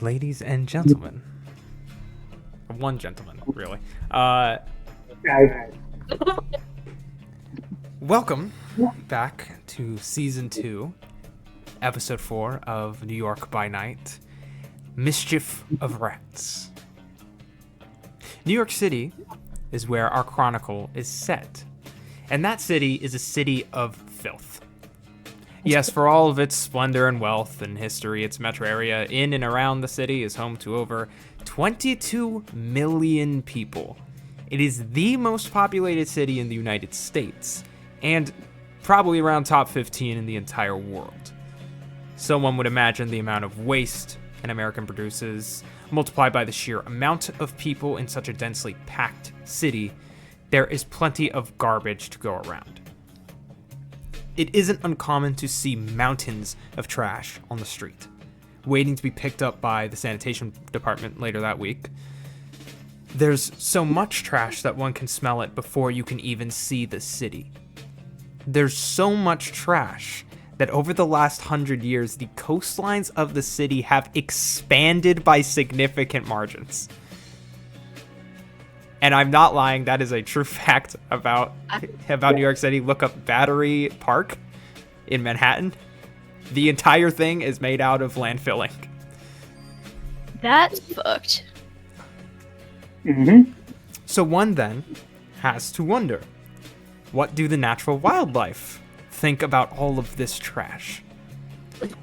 ladies and gentlemen. One gentleman, really. Welcome back to Season 2, Episode 4 of New York by Night, Mischief of Rats. New York City is where our chronicle is set, and that city is a city of filth. Yes, for all of its splendor and wealth and history, its metro area in and around the city is home to over 22 million people. It is the most populated city in the United States, and probably around top 15 in the entire world. So one would imagine the amount of waste an American produces, multiplied by the sheer amount of people in such a densely packed city, there is plenty of garbage to go around. It isn't uncommon to see mountains of trash on the street, waiting to be picked up by the sanitation department later that week. There's so much trash that one can smell it before you can even see the city. There's so much trash that over the last 100 years, the coastlines of the city have expanded by significant margins. And I'm not lying, that is a true fact about New York City. Look up Battery Park in Manhattan. The entire thing is made out of landfilling. That's fucked. Mm-hmm. So one then has to wonder, what do the natural wildlife think about all of this trash?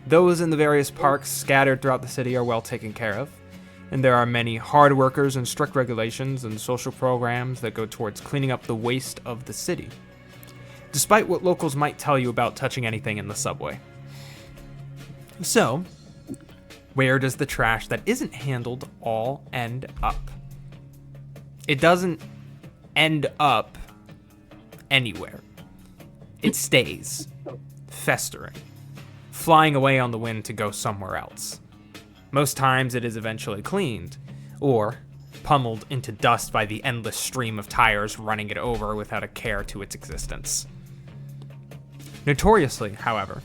Those in the various parks scattered throughout the city are well taken care of, and there are many hard workers and strict regulations and social programs that go towards cleaning up the waste of the city, despite what locals might tell you about touching anything in the subway. So, where does the trash that isn't handled all end up? It doesn't end up anywhere. It stays, festering, flying away on the wind to go somewhere else. Most times it is eventually cleaned, or pummeled into dust by the endless stream of tires running it over without a care to its existence. Notoriously, however,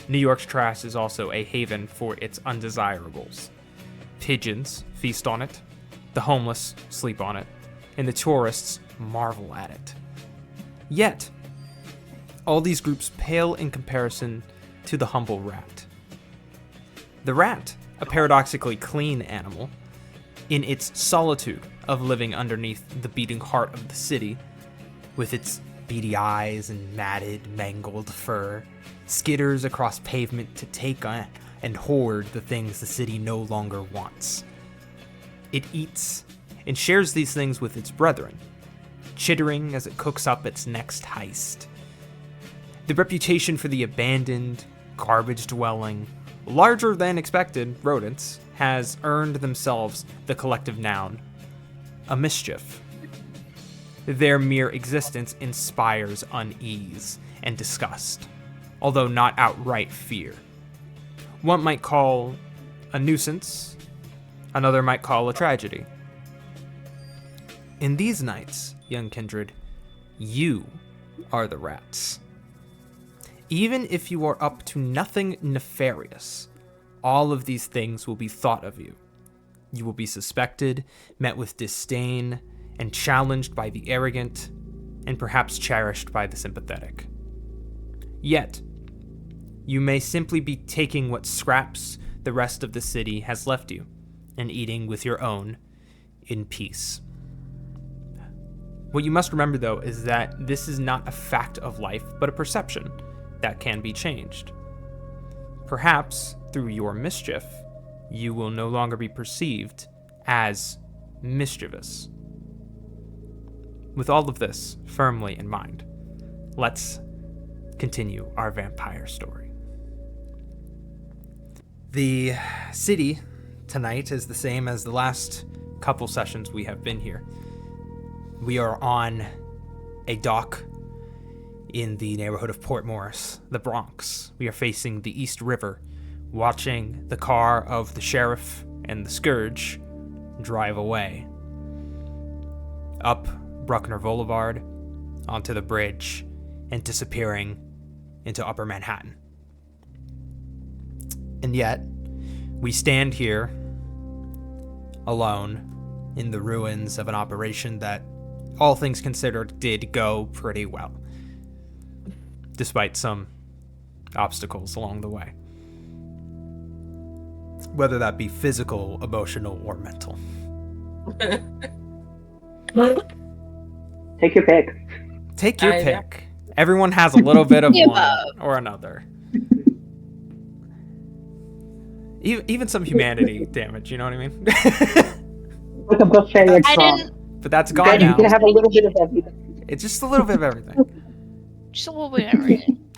New York's trash is also a haven for its undesirables. Pigeons feast on it, the homeless sleep on it, and the tourists marvel at it. Yet, all these groups pale in comparison to the humble rat. The rat, a paradoxically clean animal, in its solitude of living underneath the beating heart of the city, with its beady eyes and matted, mangled fur, skitters across pavement to take on and hoard the things the city no longer wants. It eats and shares these things with its brethren, chittering as it cooks up its next heist. The reputation for the abandoned, garbage-dwelling, larger than expected rodents has earned themselves the collective noun, a mischief. Their mere existence inspires unease and disgust, although not outright fear. One might call a nuisance, another might call a tragedy. In these nights, young kindred, you are the rats. Even if you are up to nothing nefarious, all of these things will be thought of you. You will be suspected, met with disdain, and challenged by the arrogant, and perhaps cherished by the sympathetic. Yet, you may simply be taking what scraps the rest of the city has left you, and eating with your own in peace. What you must remember, though, is that this is not a fact of life, but a perception that can be changed. Perhaps, through your mischief, you will no longer be perceived as mischievous. With all of this firmly in mind, let's continue our vampire story. The city tonight is the same as the last couple sessions we have been here. We are on a dock in the neighborhood of Port Morris, the Bronx. We are facing the East River, watching the car of the sheriff and the Scourge drive away. Up Bruckner Boulevard, onto the bridge, and disappearing into Upper Manhattan. And yet, we stand here alone in the ruins of an operation that, all things considered, did go pretty well, despite some obstacles along the way, whether that be physical, emotional, or mental. Take your pick. Take your pick. Everyone has a little bit of one or another. Even some humanity damage, you know what I mean? Like a buffet of trauma. But that's gone You now. can have a little bit of everything. It's just a little bit of everything. Just a little bit of everything.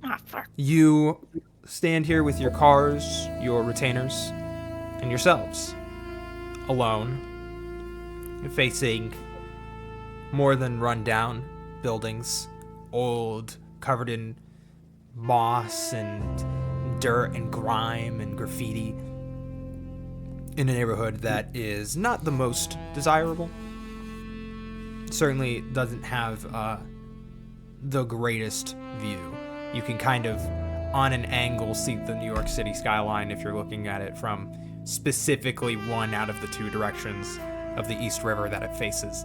Ah, fuck. You stand here with your cars, your retainers, and yourselves, alone, facing more than run-down buildings, old, covered in moss and dirt and grime and graffiti, in a neighborhood that is not the most desirable. Certainly doesn't have the greatest view. You can kind of, on an angle, see the New York City skyline if you're looking at it from specifically one out of the two directions of the East River that it faces.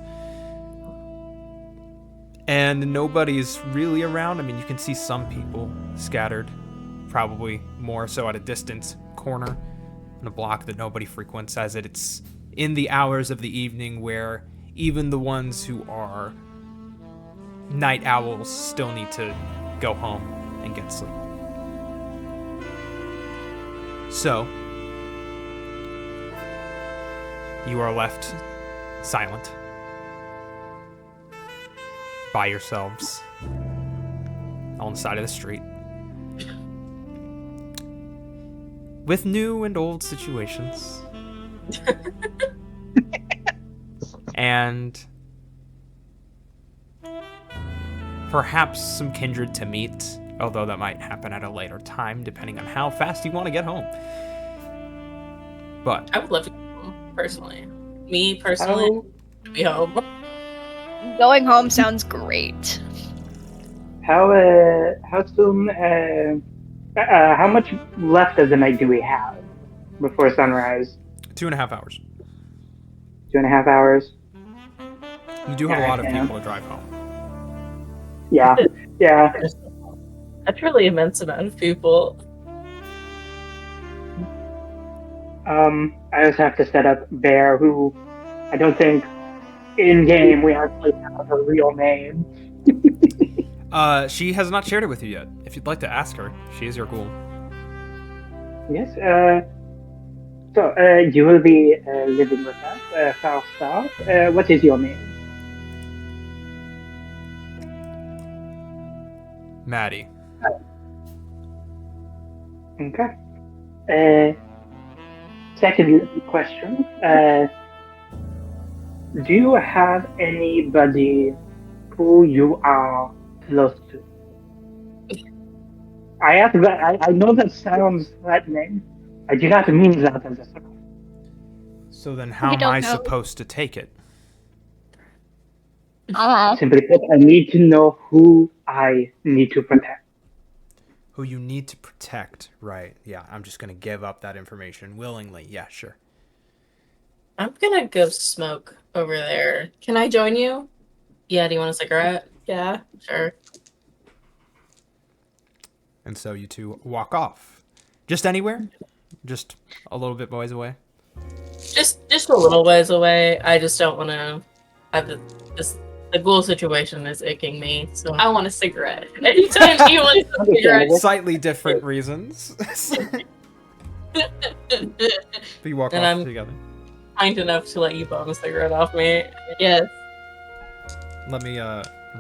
And nobody's really around. I mean, you can see some people scattered, probably more so at a distant corner in a block that nobody frequents, as it's in the hours of the evening where even the ones who are night owls still need to go home and get sleep. So, you are left silent by yourselves on the side of the street with new and old situations and perhaps some kindred to meet, although that might happen at a later time depending on how fast you want to get home. But I would love to go home, personally. Me, personally, to be home. Going home sounds great. How soon? How much left of the night do we have before sunrise? 2.5 hours. 2.5 hours. You do have a lot of people to drive home. Yeah, yeah. That's really immense amount of people. I also have to set up Bear, who I don't think in game we actually have her real name. She has not shared it with you yet. If you'd like to ask her, she is your ghoul. Yes. So you will be living with us, Falstaff. What is your name? Maddie. Okay. Second question. Do you have anybody who you are close to? I ask that. I know that sounds threatening. I do not mean that as a threat. So then how am I supposed to take it? Simply put, I need to know who I need to protect. Who you need to protect, right? Yeah, I'm just gonna give up that information willingly. Yeah, sure. I'm gonna go smoke over there. Can I join you? Yeah, do you want a cigarette? Yeah, sure. And so you two walk off. Just anywhere? Just a little bit ways away? Just a little ways away. I just don't want to have the ghoul situation is icking me, so I want a cigarette. Anytime you want a cigarette. Slightly different reasons. But you walk off together. Kind enough to let you bum a cigarette off me. Yes. Let me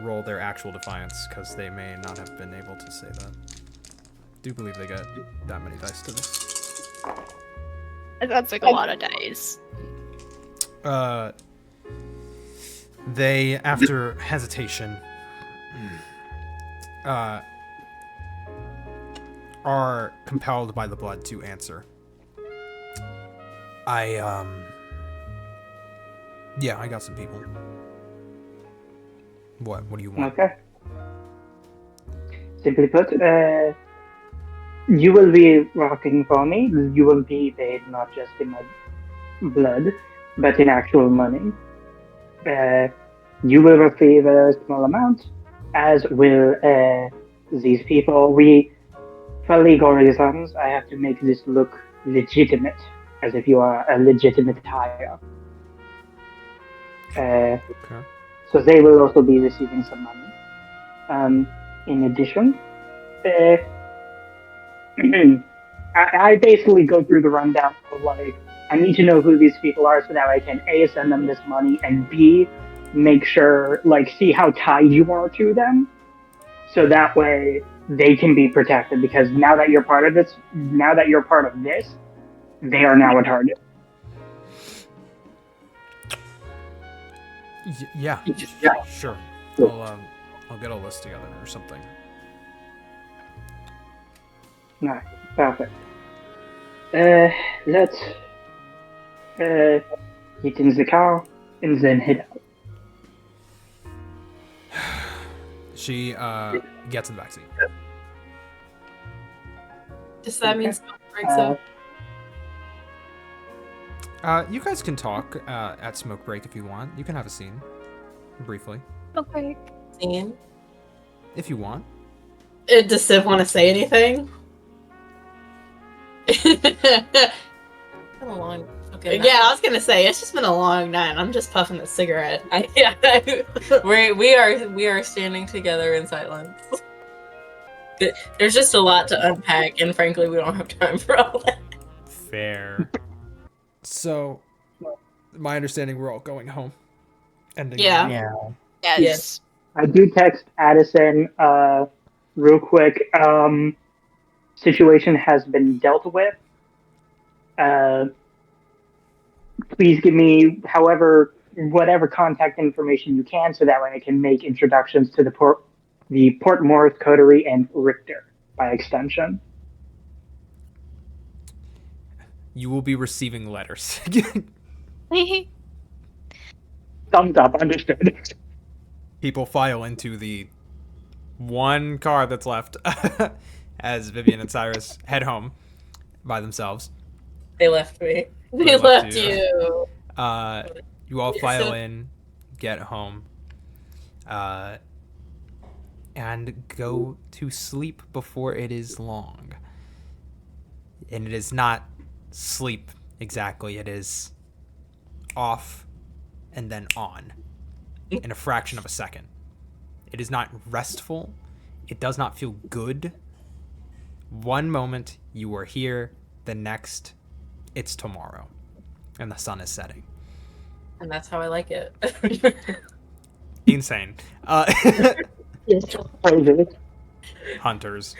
roll their actual defiance, because they may not have been able to say that. Do believe they get that many dice to this. That's like a lot of dice. They, after hesitation, are compelled by the blood to answer. Yeah, I got some people. What do you want? Okay. Simply put, you will be working for me. You will be paid not just in my blood, but in actual money. You will receive a small amount, as will these people. For legal reasons, I have to make this look legitimate, as if you are a legitimate hire. Okay. So they will also be receiving some money. In addition, I basically go through the rundown of like, I need to know who these people are so that I can A, send them this money, and B, make sure, like, see how tied you are to them. So that way they can be protected, because now that you're part of this, they are now a target. Yeah. Sure. I'll get a list together or something. Nice. Perfect. Let's get in the car and then head out. She gets in the backseat. Does that mean Okay. smoke breaks up? You guys can talk at smoke break if you want. You can have a scene, briefly, Okay. Scene? if you want. Does Civ want to say anything? Been a long. Okay. Yeah, I was gonna say it's just been a long night. I'm just puffing a cigarette. We are standing together in silence. There's just a lot to unpack, and frankly, we don't have time for all that. Fair. So, my understanding, we're all going home. Ending. Yeah. Yeah. Yes. I do text Addison real quick. Situation has been dealt with. Please give me whatever contact information you can, so that way I can make introductions to the Port Morris Coterie and Richter by extension. You will be receiving letters. Thumbs up, understood. People file into the one car that's left as Vivian and Cyrus head home by themselves. They left me. They They left left you. you. You all file in, get home, and go to sleep before it is long. And it is not sleep exactly, it is off and then on in a fraction of a second. It is not restful. It does not feel good. One moment you are here, the next it's tomorrow, and the sun is setting. And that's how I like it. Insane. Crazy. Hunters.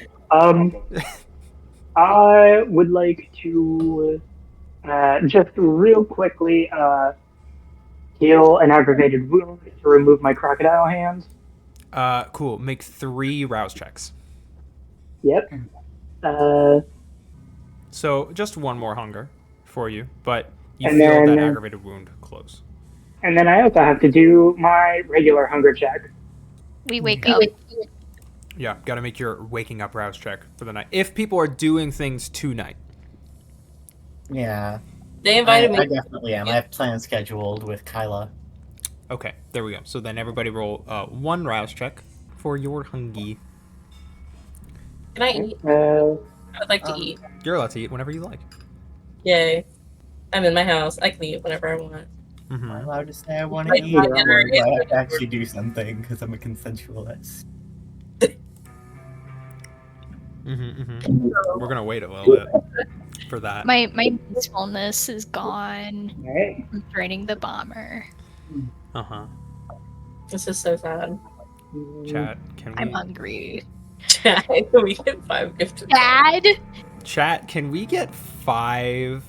I would like to just real quickly heal an aggravated wound to remove my crocodile hands. Cool. Make 3 rouse checks. Yep. So just one more hunger for you, but you And feel that then- aggravated wound close. And then I also have to do my regular hunger check. We wake up. Yeah, gotta make your waking up rouse check for the night. If people are doing things tonight. Yeah. They invited I me. definitely am. I have plans scheduled with Kyla. Okay, there we go. So then everybody roll 1 rouse check for your hungy. Can I eat? Uh, I would like to eat. You're allowed to eat whenever you like. Yay. I'm in my house. I can eat whenever I want. Mm-hmm. I'm allowed to say I want Like, to eat, my or dinner do I is- have to actually do something because I'm a consensualist? We're gonna wait a little bit for that. My peacefulness is gone. alright. I'm draining the bomber. Uh-huh. This is so sad. Chat, can I'm we hungry. We get 5 gifted. Dad? chat, can we get 5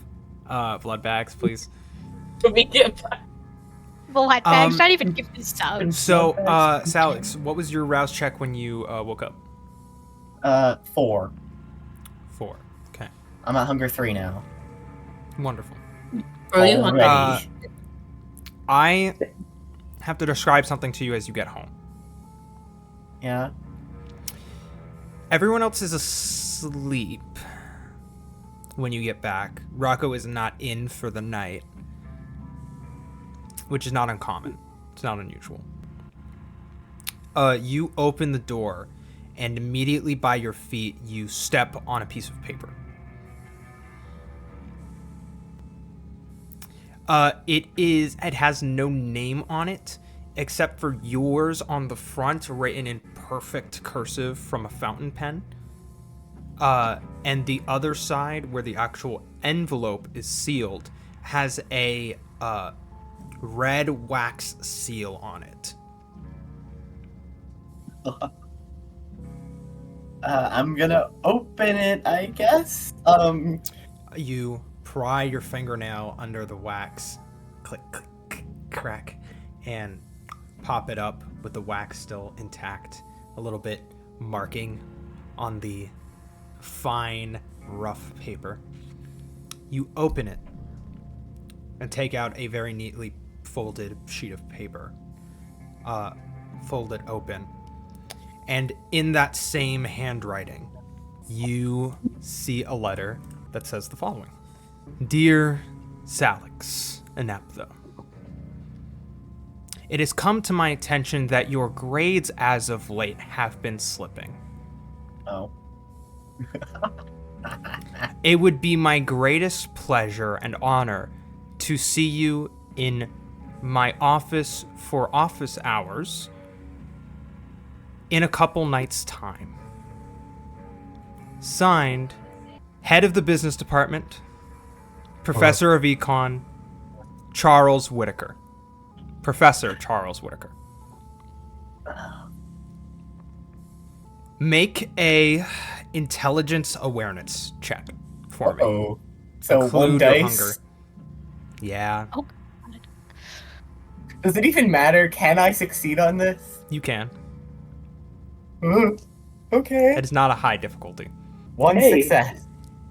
blood bags, please? We get 5. Blood bags, not even gifted subs. So, Salix, what was your rouse check when you woke up? 4. 4. Okay. I'm at hunger 3 now. Wonderful. Are you hungry? Already. I have to describe something to you as you get home. Yeah. Everyone else is asleep when you get back. Rocco is not in for the night. which is not uncommon. It's not unusual. You open the door, and immediately by your feet, you step on a piece of paper. It has no name on it, except for yours on the front, written in perfect cursive from a fountain pen. And the other side, where the actual envelope is sealed, has a red wax seal on it. I'm gonna open it, I guess. You pry your fingernail under the wax, click, click, click, crack, and pop it up with the wax still intact, a little bit marking on the fine, rough paper. You open it and take out a very neatly folded sheet of paper, fold it open, and in that same handwriting, you see a letter that says the following. Dear Salix Anaptho, it has come to my attention that your grades as of late have been slipping. Oh. It would be my greatest pleasure and honor to see you in my office for office hours in a couple nights' time. Signed, Head of the Business Department, Professor of Econ, Charles Whitaker. Professor Charles Whitaker. Make a intelligence awareness check for me. Oh. So Include one your dice. hunger. Yeah, Does it even matter? Can I succeed on this? you can. Okay. It's not a high difficulty. One Hey. success.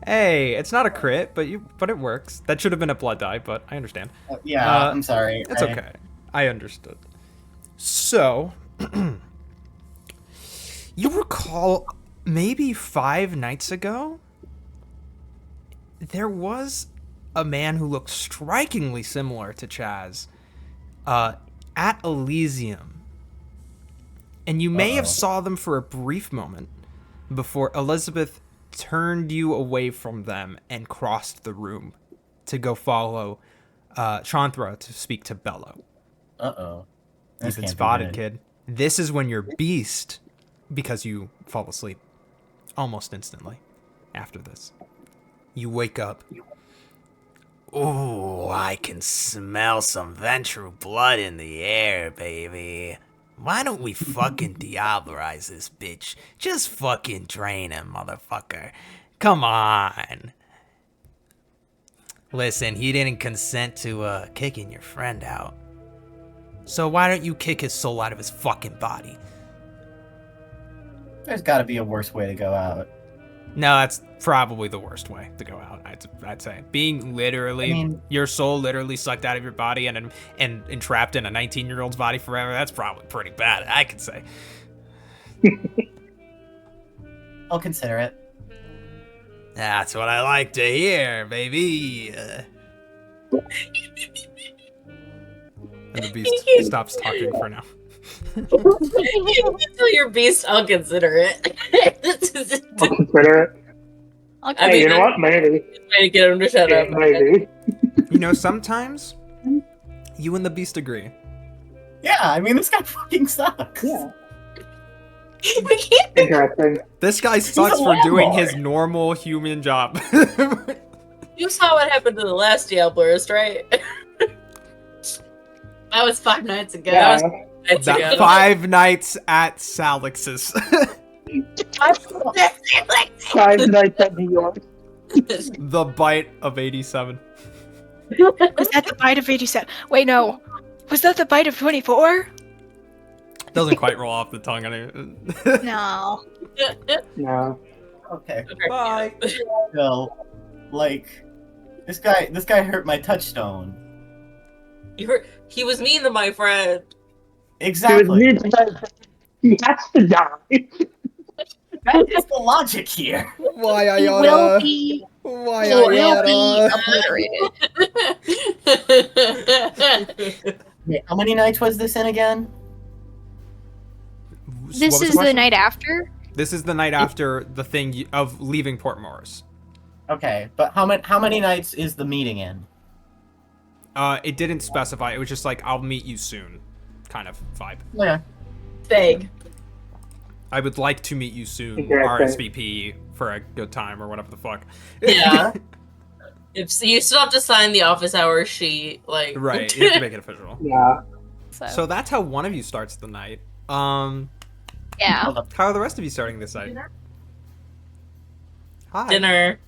Hey, it's not a crit, but it works. That should have been a blood die, but I understand. Yeah, I'm sorry. It's okay. I understood. So, you recall maybe 5 nights ago, there was a man who looked strikingly similar to Chaz at Elysium. And you may have saw them for a brief moment before Elizabeth turned you away from them and crossed the room to go follow Chanthra to speak to Bello. Uh-oh. You've been spotted, kid. This is when your beast, because you fall asleep almost instantly after this. You wake up. Ooh, I can smell some ventral blood in the air, baby. Why don't we fucking diablerize this bitch? Just fucking drain him, motherfucker. Come on. Listen, he didn't consent to kicking your friend out. So why don't you kick his soul out of his fucking body? There's gotta be a worse way to go out. No, that's probably the worst way to go out, I'd say. Being literally, your soul literally sucked out of your body and entrapped in a 19-year-old's body forever, that's probably pretty bad, I could say. I'll consider it. That's what I like to hear, baby. And the beast stops talking for now. You tell your beast, I'll consider it. I'll consider it. Okay. Hey, you know what? Maybe. Trying to get him to shut up. Maybe. You know, sometimes you and the beast agree. Yeah, I mean, this guy fucking sucks. Yeah. We can't. Interesting. This guy sucks a for doing landlord. his normal human job. You saw what happened to the last Diablerist, right? That was 5 nights ago. Yeah. That was 5 nights That ago. 5 nights at Salix's. 5 nights at New York. The bite of 87. Was that the bite of 87? Wait, no. Was that the bite of 24? Doesn't quite roll off the tongue anyway. No. No. Okay. Bye. Well, like, this guy hurt my touchstone. He was mean to my friend. He was Exactly. mean to he has to die. That is the logic here. Why, He will be. Why, He will be obliterated. how many nights was this in again? This What was is the question? night after. This is the night after the thing of leaving Port Morris. Okay, but how many nights is the meeting in? It didn't specify. It was just like, I'll meet you soon kind of vibe. Yeah. Vague. I would like to meet you soon, Exactly. RSVP for a good time or whatever the fuck. Yeah. If you still have to sign the office hours sheet, like Right, you have to make it official. Yeah. So that's how one of you starts the night. Yeah. Hold up. How are the rest of you starting this night? Hi. dinner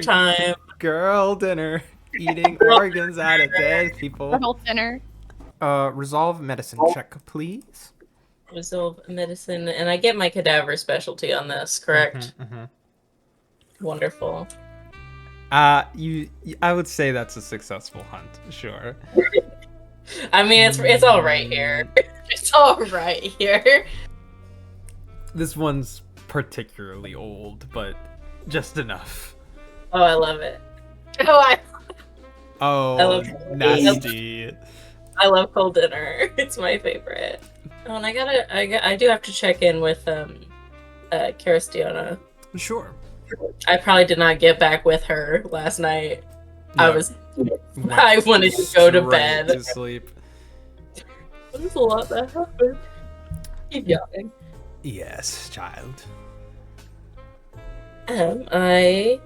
time. Girl dinner. Eating organs out of dead people. Adult dinner. Resolve medicine check, please. Resolve medicine, and I get my cadaver specialty on this, correct? Wonderful. I would say that's a successful hunt, sure. I mean, it's all right here. It's all right here. This one's particularly old, but just enough. Oh, I love it. I Oh, love- nasty. love dinner. It's my favorite. Oh, and I do have to check in with Karistiona. Sure. I probably did not get back with her last night. I Went wanted to go to straight bed. to sleep. There's a lot that happened. Keep yelling. Yes, child. I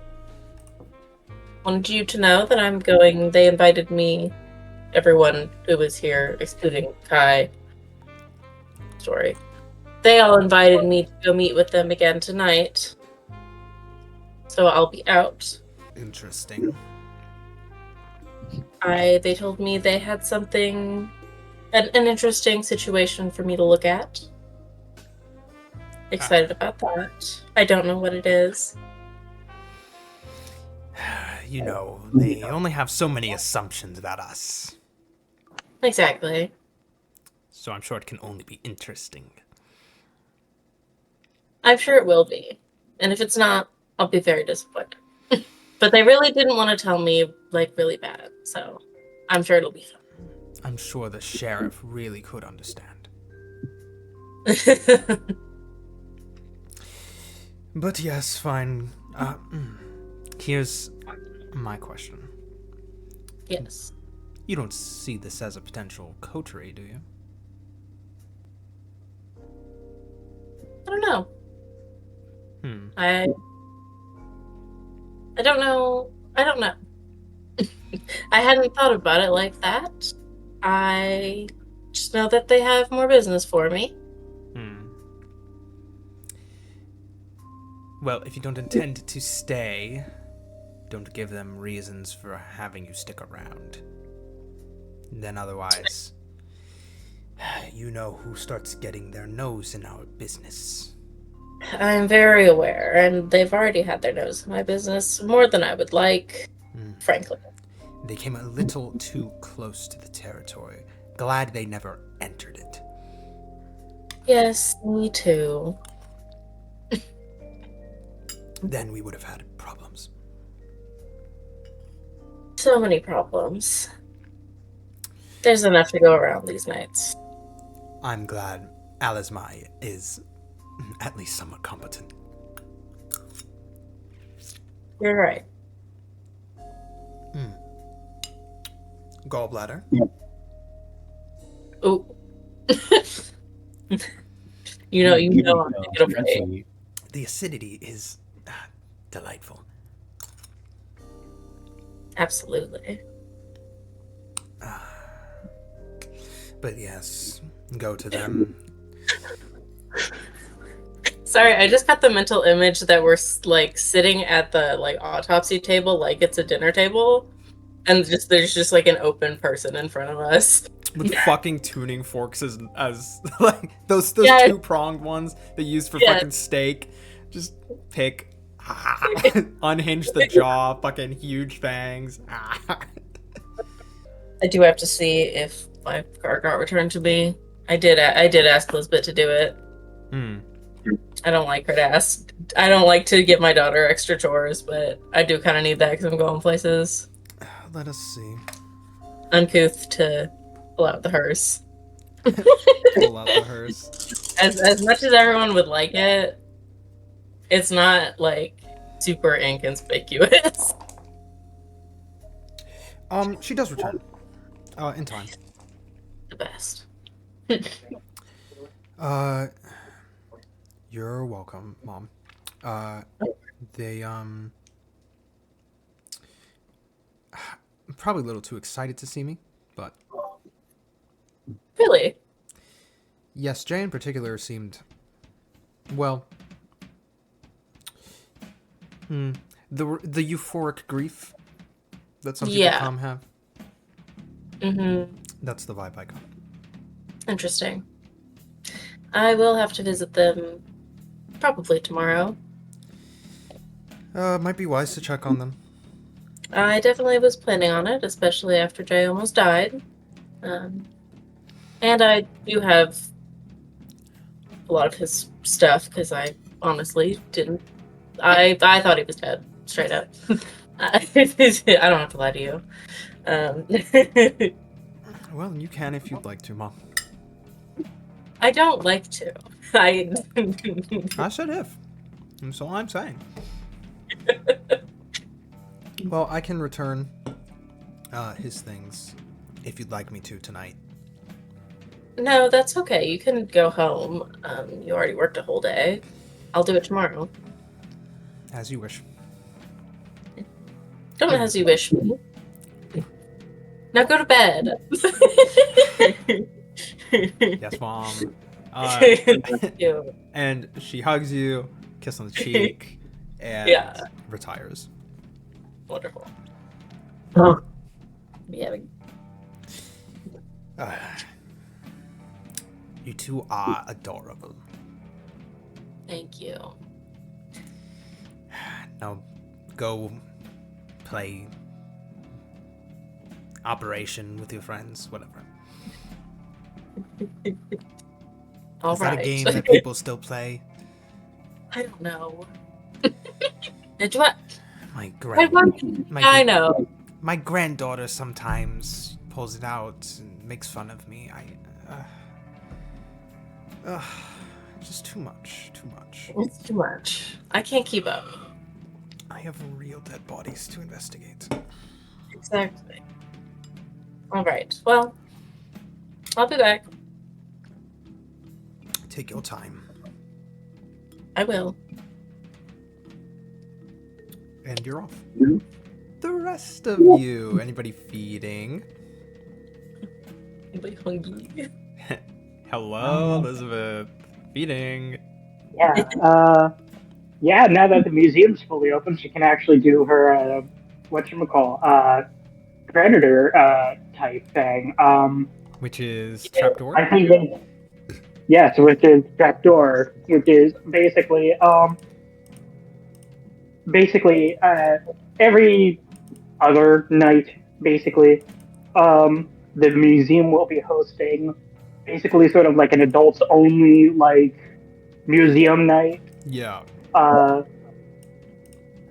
wanted you to know that I'm going. They invited me, everyone who was here, excluding Kai. Sorry. They all invited me to go meet with them again tonight. So I'll be out. Interesting. They told me they had something, an interesting situation for me to look at. Excited about that. I don't know what it is. You know, they only have so many assumptions about us. Exactly. So I'm sure it can only be interesting. I'm sure it will be. And if it's not, I'll be very disappointed. But they really didn't want to tell me, like, really bad. So I'm sure it'll be I'm sure the sheriff really could understand. fun. But yes, fine. Here's my question. Yes. You don't see this as a potential coterie, do you? I don't know. Hmm. I don't know. I don't know. I hadn't thought about it like that. I just know that they have more business for me. Well, if you don't intend to stay, don't give them reasons for having you stick around. Then otherwise, you know who starts getting their nose in our business. I'm very aware, and they've already had their nose in my business more than I would like, frankly. They came a little too close to the territory. Glad they never entered it. Yes, me too. Then we would have had problems. So many problems. There's enough to go around these nights. I'm glad Alizmai is at least somewhat competent. You're right. Gallbladder? Ooh. you know I'm taking a break. The acidity is delightful. Absolutely. But yes, go to them. Sorry, I just got the mental image that we're like sitting at the like autopsy table like it's a dinner table, and there's just like an open person in front of us. With fucking tuning forks as like those Yeah. 2-pronged ones they use for Yeah. fucking steak. Just pick, unhinge the jaw, fucking huge fangs. I do have to see if my car got returned to me. I did ask Lisbeth to do it. I don't like her to ask. I don't like to get my daughter extra chores, but I do kind of need that because I'm going places. Let us see. Uncouth to pull out the hearse. Pull out the hearse. As much as everyone would like it, it's not like super inconspicuous. She does return. In time. The best. You're welcome, Mom. They probably a little too excited to see me, but Really? yes, Jay in particular seemed, well, the euphoric grief that some people Yeah. have. Mm-hmm. That's the vibe I got. Interesting. I will have to visit them probably tomorrow. Might be wise to check on them. I definitely was planning on it, especially after Jay almost died. And I do have a lot of his stuff because I honestly didn't. I thought he was dead, straight up. I don't have to lie to you. Well, you can if you'd like to, Mom. I don't like to. I said if. That's all I'm saying. Well, I can return his things if you'd like me to tonight. No, that's okay. You can go home. You already worked a whole day. I'll do it tomorrow. As you wish. Don't as you wish me. Now go to bed. Yes, Mom. Thank you. And she hugs you, kiss on the cheek, and retires. Wonderful. Yeah. You two are adorable. Thank you. Now, go play Operation with your friends, whatever. All Is right. that a game that people still play? I don't know. Did what? My I know. My granddaughter sometimes pulls it out and makes fun of me. Just too much. It's too much. I can't keep up. I have real dead bodies to investigate. Exactly. All right. Well, I'll be back. Take your time. I will. And you're off. The rest of you, anybody feeding? Anybody hungry? Hello, Elizabeth. Feeding. Yeah. Yeah. Now that the museum's fully open, she can actually do her predator type thing. Which is trapdoor. I think yes, which is trapdoor, which is basically every other night, basically, the museum will be hosting basically sort of like an adults only like museum night. Yeah.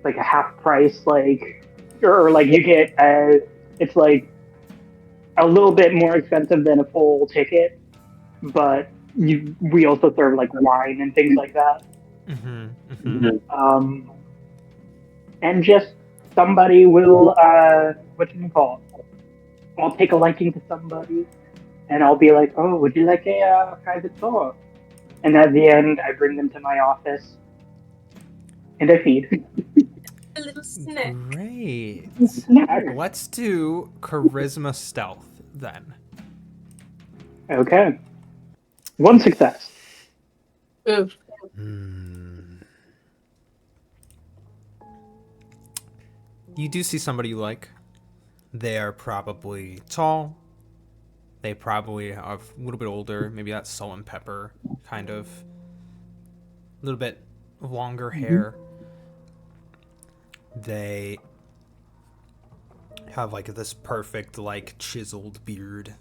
Like a half price, like, or like you get it's like a little bit more expensive than a full ticket, but we also serve like wine and things like that. And just somebody will I'll take a liking to somebody, and I'll be like, "Oh, would you like a private tour?" And at the end, I bring them to my office, and I feed. A little snack. Great. Snack. Let's do charisma stealth then. Okay. One success. Ooh. You do see somebody you like. They are probably tall. They probably are a little bit older. Maybe that salt and pepper kind of. A little bit longer hair. They have like this perfect like chiseled beard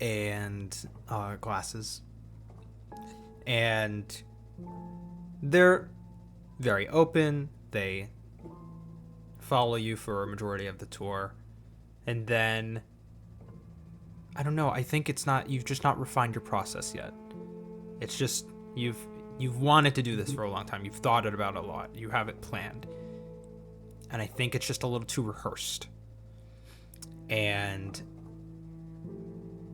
and glasses. And they're very open. They follow you for a majority of the tour, and then I don't know. I think it's not. You've just not refined your process yet. It's just you've wanted to do this for a long time. You've thought it about a lot. You have it planned, and I think it's just a little too rehearsed. And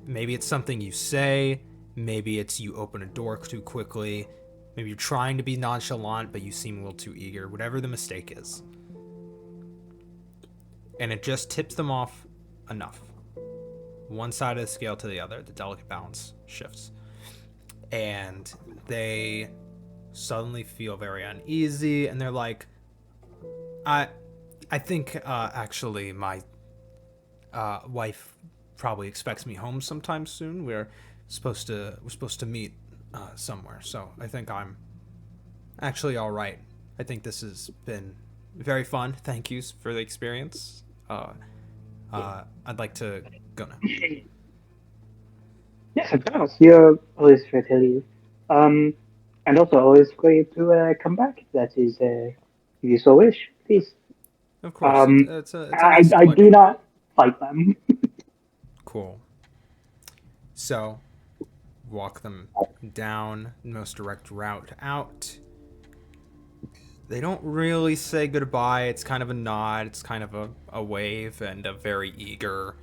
maybe it's something you say. Maybe it's you open a door too quickly. Maybe you're trying to be nonchalant, but you seem a little too eager. Whatever the mistake is, and it just tips them off enough. One side of the scale to the other, the delicate balance shifts. And they suddenly feel very uneasy, and they're like, I think, actually, my wife probably expects me home sometime soon. We're supposed to meet somewhere, so I think I'm actually all right. I think this has been very fun. Thank you for the experience. I'd like to go now. Yes, of course. You're always free to leave. And also always free to come back. That is, if you so wish, please. Of course, it's a I nice I do pleasure. not fight them. Cool. So, walk them down the most direct route out. They don't really say goodbye. It's kind of a nod. It's kind of a wave and a very eager,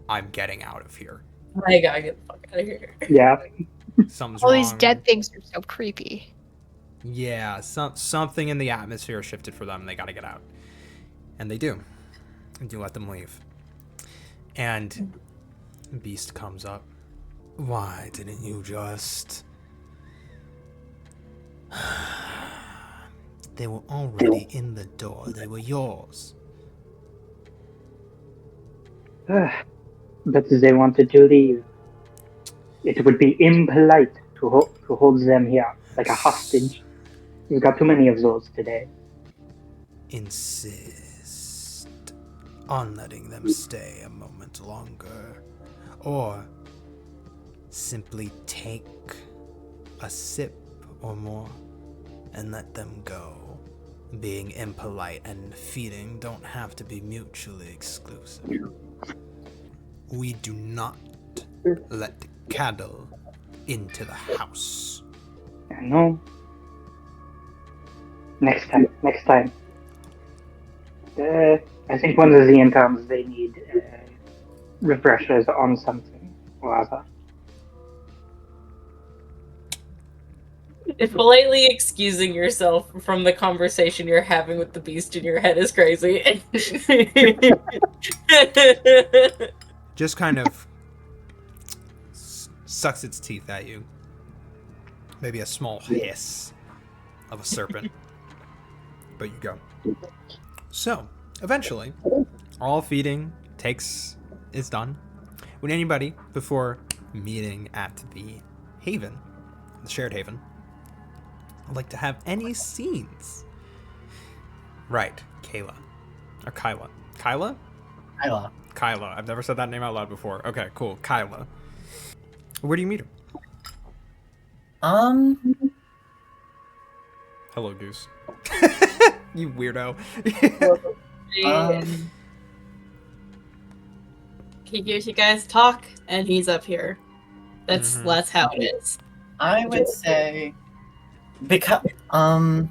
I'm getting out of here. I gotta get the fuck out of here. Yeah. Something's All wrong. these dead things are so creepy. Yeah, something in the atmosphere shifted for them. They gotta get out. And they do. And you let them leave. And Beast comes up. Why didn't you just... They were already in the door. They were yours. But they wanted to leave. It would be impolite to hold them here like a hostage. We've got too many of those today. Insist on letting them stay a moment longer. Or simply take a sip or more and let them go. Being impolite and feeding don't have to be mutually exclusive. We do not let cattle into the house. I know. Next time. I think one of the interns, they need refreshers on something or other. If politely excusing yourself from the conversation you're having with the beast in your head is crazy. Just kind of sucks its teeth at you. Maybe a small hiss of a serpent. But you go. So, eventually, all feeding is done. Would anybody, before meeting at the haven, the shared haven, like to have any scenes? Right, Kayla. Or Kyla. Kyla? Kyla. Kyla. I've never said that name out loud before. Okay, cool. Kyla. Where do you meet her? Hello, Goose. You weirdo. He hears you guys talk, and he's up here. That's Mhm. that's how it is. I would say because no,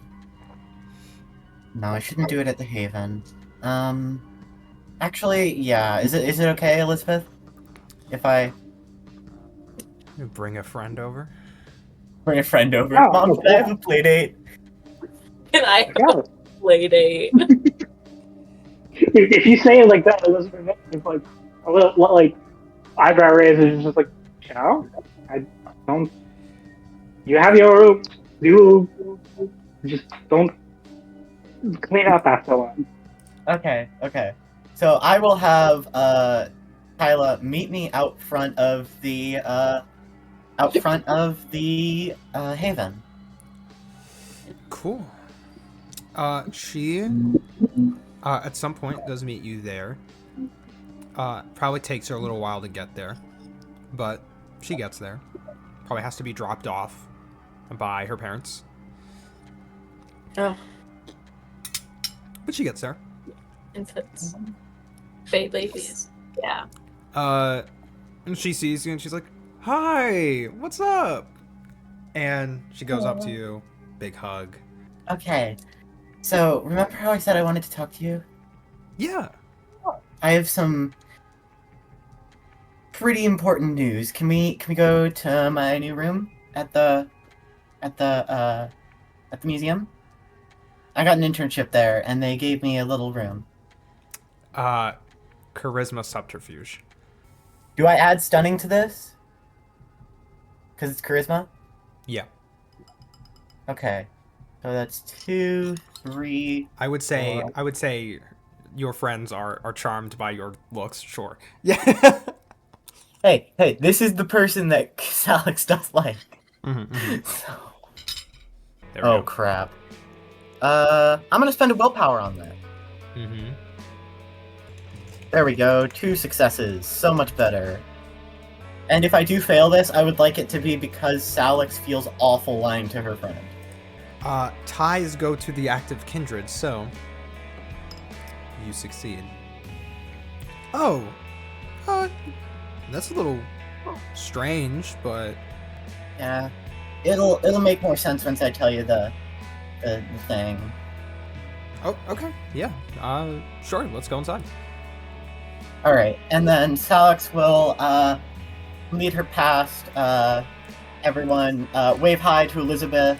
I shouldn't do it at the Haven. Actually, yeah. Is it okay, Elizabeth? If I You bring a friend over? bring a friend over? Oh, Mom, can I have a play date? Can I have Yeah. a play date? If you say it like that, Elizabeth, it's like a little like eyebrow raise is just like, no, I don't. You have your room. You just don't clean up after a while. Okay. So I will have Kyla meet me out front of the Haven. Cool. She at some point does meet you there. Probably takes her a little while to get there, but she gets there. Probably has to be dropped off by her parents, Oh, but she gets there. infants. Babies. Yeah. And she sees you and she's like, "Hi, what's up?" And she goes up to you, big hug. Okay. So, remember how I said I wanted to talk to you? Yeah. I have some pretty important news. Can we go to my new room at the museum? I got an internship there, and they gave me a little room. Charisma subterfuge. Do I add stunning to this? Because it's charisma? Yeah. Okay. So that's 2, 3. I would say 4. your friends are charmed by your looks, sure. Yeah. Hey, this is the person that Alex does like. So... There we Oh, go. crap. I'm gonna spend a willpower on that. Mm-hmm. There we go, 2 successes. So much better. And if I do fail this, I would like it to be because Salix feels awful lying to her friend. Ties go to the active kindred, so you succeed. Oh, that's a little strange, but Yeah, it'll make more sense once I tell you the thing. oh, okay, yeah. Sure. Let's go inside. All right, and then Salix will lead her past everyone, wave hi to Elizabeth,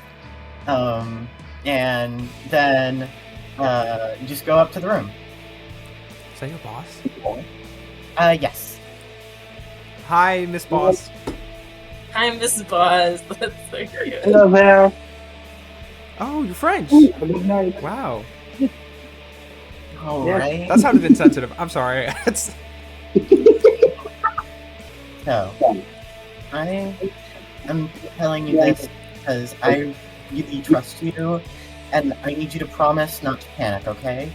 and then just go up to the room. Is that your boss? Yes. Hi, Miss Boss. Hi, Mrs. Boss. That's so cute. Hello there. Oh, you're French. Good night. Wow. All Yeah. right. That sounded insensitive. I'm sorry. It's... So, I am telling you this because I really trust you, and I need you to promise not to panic, okay?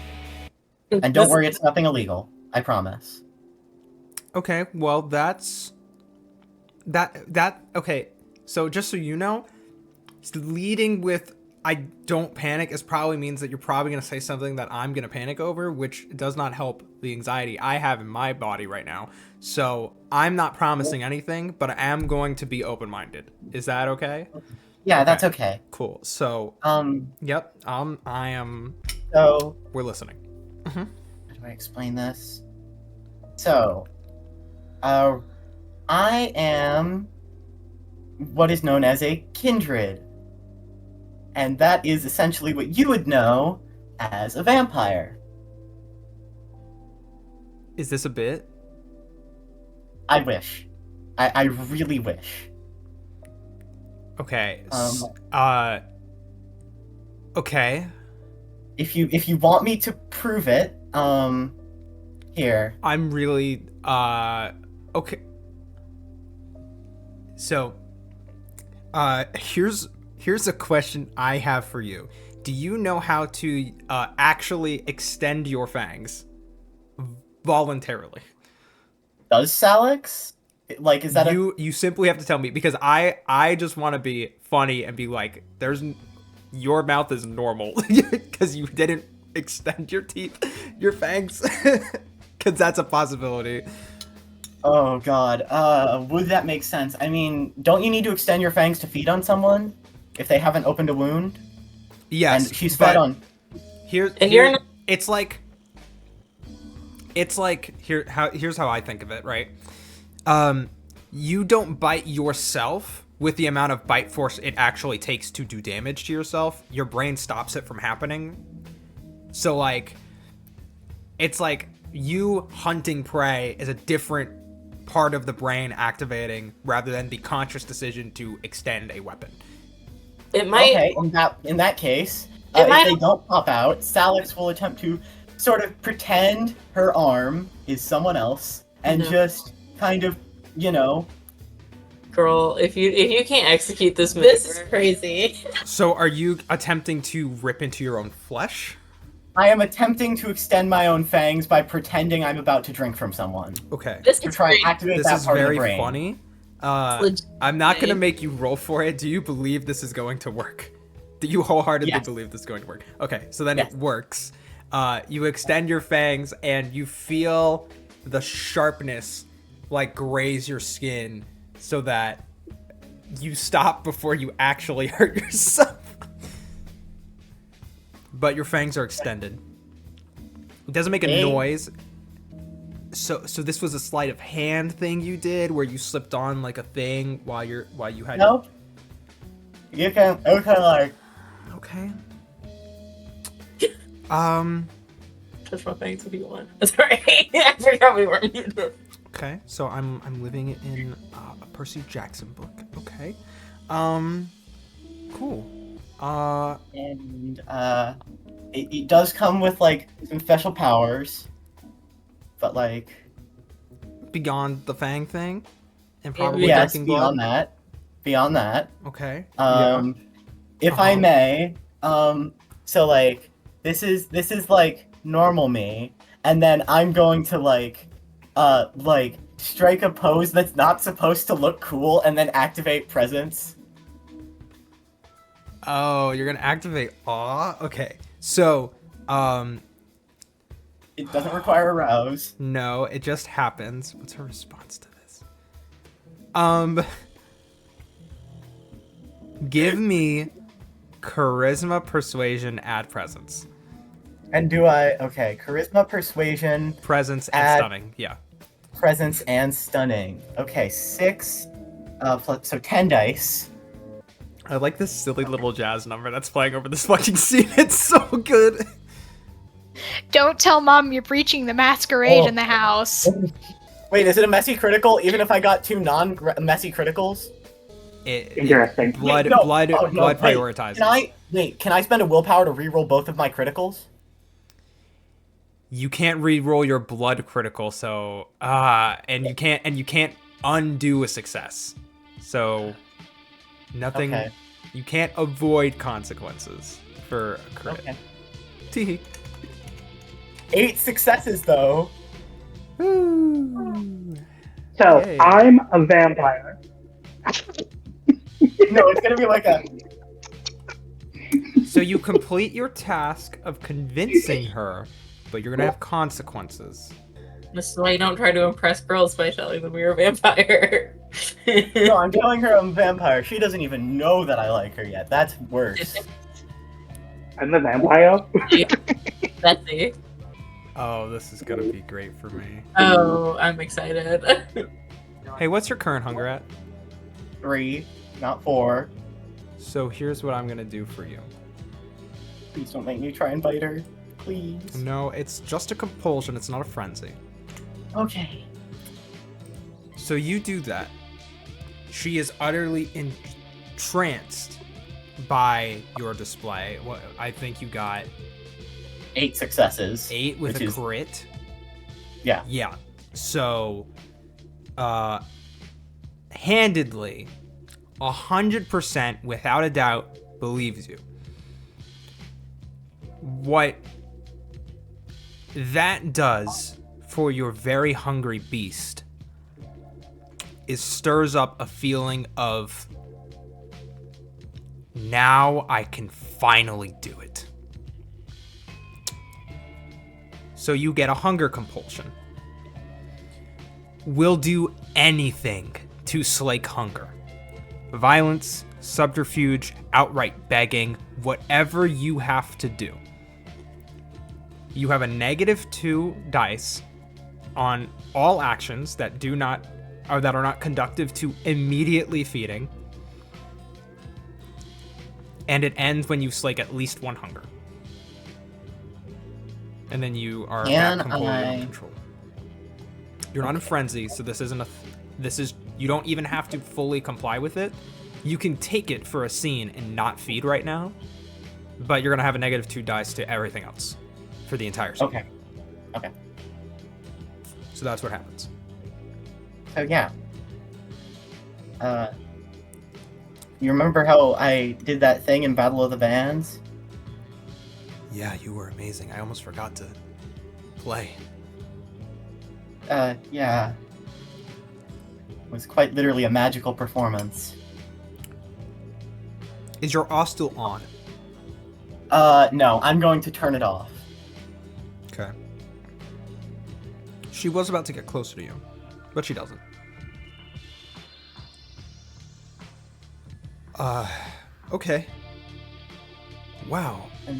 And don't worry, it's nothing illegal. I promise. Okay, well, that's... Okay, so just so you know, leading with I don't panic is probably means that you're probably going to say something that I'm going to panic over, which does not help the anxiety I have in my body right now. So I'm not promising anything, but I am going to be open-minded. Is that okay? Yeah, Okay. that's okay. Cool. So, yep, I am... So... We're listening. How do I explain this? So, I am what is known as a kindred. And that is essentially what you would know as a vampire. Is this a bit? I wish. I really wish. Okay. Okay. If you want me to prove it, here. I'm really okay. So, here's a question I have for you. Do you know how to actually extend your fangs voluntarily? Does Salix? Like, is that you simply have to tell me, because I just want to be funny and be like, your mouth is normal because you didn't extend your teeth, your fangs, because that's a possibility. Oh god, would that make sense? I mean, don't you need to extend your fangs to feed on someone if they haven't opened a wound? Yes, and she's fed on. It's like here's how I think of it, right? You don't bite yourself with the amount of bite force it actually takes to do damage to yourself. Your brain stops it from happening. So like, it's like you hunting prey is a different part of the brain activating rather than the conscious decision to extend a weapon. It might. Okay, in that case, if they don't pop out, Salix will attempt to sort of pretend her arm is someone else and just kind of, Girl, if you can't execute this maneuver, this is crazy. So are you attempting to rip into your own flesh? I am attempting to extend my own fangs by pretending I'm about to drink from someone. Okay. To try and activate that part of the brain. This is very funny. I'm not going to make you roll for it. Do you believe this is going to work? Do you wholeheartedly believe this is going to work? Okay, so then it works. You extend your fangs and you feel the sharpness like graze your skin so that you stop before you actually hurt yourself. But your fangs are extended. It doesn't make a noise. So this was a sleight of hand thing you did where you slipped on like a thing while you had Nope. You can like. Okay. Touch my fangs if you want. Sorry, I forgot we were muted. Okay, so I'm living in a Percy Jackson book. Okay. Cool. And it does come with like some special powers, but like Beyond the fang thing, and probably yes, drinking blood. Beyond that. Okay. If I may, so like this is like normal me, and then I'm going to like strike a pose that's not supposed to look cool, and then activate presence. Oh, you're gonna activate awe? Okay. So, It doesn't require a rouse. no, it just happens. What's her response to this? Give me charisma, persuasion, add presence. And do I okay, charisma, persuasion, Presence and Add- stunning. Yeah. presence, and stunning. Okay, 6 plus, so 10 dice. I like this silly little jazz number that's playing over this fucking scene. It's so good. Don't tell Mom you're breaching the masquerade in the house. Wait, is it a messy critical even if I got 2 non-messy criticals? Interesting. Blood Wait, no. blood Oh, no, wait, prioritizes. Can I spend a willpower to reroll both of my criticals? You can't re-roll your blood critical, so and you can't undo a success. So nothing. Okay. You can't avoid consequences for a crit. Okay. Tee. 8 successes though. Woo. So Yay. I'm a vampire. No, it's gonna be like a. So you complete your task of convincing her, but you're gonna have consequences. This is why you don't try to impress girls by telling them you're a vampire. No, I'm telling her I'm a vampire. She doesn't even know that I like her yet. That's worse. I'm a vampire. Betsy. Oh, this is gonna be great for me. Oh, I'm excited. Hey, what's your current hunger at? 3, not 4. So here's what I'm gonna do for you. Please don't make me try and bite her. Please. No, it's just a compulsion. It's not a frenzy. Okay. So you do that. She is utterly entranced by your display. What I think you got 8 successes. 8 with which a is- crit. Yeah. Yeah. So, handedly, 100% without a doubt believes you. What that does for your very hungry beast is stirs up a feeling of now I can finally do it. So you get a hunger compulsion. Will do anything to slake hunger. Violence, subterfuge, outright begging, whatever you have to do. You have a -2 dice on all actions that are not conductive to immediately feeding. And it ends when you slake at least 1 hunger. And then you are back completely under control. You're not in frenzy, so this isn't you don't even have to fully comply with it. You can take it for a scene and not feed right now, but you're gonna have a -2 dice to everything else for the entire scene. Okay. So that's what happens. So yeah. You remember how I did that thing in Battle of the Bands? Yeah, you were amazing. I almost forgot to play. Yeah. It was quite literally a magical performance. Is your awe still on? No, I'm going to turn it off. Okay. She was about to get closer to you, but she doesn't. Okay. Wow, And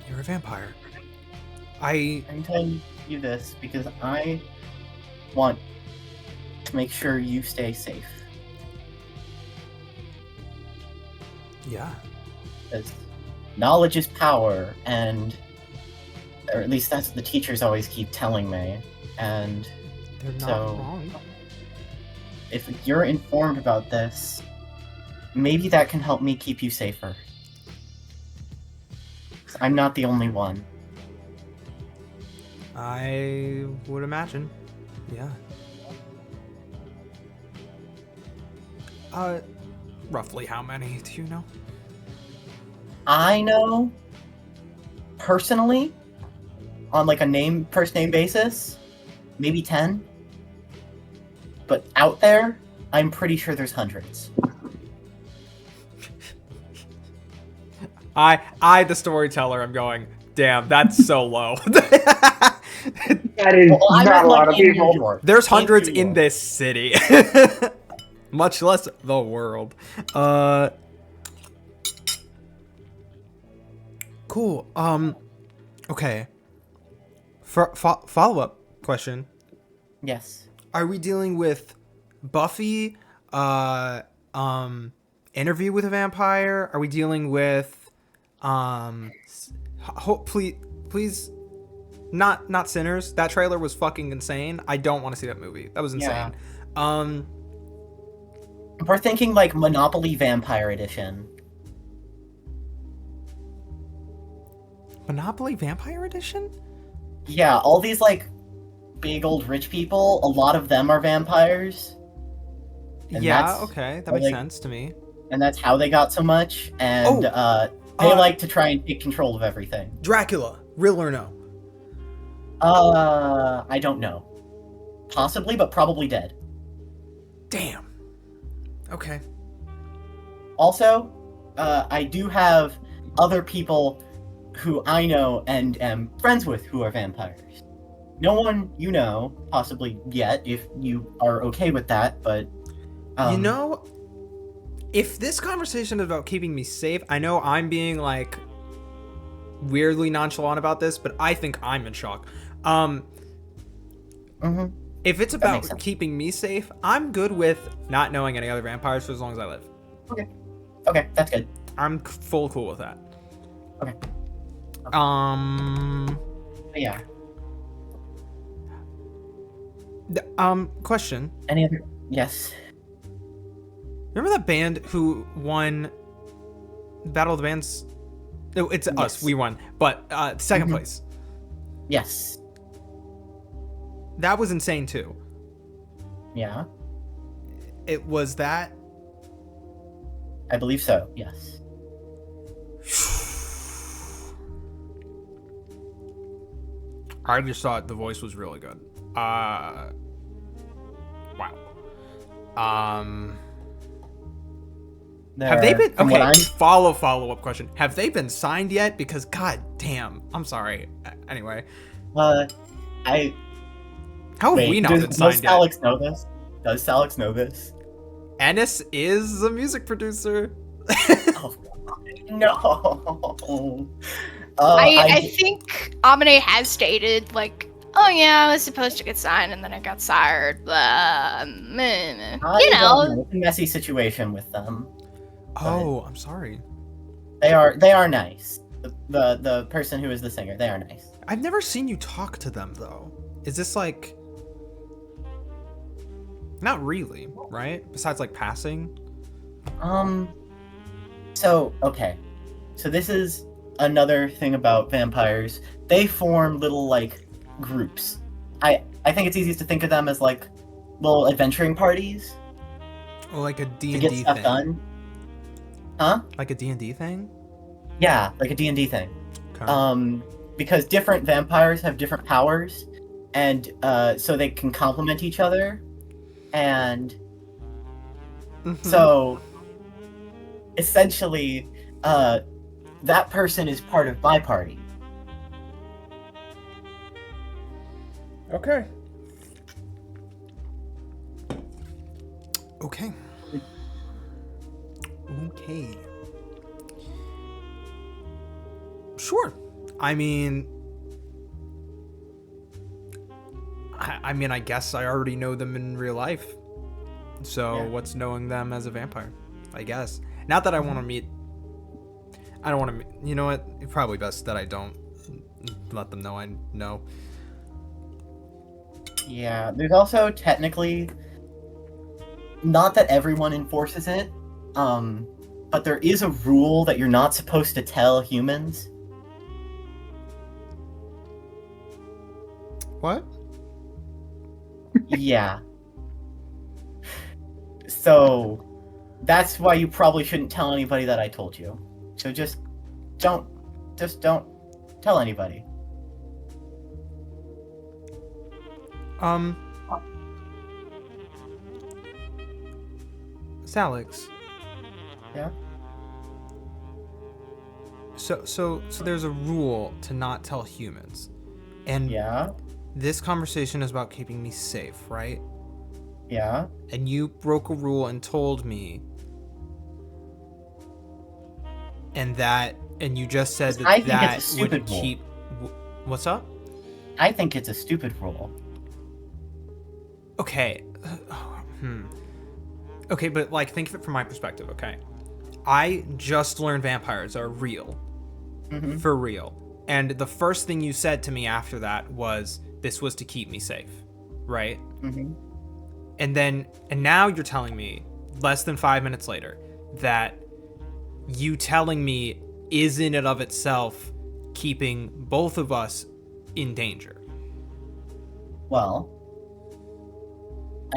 you're a vampire. I'm I'm telling you this because I want to make sure you stay safe. Yeah. Because knowledge is power, or at least that's what the teachers always keep telling me. And They're not So- wrong. if you're informed about this, maybe that can help me keep you safer. 'Cause I'm not the only one. I would imagine. Yeah. Roughly how many do you know? I know, personally, on like a first name basis, maybe 10. But out there, I'm pretty sure there's hundreds. I, the storyteller, I'm going, damn, that's so low. That is Well, I not meant a lot like of in New people. York. There's In hundreds New in York. this city. Much less the world. Cool. Okay. Follow-up question. Yes. Are we dealing with Buffy, Interview with a Vampire? Are we dealing with, please, not Sinners? That trailer was fucking insane. I don't want to see that movie. That was insane. Yeah. We're thinking like Monopoly Vampire Edition. Monopoly Vampire Edition? Yeah, all these like big old rich people, a lot of them are vampires. And Yeah, that's okay, that how makes they- sense to me. And that's how they got so much. And they like to try and take control of everything. Dracula, real or no? I don't know. Possibly, but probably dead. Damn. Okay. Also, I do have other people who I know and am friends with who are vampires. No one you know, possibly yet, if you are okay with that, but... You know, if this conversation is about keeping me safe, I know I'm being, like, weirdly nonchalant about this, but I think I'm in shock. mhm. If it's That about makes sense. keeping me safe, I'm good with not knowing any other vampires for as long as I live. Okay, that's good. I'm full cool with that. Okay. But yeah. Question. Any other... Yes. Remember that band who won Battle of the Bands? No, it's us. Yes. We won. But second Mhm. place. Yes. That was insane too. Yeah. It was that. I believe so, yes. I just thought the voice was really good. Wow. Have they been From what okay? I'm- Follow-up question. Have they been signed yet? Because god damn, I'm sorry. Anyway, I... how have Wait, we not does, been signed does yet? Alex know this? Does Alex know this? Ennis is a music producer. Oh, God. No. I think Amane has stated, like, oh yeah, I was supposed to get signed and then I got sired. I You don't know. It's a messy situation with them. Oh, I'm sorry. They are nice. The person who is the singer, they are nice. I've never seen you talk to them though. Is this like? Not really, right? Besides like passing. So okay. So this is another thing about vampires. They form little like groups. I think it's easiest to think of them as like little adventuring parties Or like a to D&D get thing. stuff done. Huh? Like a D&D thing? Yeah, like a D&D thing. Okay. Because different vampires have different powers, and so they can complement each other, and Mhm. so essentially, that person is part of my party. Okay. Okay. Okay. Sure. I mean, I guess I already know them in real life. So Yeah. what's knowing them as a vampire? I guess. Not that I want to meet. I don't want to meet. You know what? It's probably best that I don't let them know I know. Yeah, there's also technically not that everyone enforces it, but there is a rule that you're not supposed to tell humans. What? Yeah. So that's why you probably shouldn't tell anybody that I told you. So just don't tell anybody. Alex. Yeah. So there's a rule to not tell humans, and Yeah. this conversation is about keeping me safe, right? Yeah. And you broke a rule and told me, and you just said that I think that it's a would stupid rule. keep. What's up? I think it's a stupid rule. Okay. Okay, but like, think of it from my perspective. Okay, I just learned vampires are real, Mm-hmm. for real, and the first thing you said to me after that was this was to keep me safe, right? Mm-hmm. And now you're telling me less than 5 minutes later that you telling me is in and of itself keeping both of us in danger. Well.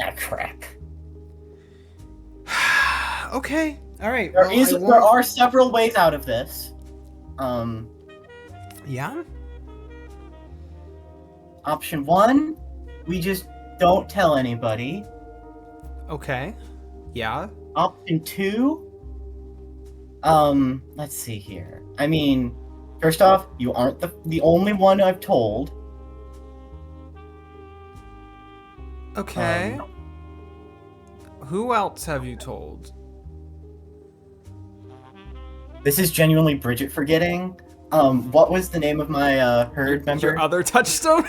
Ah, crap. Okay. All right. There are several ways out of this. Yeah. Option 1, we just don't tell anybody. Okay. Yeah. Option 2, let's see here. I mean, first off, you aren't the only one I've told. Okay. Who else have you told? This is genuinely Bridget forgetting. What was the name of my herd member? Your other touchstone?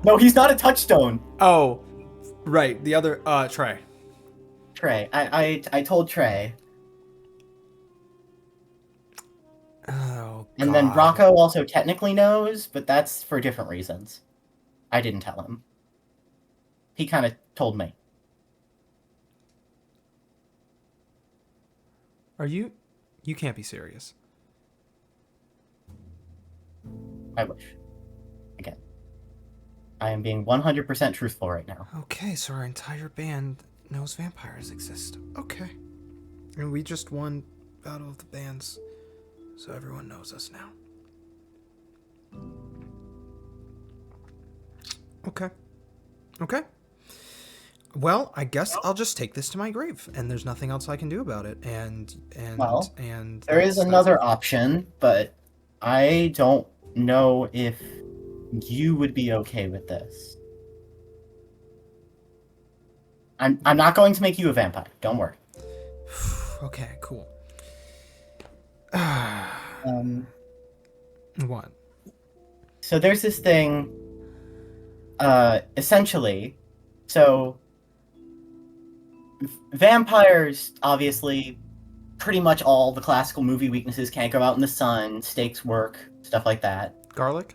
No, he's not a touchstone. Oh, right. The other Trey. Trey. I told Trey. Oh. And then Rocco also technically knows, but that's for different reasons. I didn't tell him. He kind of told me. Are you? You can't be serious. I wish. Again. I am being 100% truthful right now. Okay, so our entire band knows vampires exist. Okay. And we just won Battle of the Bands, so everyone knows us now. Okay. Okay. Well, I guess I'll just take this to my grave, and there's nothing else I can do about it. And there is another option, but I don't know if you would be okay with this. I'm not going to make you a vampire. Don't worry. Okay, cool. What? So there's this thing. Essentially, so vampires, obviously, pretty much all the classical movie weaknesses: can't go out in the sun, stakes work, stuff like that. Garlic?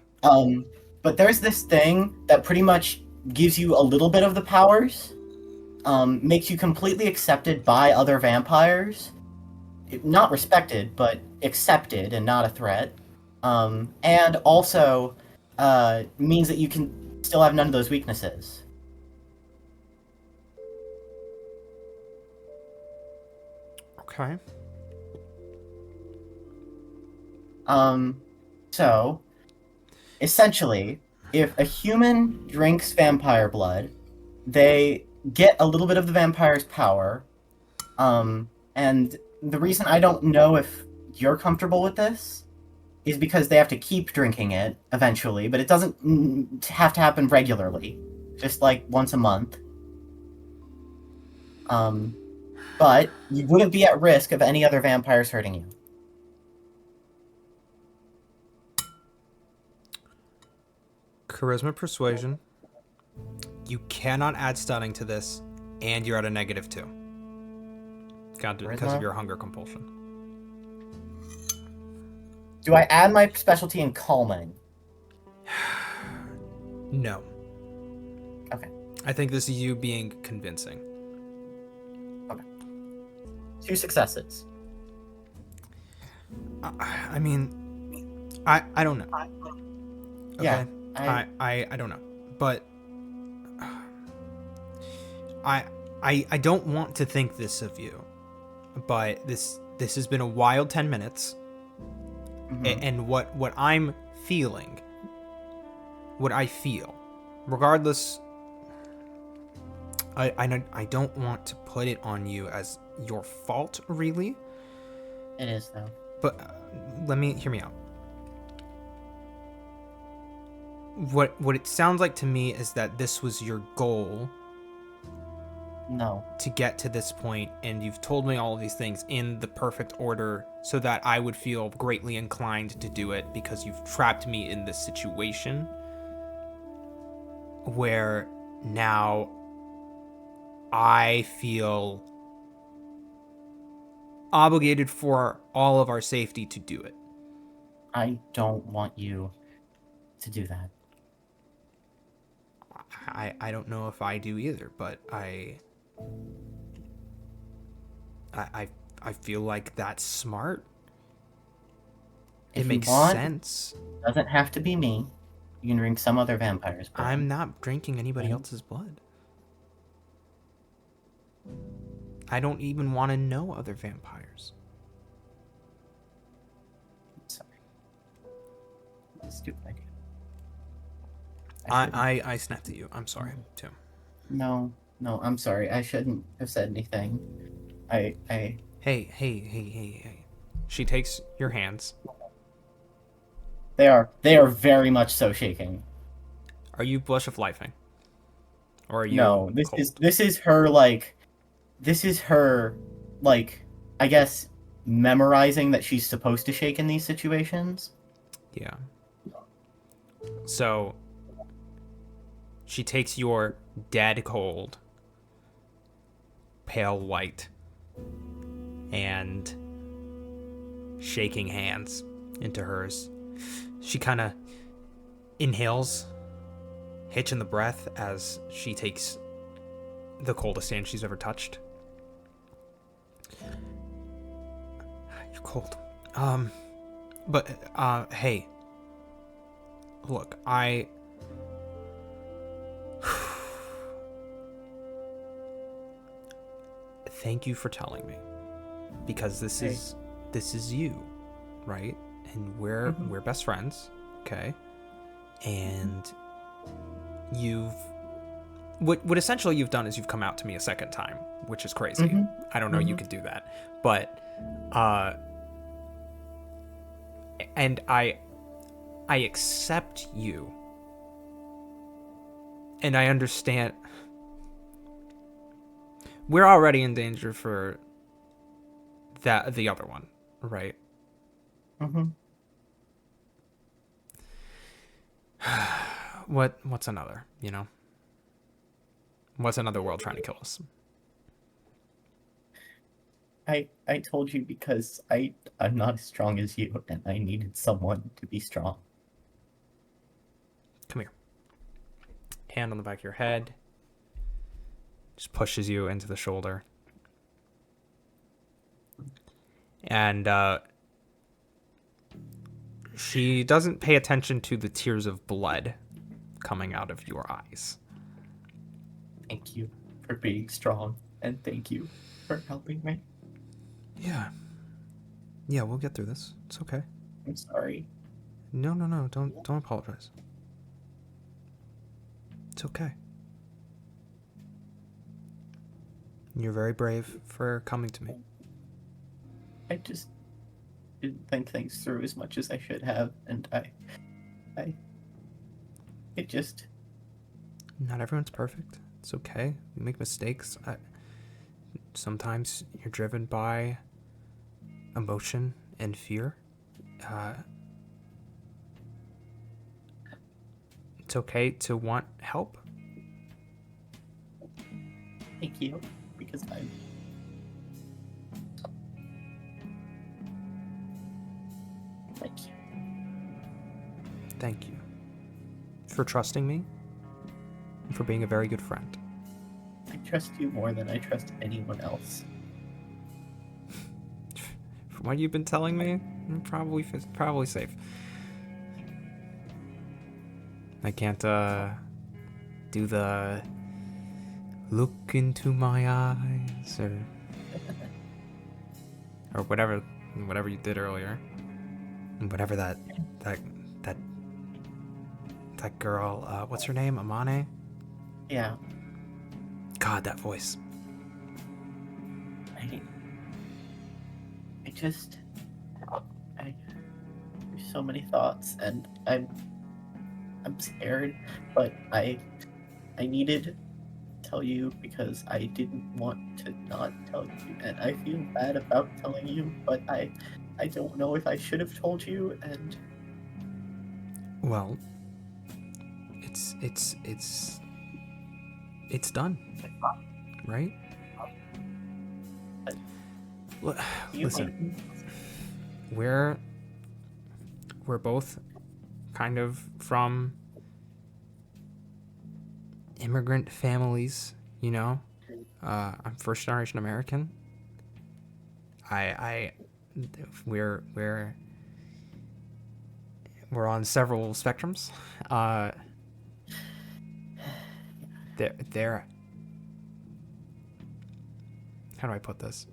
But there's this thing that pretty much gives you a little bit of the powers, makes you completely accepted by other vampires, not respected, but accepted and not a threat, and also means that you can still have none of those weaknesses. Okay. So, essentially, if a human drinks vampire blood, they get a little bit of the vampire's power, and the reason I don't know if you're comfortable with this is because they have to keep drinking it eventually, but it doesn't have to happen regularly, just like once a month. But you wouldn't be at risk of any other vampires hurting you. Charisma persuasion. You cannot add stunning to this, and you're at a -2. Got to, because of Charisma? your hunger compulsion. Do I add my specialty in calming? No. Okay. I think this is you being convincing. 2 successes. I mean, I don't know. Okay. Yeah. I don't know, but I don't want to think this of you, but this has been a wild 10 minutes, and what I'm feeling, what I feel, regardless, I don't want to put it on you as your fault, really. It is, though. But hear me out. What it sounds like to me is that this was your goal. No. To get to this point, and you've told me all of these things in the perfect order so that I would feel greatly inclined to do it, because you've trapped me in this situation where now I feel obligated for all of our safety to do it. I don't want you to do that. I don't know if I do either, but I feel like that's smart. It makes sense. Doesn't have to be me. You can drink some other vampire's blood. I'm not drinking anybody else's blood. I don't even want to know other vampires. Sorry. That's a stupid idea. I snapped at you. I'm sorry, too. No, I'm sorry. I shouldn't have said anything. Hey. She takes your hands. They are very much so shaking. Are you blush of lifing? Or are you No, cold? this is her I guess memorizing that she's supposed to shake in these situations. Yeah. So she takes your dead cold, pale white, and shaking hands into hers. She kind of inhales, hitching the breath as she takes the coldest hand she's ever touched. You're cold. But hey. Look, thank you for telling me, because this is you, right? And we're best friends, okay? And what essentially you've done is you've come out to me a second time, which is crazy. I don't know you could do that, but and I accept you, and I understand we're already in danger for the other one, right? What's another, you know? What's another world trying to kill us? I told you because I'm not as strong as you, and I needed someone to be strong. Come here. Hand on the back of your head. Just pushes you into the shoulder. And she doesn't pay attention to the tears of blood coming out of your eyes. Thank you for being strong, and thank you for helping me. Yeah, we'll get through this. It's okay. I'm sorry. No, don't apologize. It's okay. You're very brave for coming to me. I just didn't think things through as much as I should have, and it just... Not everyone's perfect. It's okay. We make mistakes. sometimes you're driven by emotion and fear. It's okay to want help. Thank you, because I'm... Thank you. Thank you for trusting me and for being a very good friend. I trust you more than I trust anyone else. From what you've been telling me, I'm probably safe. I can't do the look into my eyes or whatever you did earlier. And whatever that girl, what's her name? Amane? Yeah. God, that voice. There's so many thoughts, and I'm scared, but I needed to tell you because I didn't want to not tell you, and I feel bad about telling you, but I don't know if I should have told you, and... Well, it's done, right? Listen, we're both kind of from immigrant families, you know. I'm first generation American. We're on several spectrums. They're how do I put this?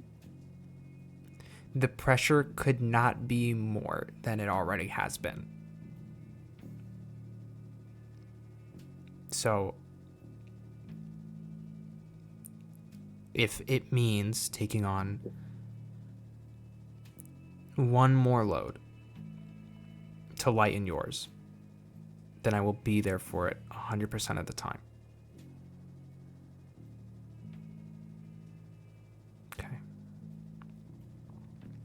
The pressure could not be more than it already has been. So, if it means taking on one more load to lighten yours, then I will be there for it 100% of the time. Okay.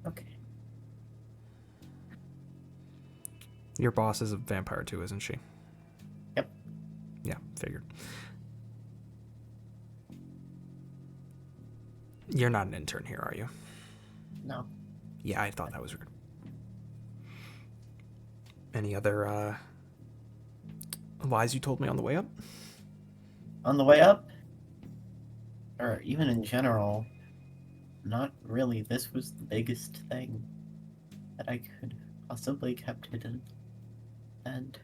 Okay. Your boss is a vampire too, isn't she? Yep. Yeah, figured. You're not an intern here, are you? No. Yeah, I thought that was weird. Any other lies you told me on the way up? On the way up? Or even in general, not really. This was the biggest thing that I could possibly kept hidden. And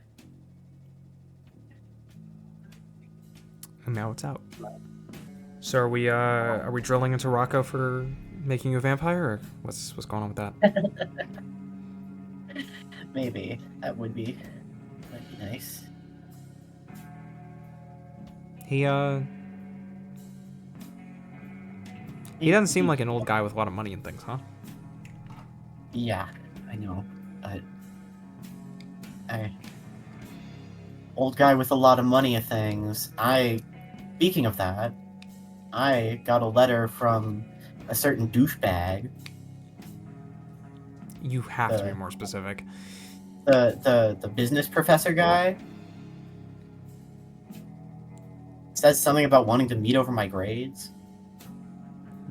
now it's out. So are we drilling into Rocco for making you a vampire, or what's going on with that? maybe that'd be nice. He doesn't seem like an old guy with a lot of money and things, huh? Yeah, I know. Old guy with a lot of money and things. Speaking of that, I got a letter from a certain douchebag. You have to be more specific. The business professor guy says something about wanting to meet over my grades.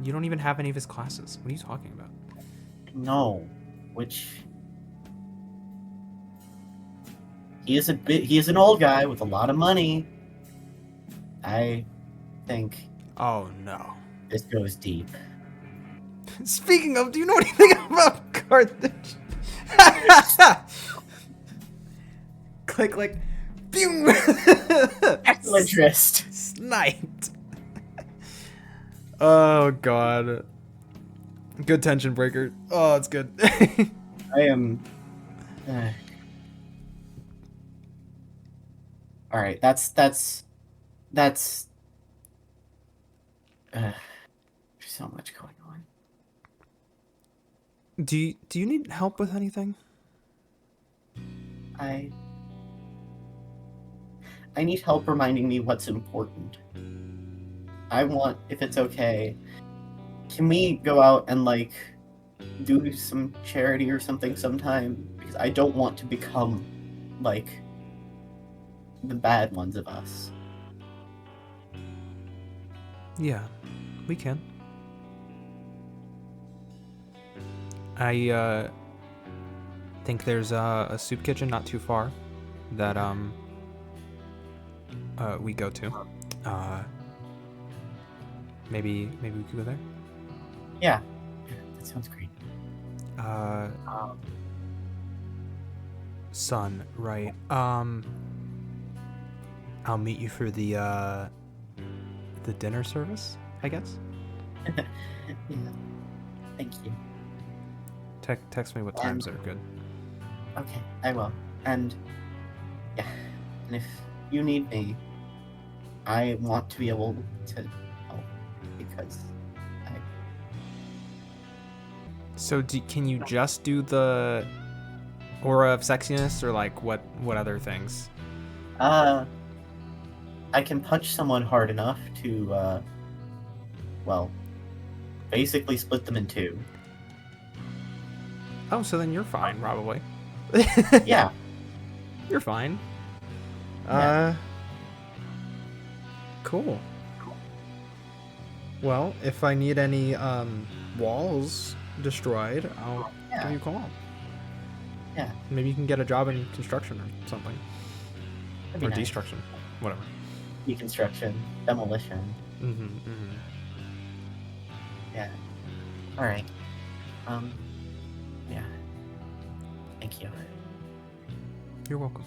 You don't even have any of his classes. What are you talking about? No, which he is an old guy with a lot of money. I think. Oh no. This goes deep. Speaking of, do you know anything about Carthage? Click. Pew! Actual interest. Sniped. Oh god. Good tension breaker. Oh, it's good. I am. All right, that's. There's so much going on. Do you need help with anything? I need help reminding me what's important. I want, if it's okay, can we go out and like do some charity or something sometime? Because I don't want to become like the bad ones of us. Yeah, we can. I think there's a soup kitchen not too far that we go to. Maybe we could go there. Yeah, that sounds great. Son, right? I'll meet you for the dinner service, I guess. Yeah. Thank you. Text me what times are good. Okay, I will. And yeah, and if you need me, I want to be able to help because I. So can you just do the aura of sexiness, or like what other things? I can punch someone hard enough to, well, basically split them in two. Oh, so then you're fine, probably. Yeah. You're fine. Yeah. Cool. Well, if I need any walls destroyed, I'll give you a call. Yeah. Maybe you can get a job in construction or something. That'd be Or nice. destruction. Whatever. Deconstruction, demolition. Yeah. All right. Yeah. Thank you. You're welcome.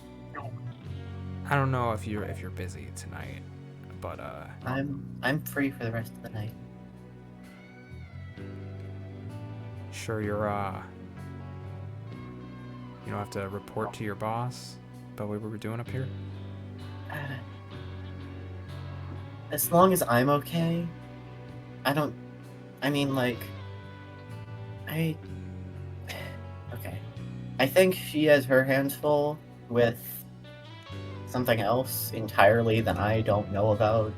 I don't know if you're busy tonight, but I'm free for the rest of the night. sure you're you don't have to report to your boss about what we were doing up here? As long as I'm okay, I mean, like, okay. I think she has her hands full with something else entirely that I don't know about,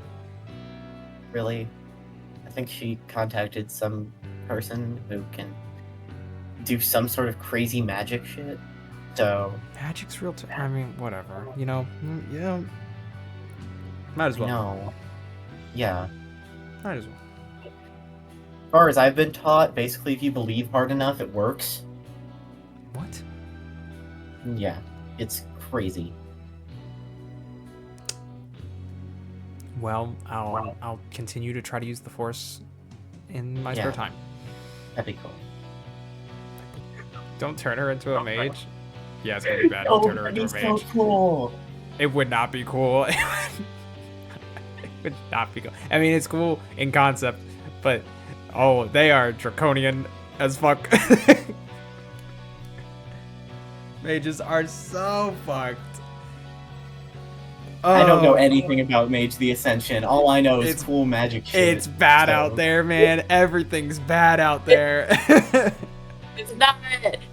really. I think she contacted some person who can do some sort of crazy magic shit, so... Magic's real I mean, whatever. You know, might as well. No. Yeah. Might as well. As far as I've been taught, basically if you believe hard enough, it works. What? Yeah, it's crazy. Well, I'll continue to try to use the Force in my spare time. That'd be cool. Don't turn her into a mage. Yeah, it's gonna be bad if you turn her into a mage. So cool. It would not be cool. It would not be cool. I mean, it's cool in concept, but oh, they are draconian as fuck. Mages are so fucked. I don't know Oh, anything about Mage the Ascension. All I know is It's- cool magic shit. It's bad so- out there, man. Everything's bad out there. It's not.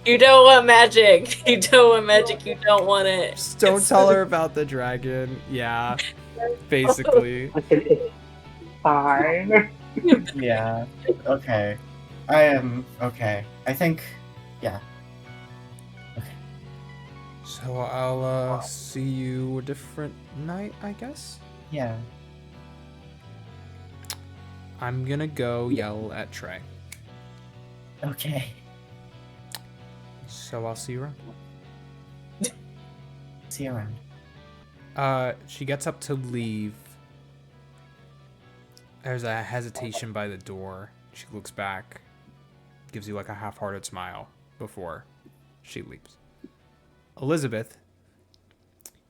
You don't want magic. You don't want magic. You don't want it. Just don't tell her about the dragon. Yeah, basically. It's fine. Yeah. Okay. I am okay. I think. Yeah. So I'll see you a different night, I guess. Yeah. I'm gonna go yell at Trey. Okay. So I'll see you around. See you around. She gets up to leave. There's a hesitation by the door. She looks back, gives you like a half-hearted smile before she leaves. Elizabeth,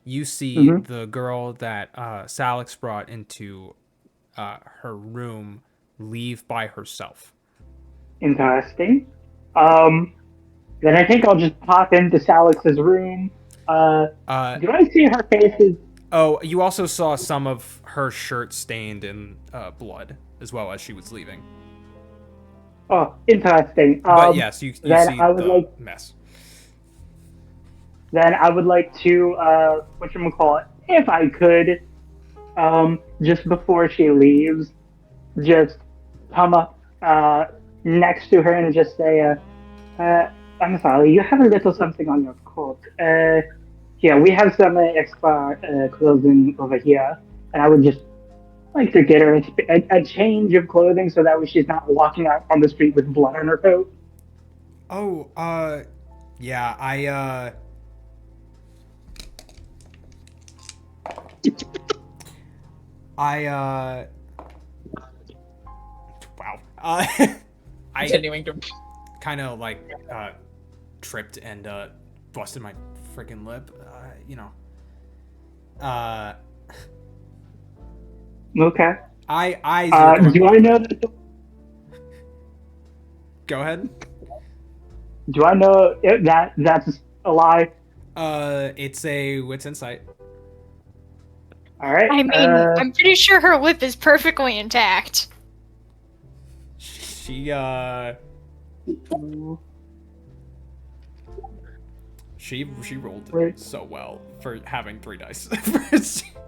you see the girl that Salix brought into her room leave by herself. Interesting. Then I think I'll just pop into Salix's room. Do I see her faces? Oh, you also saw some of her shirt stained in blood as well as she was leaving. Oh, interesting. But yes, you see then I would the like- mess. Then I would like to, whatchamacallit, if I could, just before she leaves, just come up next to her and just say, I'm sorry, you have a little something on your coat. Yeah, we have some extra clothing over here, and I would just like to get her a change of clothing so that way she's not walking out on the street with blood on her coat. Oh, yeah, wow. I Continuing to. kind of like tripped and busted my freaking lip. Okay. Eyes are going Do I know that? Go ahead. Do I know that that's a lie? It's a wits insight. All right. I mean, I'm pretty sure her lip is perfectly intact. She rolled Wait. so well for having 3 dice.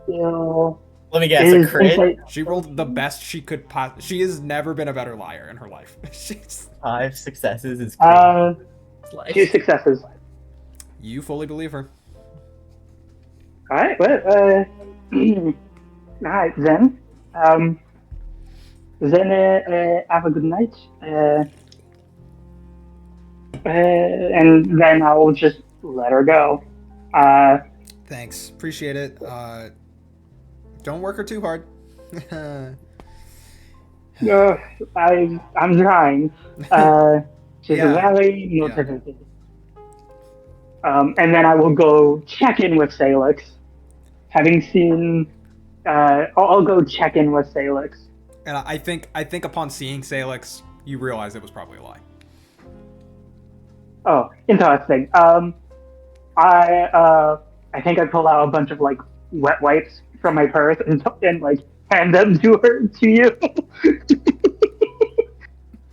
Let me guess, a crit? She rolled the best she could she has never been a better liar in her life. She's 5 successes is great. 2 successes. You fully believe her. All right. Well, all right then. Have a good night. And then I will just let her go. Thanks. Appreciate it. Don't work her too hard. I'm trying. She's Yeah. a very motivated. And then I will go check in with Salix. Having seen, I'll go check in with Salix. And I think upon seeing Salix, you realize it was probably a lie. Oh, interesting. I think I pull out a bunch of like wet wipes from my purse and like hand them to you.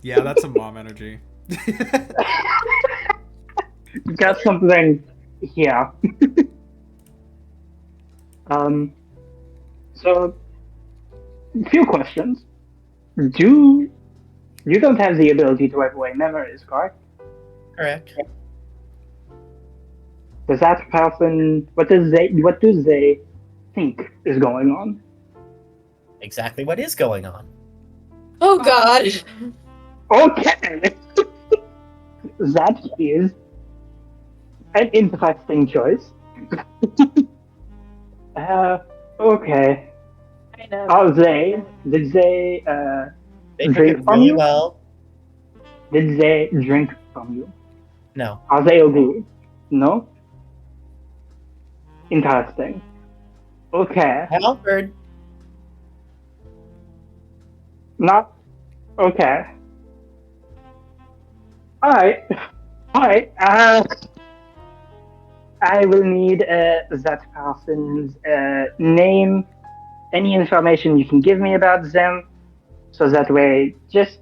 Yeah, that's some mom energy. Got something here. So, a few questions. You don't have the ability to wipe away memories, correct? Correct. Does that person, what do they think is going on? Exactly what is going on. Oh god. Okay! That is an interesting choice. Okay. I know. Did they They took drink it from really you? well. Did they drink from you? No. Are they okay? No? Interesting. Okay. I offered. Not okay. Alright. Alright. I will need that person's name, any information you can give me about them, so that way just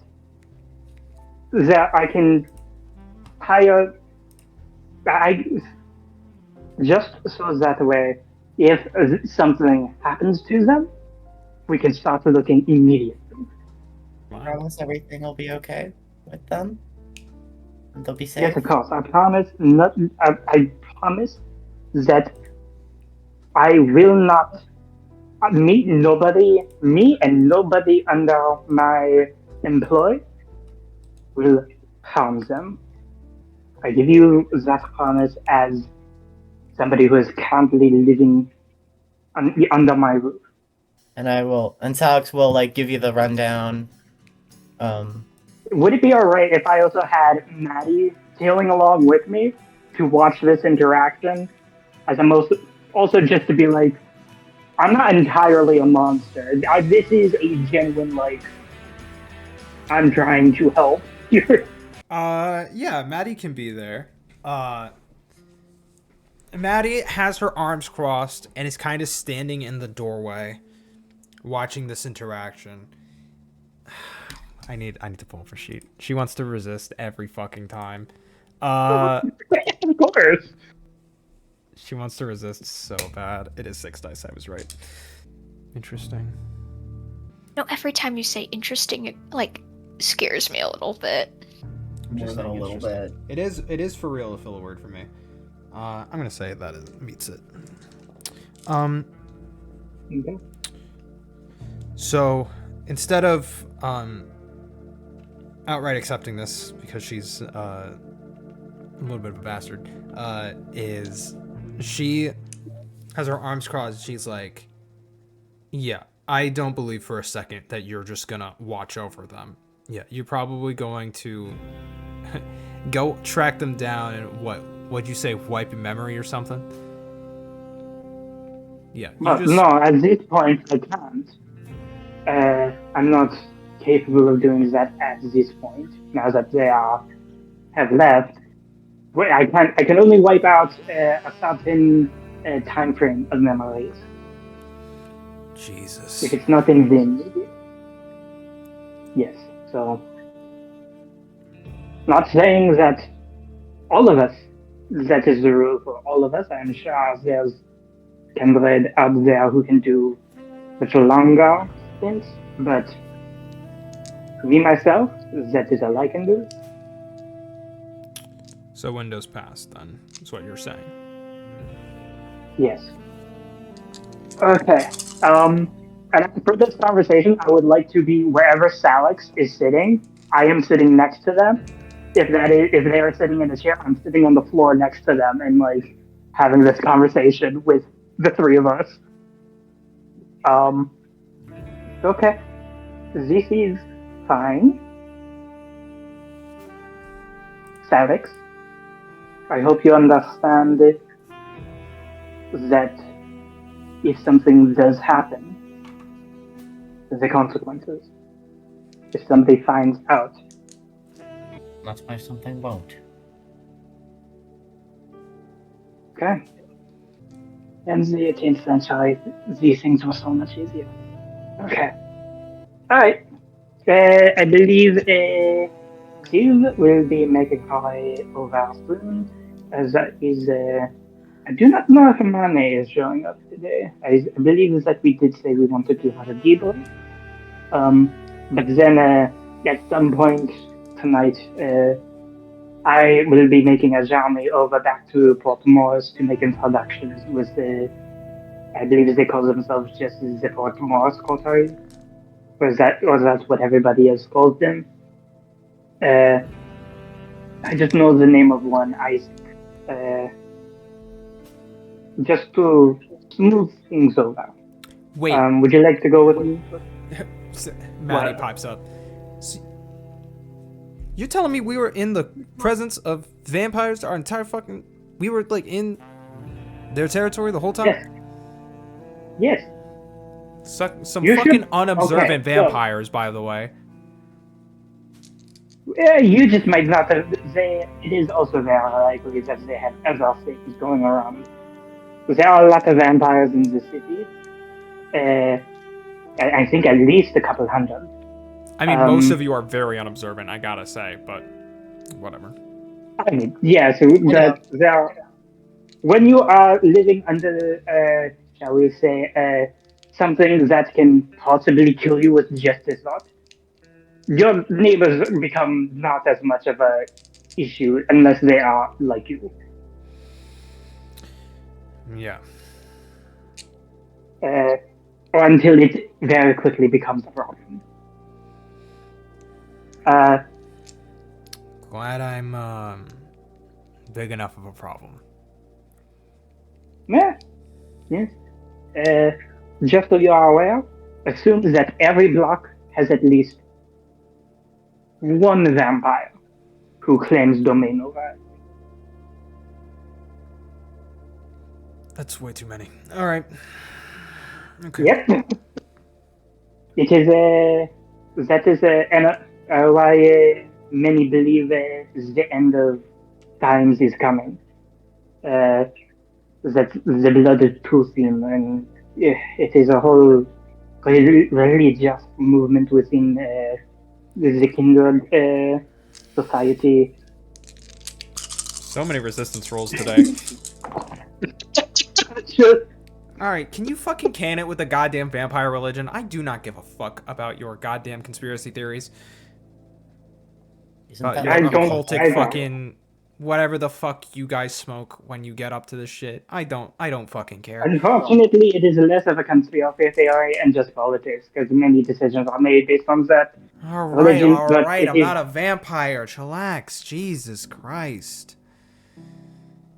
that I can hire just so that way if something happens to them, we can start looking immediately. I promise everything will be okay with them. And they'll be safe. Yes, of course. I promise. I promise that I will not meet nobody. Me and nobody under my employ will harm them. I give you that promise as somebody who is currently living under my roof. And Alex will like give you the rundown. Would it be alright if I also had Maddie tailing along with me to watch this interaction? As I'm also just to be like, I'm not entirely a monster. This is a genuine, like, I'm trying to help here. Yeah, Maddie can be there. Maddie has her arms crossed and is kind of standing in the doorway, watching this interaction. I need to pull up her sheet. She wants to resist every fucking time. Of course. She wants to resist so bad. It is 6 dice. I was right. Interesting. No, every time you say interesting, like scares me a little bit. More than a little bit. It is for real a filler word for me. I'm gonna say that it meets it. Okay. So instead of outright accepting this because she's a little bit of a bastard, is she has her arms crossed. She's like, yeah, I don't believe for a second that you're just gonna watch over them. Yeah, you're probably going to go track them down and what'd you say, wipe your memory or something? Yeah, But no, at this point I can't. I'm not capable of doing that at this point. Now that they have left, I can only wipe out a certain time frame of memories. Jesus. If it's not in Vin, yes. So, not saying that all of us, that is the rule for all of us. I'm sure there's kindred out there who can do much longer stints, but me myself, that is all I can do. So Windows passed, then, is what you're saying. Yes. Okay. And for this conversation, I would like to be wherever Salix is sitting. I am sitting next to them. If they are sitting in a chair, I'm sitting on the floor next to them and like having this conversation with the three of us. Okay. This is fine. Salix, I hope you understand that if something does happen, the consequences. If somebody finds out. That's why something won't. Okay. In the 18th century, these things were so much easier. Okay. Alright. I believe Steve will be making her way over soon. That is, I do not know if Amane is showing up today. I believe that we did say we wanted to have a debrief. But then at some point tonight, I will be making a journey over back to Port Morris to make introductions with I believe they call themselves just the Port Morris Coterie. Or that's what everybody else calls them. I just know the name of one, Isaac. Just to smooth things over. Wait. Would you like to go with me? Maddie pipes up. So, you're telling me we were in the presence of vampires our entire fucking... We were, like, in their territory the whole time? Yes. Some fucking unobservant vampires, so, by the way. You just might not have... It is also very likely that they have other things going around. There are a lot of vampires in the city. I think at least a couple hundred. I mean, most of you are very unobservant, I gotta say, but whatever. I mean, yeah, so when you are living under, shall we say, something that can possibly kill you with just a thought, your neighbors become not as much of a issue unless they are like you. Yeah. Or until it very quickly becomes a problem. Glad I'm big enough of a problem. Yeah. Yes. Just so you are aware, assume that every block has at least one vampire who claims domain over it. That's way too many. All right. Okay. Yep. It is that is why many believe the end of times is coming. That the blood is too thin, and it is a whole religious movement within the kindred society. So many resistance rolls today. Alright, can you fucking can it with the goddamn vampire religion? I do not give a fuck about your goddamn conspiracy theories. Isn't But that your I what don't- occultic I don't- fucking whatever the fuck you guys smoke when you get up to this shit. I don't fucking care. Unfortunately, it is less of a conspiracy theory and just politics, because many decisions are made based on that. Religion, All but right. it I'm is- not a vampire. Chillax. Jesus Christ.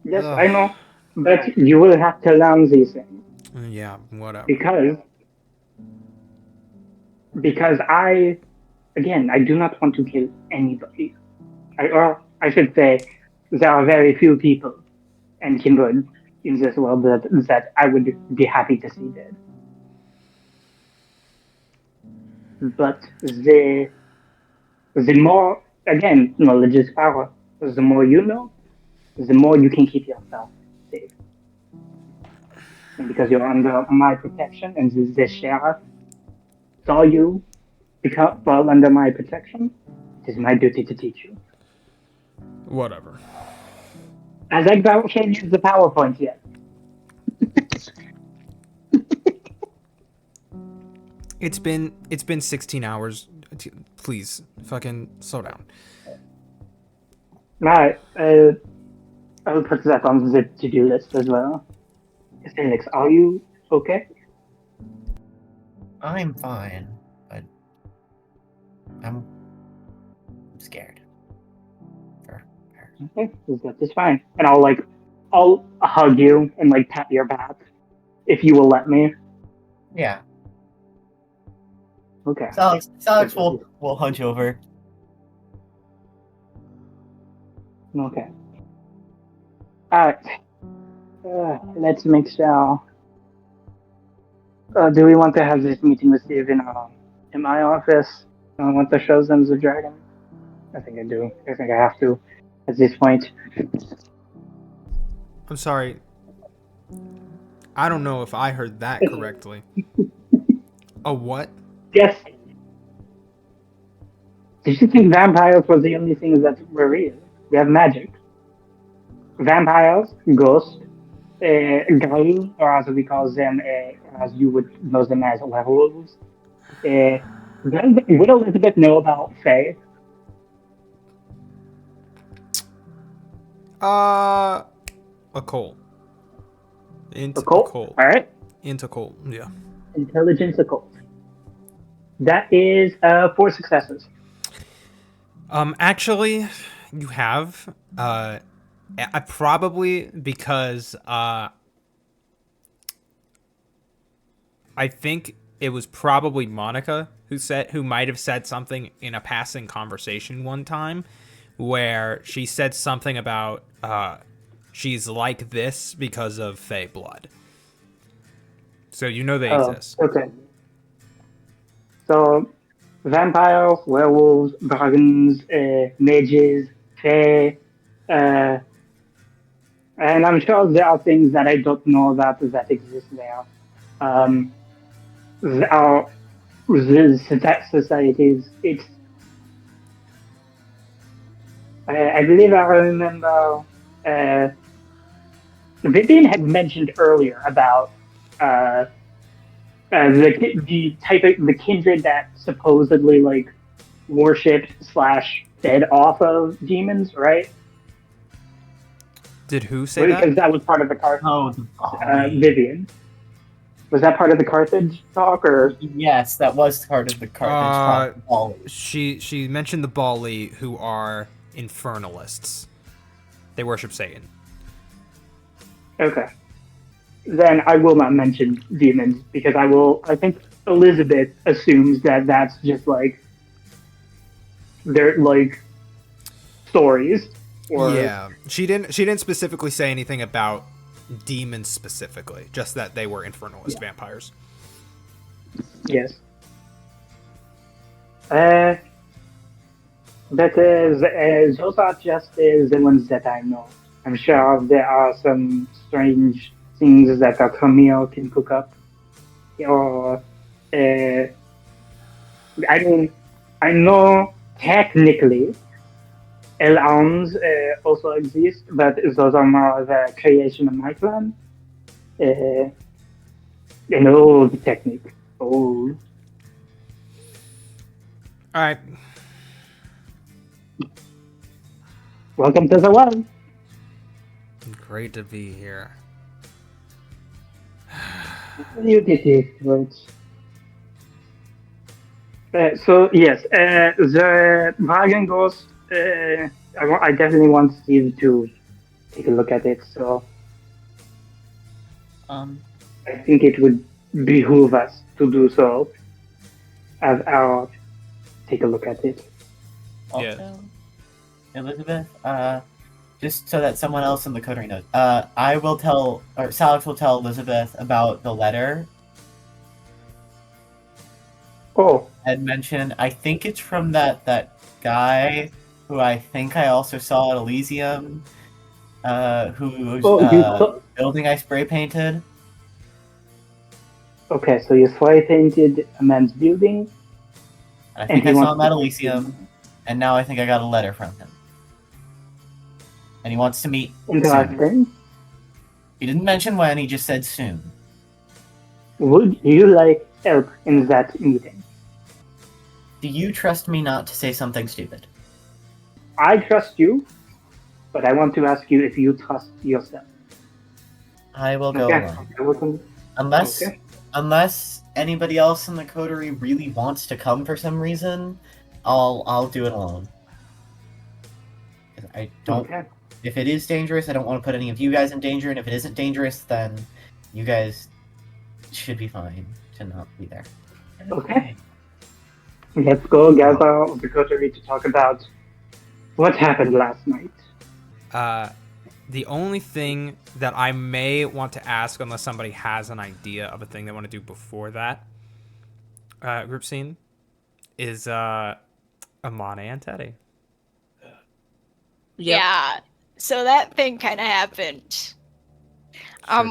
Yes, Ugh. I know, but you will have to learn these things Yeah, whatever. because I do not want to kill anybody. I should say, there are very few people and kindred in this world that I would be happy to see dead. But the more, again, knowledge is power. The more you know, the more you can keep yourself safe. And because you're under my protection and the sheriff saw you fall under my protection, it is my duty to teach you. Whatever. As I can't use the PowerPoint yet. It's been 16 hours. Please, fucking slow down. Right, I'll put that on the to-do list as well. Felix, are you okay? I'm fine, but I'm scared. For her. Okay, that is fine. And I'll hug you and pat your back if you will let me. Yeah. Okay. Alex will hunch over. Okay. Alright. Let's make sure. Do we want to have this meeting with Steve in my office? I want to show them the dragon. I think I do. I think I have to at this point. I'm sorry. I don't know if I heard that correctly. A what? Yes. Did you think vampires were the only things that were real? We have magic. Vampires, ghosts, ghouls, or as we call them, as you would know them as werewolves. Would Elizabeth know about Fae? Occult. Into Occult? occult. Alright. Into occult. Yeah. Intelligence occult. That is 4 successes. Actually, you have. I probably because I think it was probably Monica who might have said something in a passing conversation one time where she said something about she's like this because of Fey blood. So you know they exist. Okay. So, vampires, werewolves, dragons, mages, fae, and I'm sure there are things that I don't know about that exist there. There are the societies. I believe I remember. Vivian had mentioned earlier about the type of the kindred that supposedly worshipped / fed off of demons, right? Did who say Because that? that was part of the Oh, the Bali. Vivian. Was that part of the Carthage talk, or Yes, that was part of the Carthage talk. Bali. She mentioned the Bali, who are infernalists. They worship Satan. okay? Then I will not mention demons because I think Elizabeth assumes that that's just they're stories. Or Yeah, she didn't specifically say anything about demons specifically, just that they were infernalist vampires. yes. But those are just the ones that I know. I'm sure there are some strange things that a Camille can cook up. Or, I mean, I know technically L-arms also exist, but those are more the creation of my clan. An old technique. Old. All right. Welcome to the well. Great to be here. You did it, right? So yes, the Dragon Ghost. I definitely want Steve to take a look at it. So Um, I think it would behoove us to do so. Have our take a look at it. Yes. also, Elizabeth, just so that someone else in the coterie knows, I will tell, or Salix will tell Elizabeth about the letter Oh, Ed mentioned. I think it's from that guy who I think I also saw at Elysium, whose oh, you saw. building I spray painted. Okay, so you spray painted a man's building, I and think he I saw wants him to at talk to Elysium, you. and now I think I got a letter from him. And he wants to meet soon. Interesting. He didn't mention when, he just said soon. Would you like help in that meeting? Do you trust me not to say something stupid? I trust you, but I want to ask you if you trust yourself. I will go Okay. alone. Unless Okay. unless anybody else in the coterie really wants to come for some reason, I'll do it alone. 'Cause I don't. Okay. If it is dangerous, I don't want to put any of you guys in danger, and if it isn't dangerous, then you guys should be fine to not be there. Okay. Let's go gather the coterie to talk about what happened last night. The only thing that I may want to ask, unless somebody has an idea of a thing they want to do before that group scene, is Amane and Teddy. Yeah. So that thing kind of happened.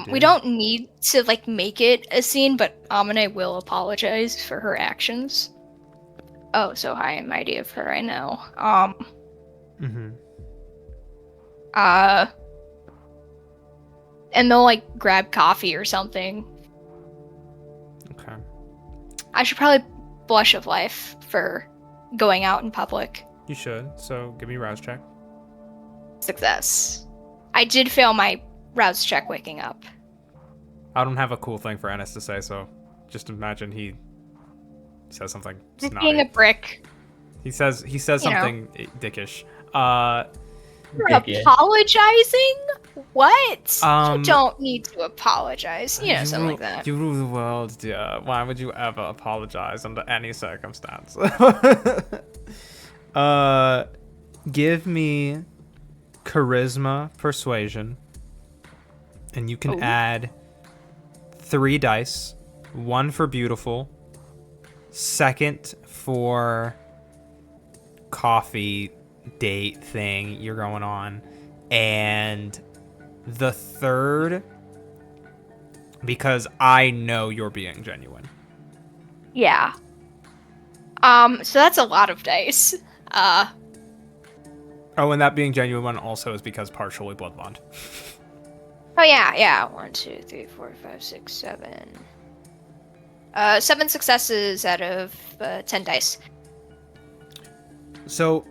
We did. don't need to like make it a scene, but Amane will apologize for her actions. Oh, so high in my idea of her, I know. Mm-hmm. And they'll like grab coffee or something. Okay. I should probably blush of life for going out in public. You should. So give me a rouse check. Success. I did fail my rouse check waking up. I don't have a cool thing for Ennis to say, so just imagine he says something Just snotty. being a brick. He says You know. something dickish. You're Dickish. apologizing? What? Um, You don't need to apologize. You know, something like that. You rule the world, dear. Why would you ever apologize under any circumstance? Give me charisma persuasion, and you can Ooh. add 3 dice. 1 for beautiful, 2nd for coffee date thing you're going on, and the 3rd because I know you're being genuine. Yeah. So that's a lot of dice. Oh, and that being genuine one also is because partially blood bond. Oh yeah. 1, 2, 3, 4, 5, 6, 7. 7 successes out of 10 dice. So,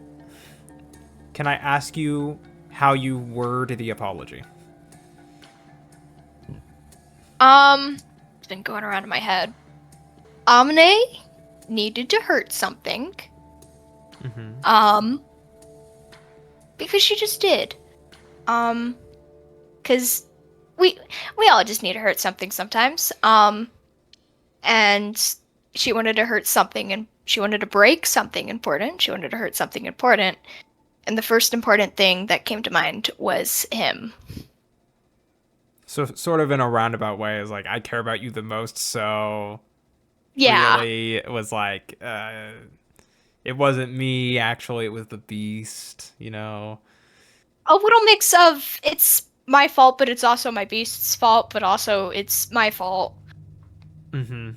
can I ask you how you word the apology? It's been going around in my head. Amane needed to hurt something. Mm-hmm. Because she just did. Cause we all just need to hurt something sometimes. And she wanted to hurt something, and she wanted to break something important. She wanted to hurt something important. And the first important thing that came to mind was him. So, sort of in a roundabout way, is like, I care about you the most, so... Yeah. Really, it was like, it wasn't me, actually, it was the beast, you know? A little mix of, it's my fault, but it's also my beast's fault, but also it's my fault. Mm-hmm.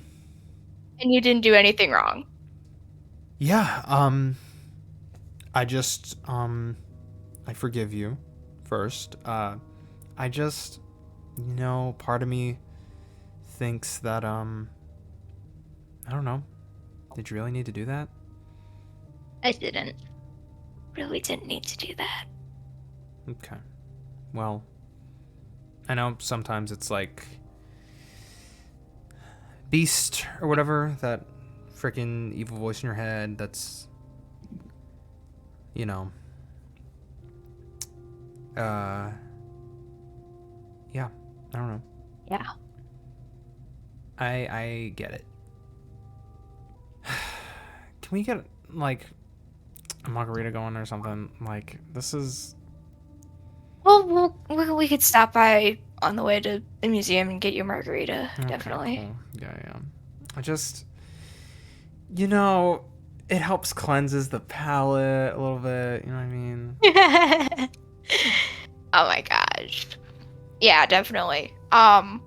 And you didn't do anything wrong. Yeah, I just, I forgive you, first. I just, you know, part of me thinks that, I don't know. Did you really need to do that? I didn't. Really didn't need to do that. Okay. Well, I know sometimes it's like Beast or whatever, that freaking evil voice in your head that's, you know, yeah, I don't know. Yeah. I get it. Can we get, like, a margarita going or something? Like, this is... Well, we could stop by on the way to the museum and get you a margarita. Okay, Definitely. cool. Yeah. I just... You know, it helps cleanses the palate a little bit, you know what I mean? Oh my gosh. Yeah, definitely. I mean,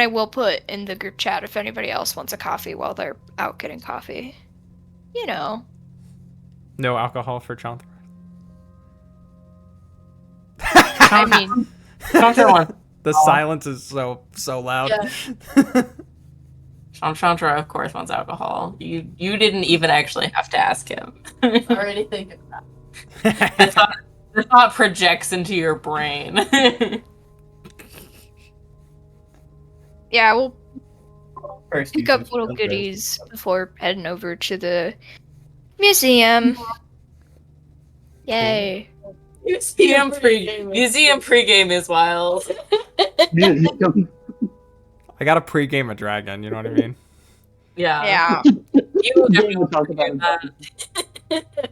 I will put in the group chat if anybody else wants a coffee while they're out getting coffee. You know. No alcohol for Chantra. I mean, Chantra wants The silence is so loud. Yeah. Chantra, of course, wants alcohol. You didn't even actually have to ask him. Already thinking about it. The thought projects into your brain. yeah, we'll First, pick you up should little filter. goodies before heading over to the museum. Yay. Museum pregame is wild. I got to pregame a dragon, you know what I mean? Yeah. You We'll talk about do that.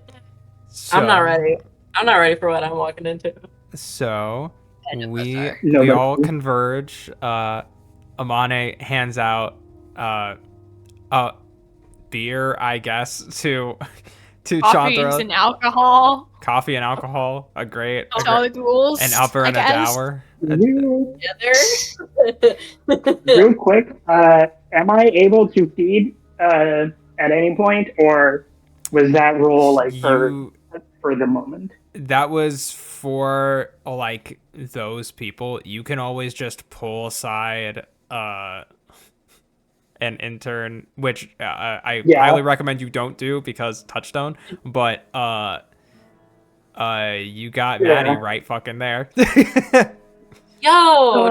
So, I'm not ready. I'm not ready for what I'm walking into. So, we are. No, we but- all converge. Amane hands out beer, I guess, to Coffees Chandra. and alcohol. Coffee and alcohol, a great, To all the ghouls. an upper I and a guess. dower. Real quick, am I able to feed at any point, or was that rule like for the moment? That was for like those people. You can always just pull aside an intern, which I highly recommend you don't do because touchstone. But you got Maddie right fucking there. Yo,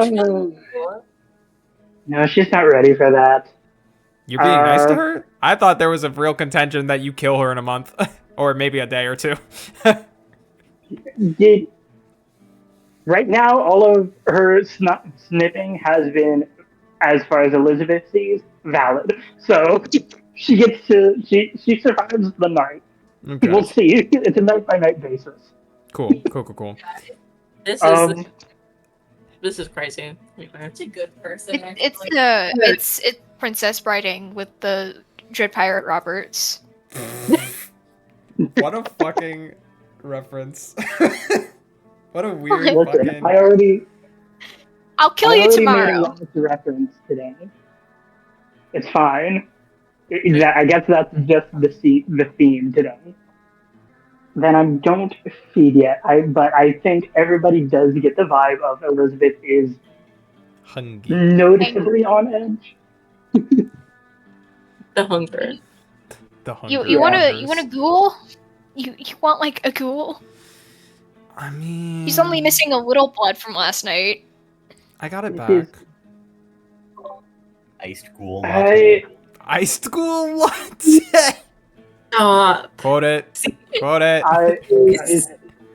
No, she's not ready for that. You're being nice to her? I thought there was a real contention that you kill her in a month. Or maybe a day or two. Right now, all of her snipping has been, as far as Elizabeth sees, valid. So she gets to she survives the night. Okay. We'll see. It's a night by night basis. Cool. This is crazy. It's a good person. It's Princess Briding with the Dread Pirate Roberts. What a fucking reference. What a weird Listen, fucking... I'll kill you tomorrow. Made a Roberts reference today. It's fine. I guess that's just the theme today. Then I don't feed yet. But I think everybody does get the vibe of Elizabeth is hungry, noticeably on edge. The hunger. You want a ghoul? You want like a ghoul? I mean, he's only missing a little blood from last night. I got it back. Iced ghoul. Iced ghoul. What? Quote it.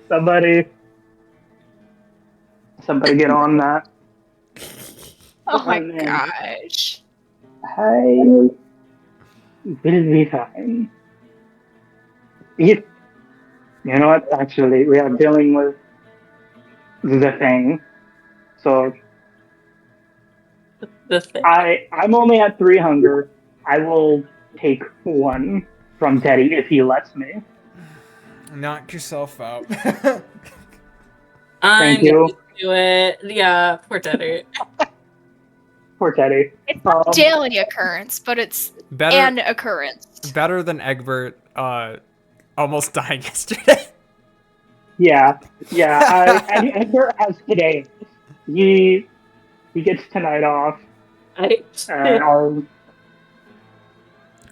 Somebody get on that. Oh my gosh. I will be fine. You know what? Actually, we are dealing with the thing. So I'm only at 3 hunger. I will take 1 from Teddy if he lets me. Knock yourself out. I'm Thank you. gonna do it. Yeah, poor Teddy. Poor Teddy. It's a daily occurrence, but it's an occurrence. Better than Egbert almost dying yesterday. Yeah. Egbert has today. He gets tonight off.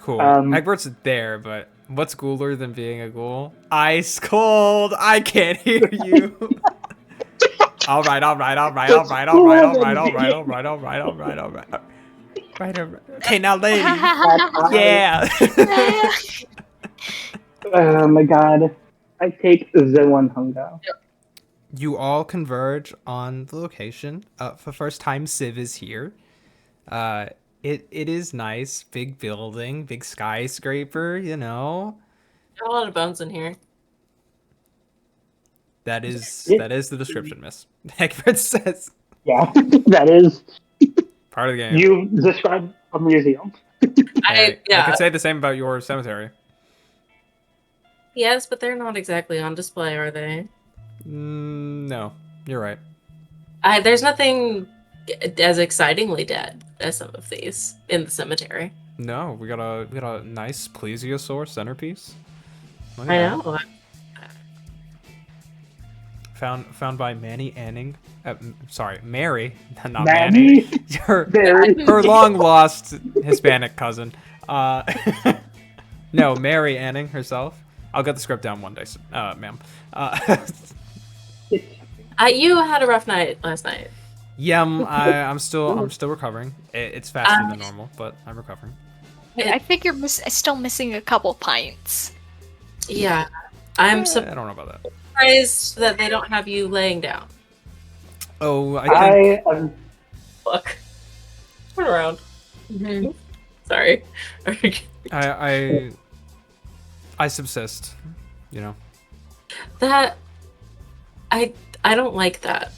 Cool. Egbert's there, but what's cooler than being a ghoul? Ice cold. I can't hear you. All right. Okay, now, ladies. Yeah. Oh my god. I take the one hunger. You all converge on the location. For the first time, Civ is here. It is nice. Big building, big skyscraper, you know. Got a lot of bones in here. That is Yeah. the description, Miss. Egbert says. Yeah, that is. Part of the game. You described a museum. I Yeah. could say the same about your cemetery. Yes, but they're not exactly on display, are they? No, you're right. There's nothing as excitingly dead as some of these in the cemetery. No, we got a nice plesiosaur centerpiece. Look at I that. know. Found by Manny Anning. Sorry, Mary, not Manny? Manny. Her Very. long lost Hispanic cousin. No, Mary Anning herself. I'll get the script down one day, ma'am. You had a rough night last night. Yeah, I'm still recovering. It's faster than normal, but I'm recovering. I think you're still missing a couple pints. Yeah, I'm I don't know about that. surprised that they don't have you laying down. Oh, I think Look, turn around. Sorry. I subsist. You know. That I don't like that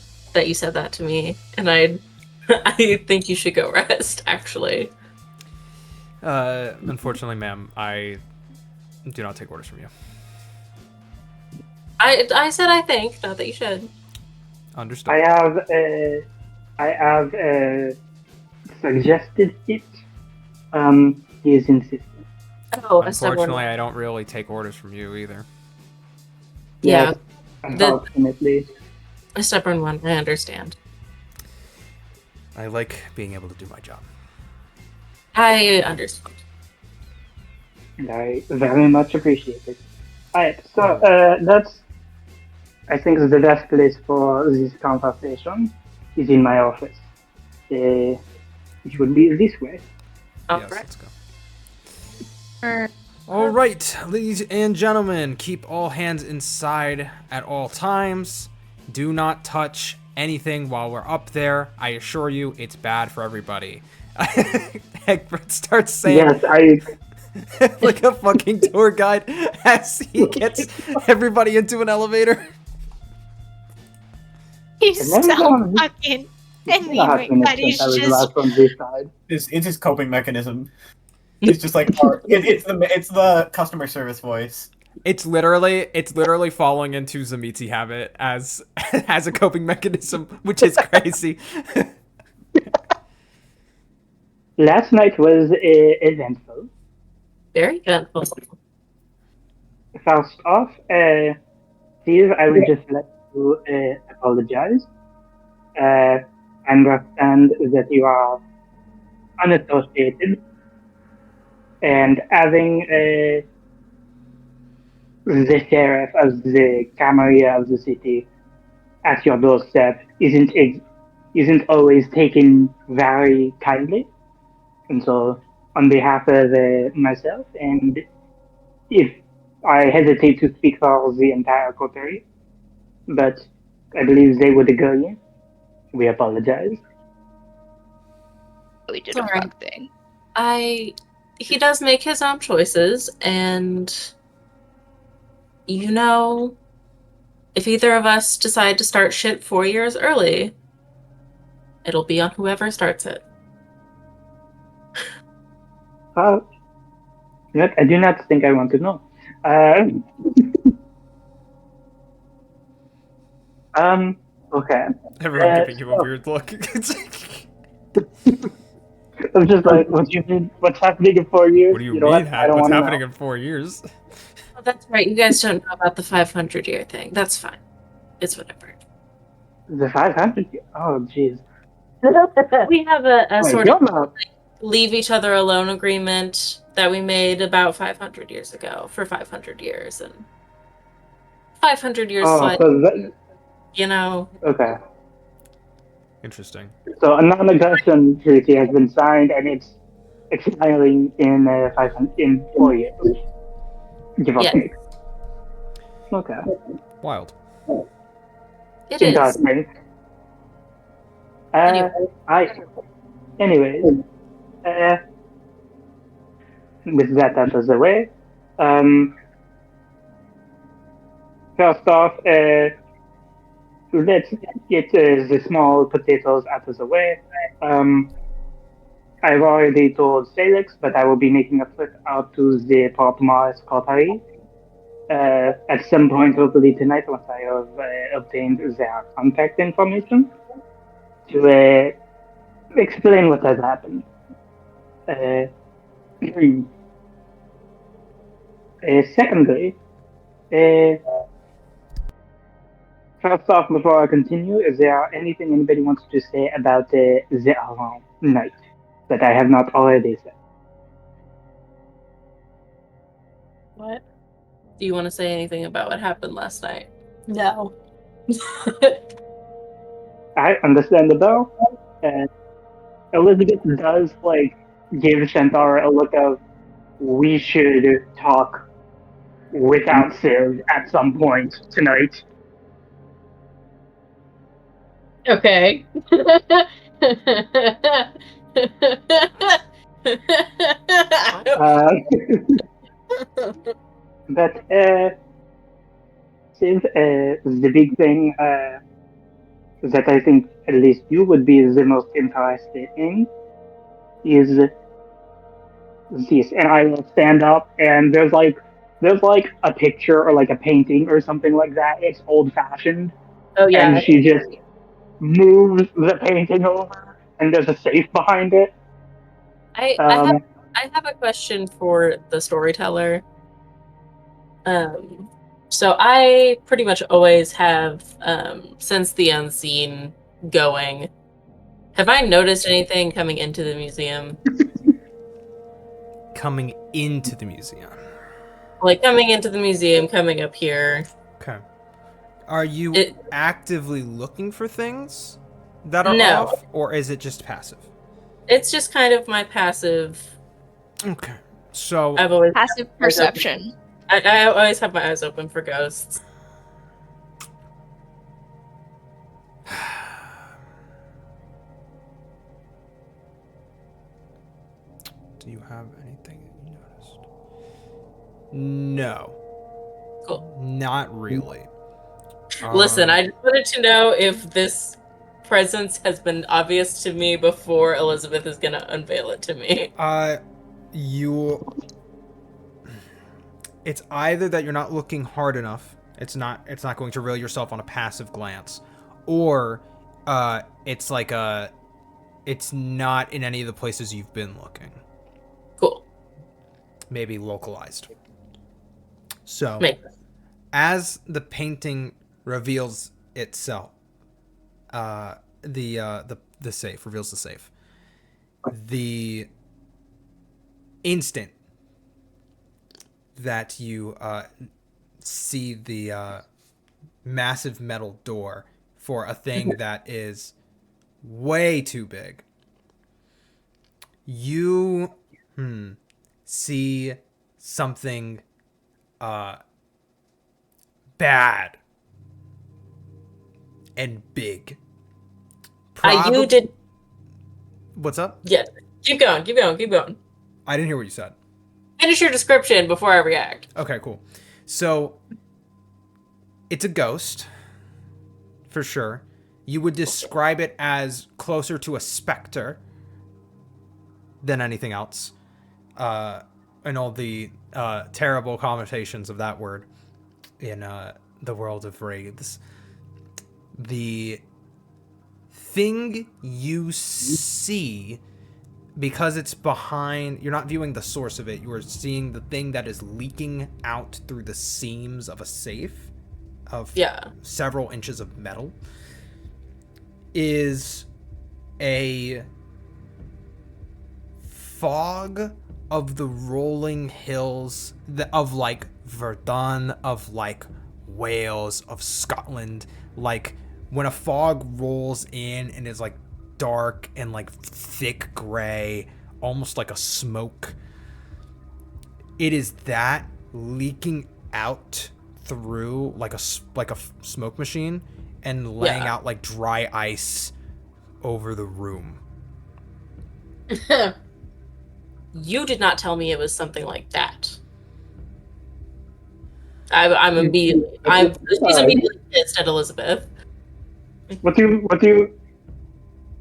you said that to me, and I think you should go rest. Actually, Unfortunately, ma'am, I do not take orders from you. I said I think, not that you should. Understood. I have suggested it. He is insistent. Oh, Unfortunately, I don't really take orders from you either. Yeah, Yes, unfortunately. a stubborn one. I understand. I like being able to do my job. I understand. And I very much appreciate it. Alright, so that's, I think, the best place for this conversation is in my office. It would be this way. All Yes, right. let's go. All right, ladies and gentlemen, keep all hands inside at all times. Do not touch anything while we're up there. I assure you, it's bad for everybody. Egbert starts saying, Yes, I. like a fucking tour guide as he gets everybody into an elevator. He's I've never so gone- fucking It's not anemic that he's since I was just last on this side. It's his coping mechanism. It's just like it's the customer service voice. It's literally falling into Zamiti habit as a coping mechanism, which is crazy. Last night was eventful. Very eventful. First off, Steve, I would just like to apologize. I understand that you are unassociated, and having the sheriff of the Camarilla of the city at your doorstep isn't always taken very kindly. And so, on behalf of myself, and if I hesitate to speak for the entire coterie, but I believe they would agree, we apologize. we did It's a alright. wrong thing. He does make his own choices, and if either of us decide to start shit 4 years early, it'll be on whoever starts it. I do not think I want to know. Okay. Everyone giving you a weird look. I'm just like, what do you mean? What's happening in 4 years? What do you know mean? what? I don't What's wanna happening know. in 4 years? Oh, that's right. You guys don't know about the 500-year thing. That's fine. It's whatever. The 500? Oh, jeez. We have a Wait, sort you're of not. leave each other alone agreement that we made about 500 years ago for 500 years, and 500 years Oh, like, so that, you know, okay. Interesting. So a non-aggression treaty has been signed, and it's expiring in 4 years, give or Yeah, take. Okay, Wild. it is. interesting. Anyway, I. Anyways, uh, with that out of the way, um, first off, let's get the small potatoes out of the way. Um, I've already told Felix, but I will be making a trip out to the Port Morris Pottery at some point, hopefully tonight, once I have obtained their contact information to explain what has happened. Uh, secondly, uh, first off, before I continue, is there anything anybody wants to say about the Around night that I have not already said? What? do you want to say anything about what happened last night? No. I understand the bell. Elizabeth does give Shantara a look of we should talk without Civ at some point tonight. Okay. Uh, but Civ, the big thing that I think at least you would be the most interested in is this. And I will stand up, and there's a picture or like a painting or something like that. It's old fashioned, Oh and yeah. she just moves the painting over, and there's a safe behind it. I Um, have a question for the storyteller. So I pretty much always have Sense the Unseen going. Have I noticed anything coming into the museum? Coming into the museum. Like coming into the museum, coming up here. Okay. Are you It actively looking for things that are No. off, or is it just passive? It's just kind of my passive. Okay. So I've always Passive perception. I always have my eyes open for ghosts. do you have anything that you noticed? No. Cool. Not really. Listen, I just wanted to know if this presence has been obvious to me before Elizabeth is gonna unveil it to me. It's either that you're not looking hard enough, it's not going to reel yourself on a passive glance, or it's not in any of the places you've been looking. Cool. Maybe localized. So Make sense. as the painting reveals itself, the safe reveals the safe. The instant that you see the massive metal door for a thing that is way too big, you see something bad and big. You did. What's up? Yeah. Keep going. Keep going. Keep going. I didn't hear what you said. Finish your description before I react. Okay, cool. So it's a ghost, for sure. You would describe it as closer to a specter than anything else, and all the terrible connotations of that word in the world of wraiths. The thing you see, because it's behind, you're not viewing the source of it, you are seeing the thing that is leaking out through the seams of a safe of several inches of metal, is a fog of the rolling hills of like Verdun, of like Wales, of Scotland, like when a fog rolls in and is like dark and like thick gray, almost like a smoke, it is that leaking out through like a smoke machine and laying out like dry ice over the room. You did not tell me it was something like that. She's immediately pissed at Elizabeth. What do you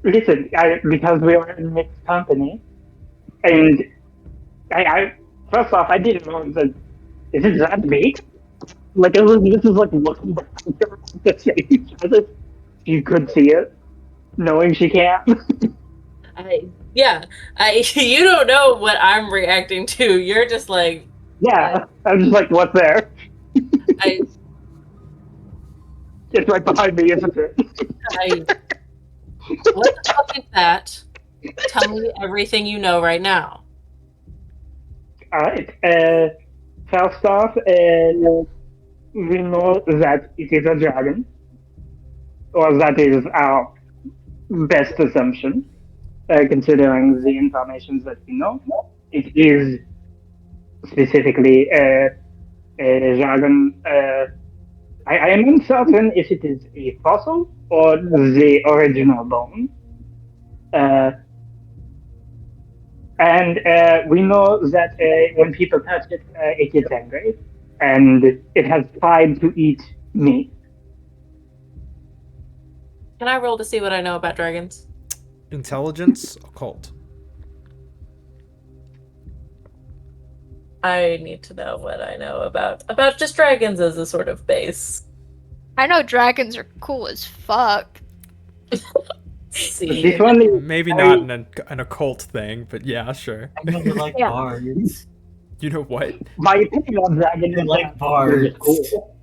listen? Because we were in mixed company, and I first off, I didn't know that is it that big? Like this is like looking back at the stage as if you could see it, knowing she can't. You don't know what I'm reacting to. You're just like, Yeah, I'm just like, what's there? It's right behind me, isn't it? What the fuck is that? Tell me everything you know right now. Alright, first off, we know that it is a dragon, or that is our best assumption, considering the information that we know. It is specifically a dragon. I am uncertain if it is a fossil or the original bone. And we know that when people touch it, it gets angry, and it has tried to eat meat. Can I roll to see what I know about dragons? Intelligence, occult. I need to know what I know about just dragons as a sort of base. I know dragons are cool as fuck. See. This one is Maybe not an occult thing, but yeah, sure. I know you like Yeah. bards. You know what? my opinion on dragon I is like that bards. they're just cool.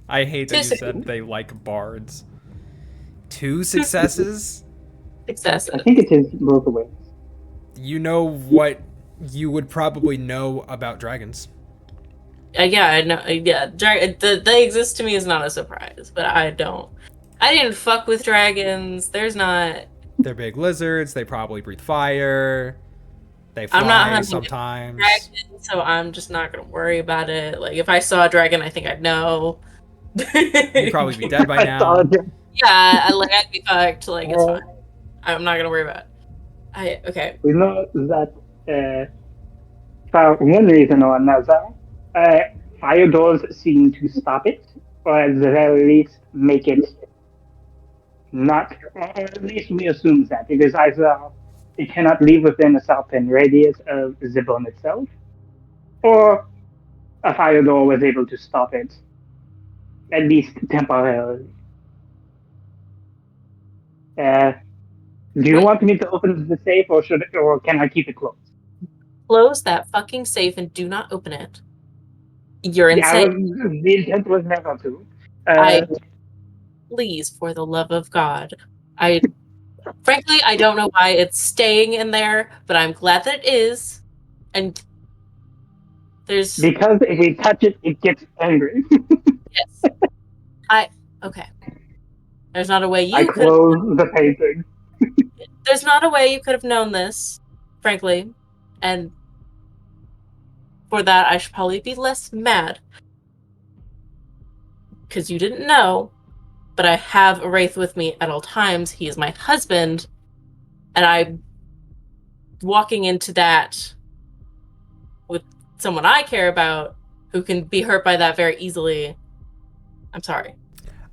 I hate that you said they like bards. 2 successes? Successes. I think it is both ways. You know what you would probably know about dragons. Yeah, I know. Yeah, they exist to me is not a surprise, but I didn't fuck with dragons. There's not. They're big lizards. They probably breathe fire. They fly I'm not hunting sometimes. Dragons, so I'm just not gonna worry about it. Like if I saw a dragon, I think I'd know. You'd probably be dead by I now. saw it. Yeah, I'd be fucked. Like it's fine. I'm not gonna worry about it. Okay. We know that for one reason or another, fire doors seem to stop it, or at the very least make it not. Or at least we assume that it is either it cannot leave within a certain radius of the bone itself, or a fire door was able to stop it, at least temporarily. Do you want me to open the safe, or can I keep it closed? Close that fucking safe and do not open it. You're insane. The intent was never to. Please, for the love of God. Frankly, I don't know why it's staying in there, but I'm glad that it is. And there's Because if we touch it, it gets angry. yes. Okay. There's not a way I you could. close the painting. There's not a way you could have known this, frankly, and for that I should probably be less mad because you didn't know. But I have a wraith with me at all times. He is my husband, and I'm walking into that with someone I care about who can be hurt by that very easily. I'm sorry.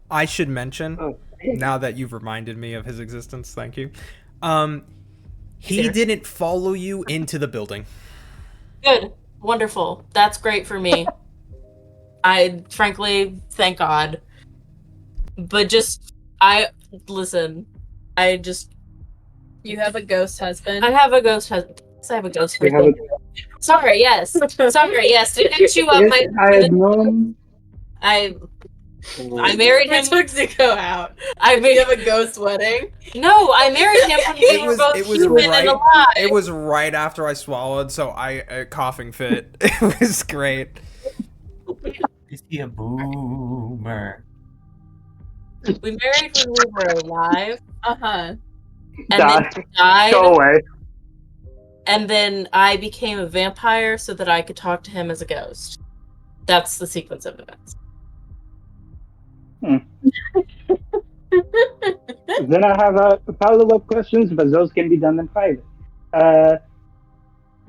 I should mention, now that you've reminded me of his existence, thank you. He didn't follow you into the building. Good. Wonderful. That's great for me. I frankly, thank God. But You have a ghost husband. I have a ghost husband. I have a ghost husband. Sorry, yes. Sorry, yes. To catch you up, I had known. I married him. Took to go out. I made him a ghost wedding. No, I married him when we were both human and alive. It was right after I swallowed, so a coughing fit. It was great. Is he a boomer? We married when we were alive, Uh-huh. and then Dot. he died, Go away. and then I became a vampire so that I could talk to him as a ghost. That's the sequence of events. Then I have follow-up questions, but those can be done in private.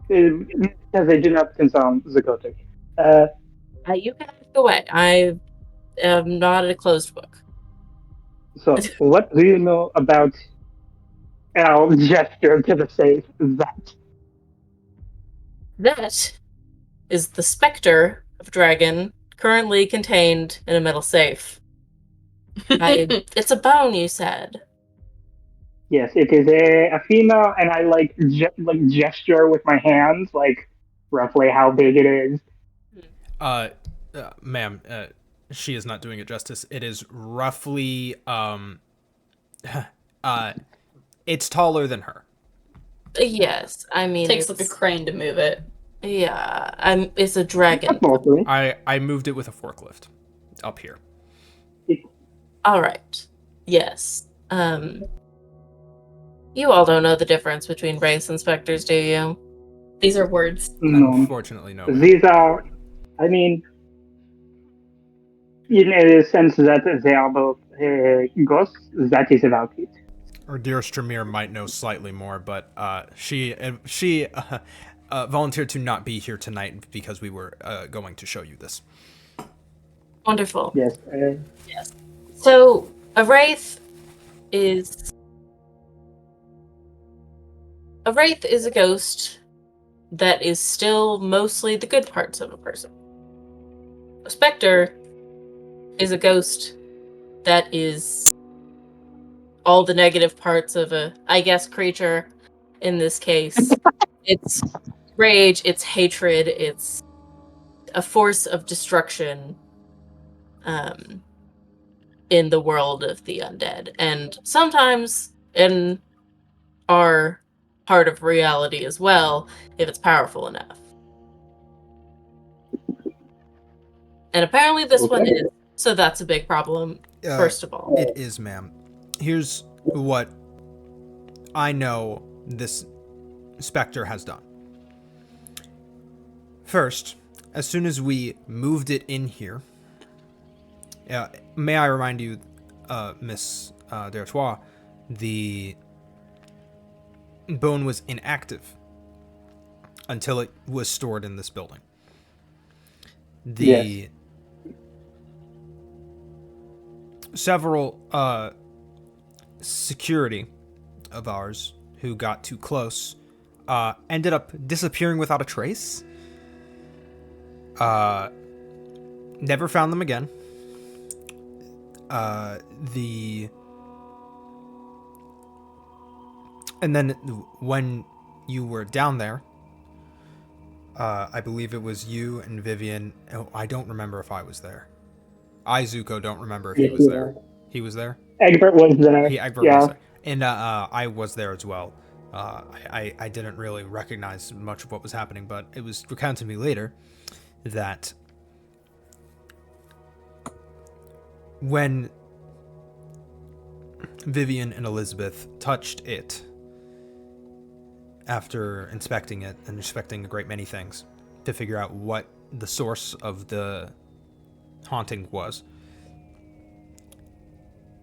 Because I do not consult the Kotek. You can ask away. I am not a closed book. So, what do you know about our gesture to the safe? That is the Spectre of Dragon, currently contained in a metal safe. It's a bone, you said. Yes, it is a female, and I like gesture with my hands, like roughly how big it is. Ma'am, she is not doing it justice. It is roughly, it's taller than her. Yes, I mean Takes like a crane to move it. yeah. It's a dragon. Mostly. I moved it with a forklift up here. All right. Yes. You all don't know the difference between race and specters, do you? These are words. No. Unfortunately, no. ma'am. These are, I mean, in a sense that they are both ghosts, that is about it. Or dear Stramir might know slightly more, but she volunteered to not be here tonight because we were going to show you this. Wonderful. Yes. So, a wraith is a ghost that is still mostly the good parts of a person. A specter is a ghost that is all the negative parts of a, I guess, creature. In this case, it's rage, it's hatred, it's a force of destruction in the world of the undead. And sometimes in our part of reality as well, if it's powerful enough. And apparently this one is, so that's a big problem, first of all. It is, ma'am. Here's what I know this Spectre has done. First, as soon as we moved it in here, may I remind you, Miss D'Artois, the bone was inactive until it was stored in this building. Several security of ours who got too close ended up disappearing without a trace. Never found them again. And then when you were down there, I believe it was you and Vivian. Oh, I don't remember if I was there. Zuko, don't remember if he was there. He was there? Egbert was there. Egbert was there. And I was there as well. I didn't really recognize much of what was happening, but it was recounted to me later that when Vivian and Elizabeth touched it, after inspecting it and inspecting a great many things to figure out what the source of the haunting was,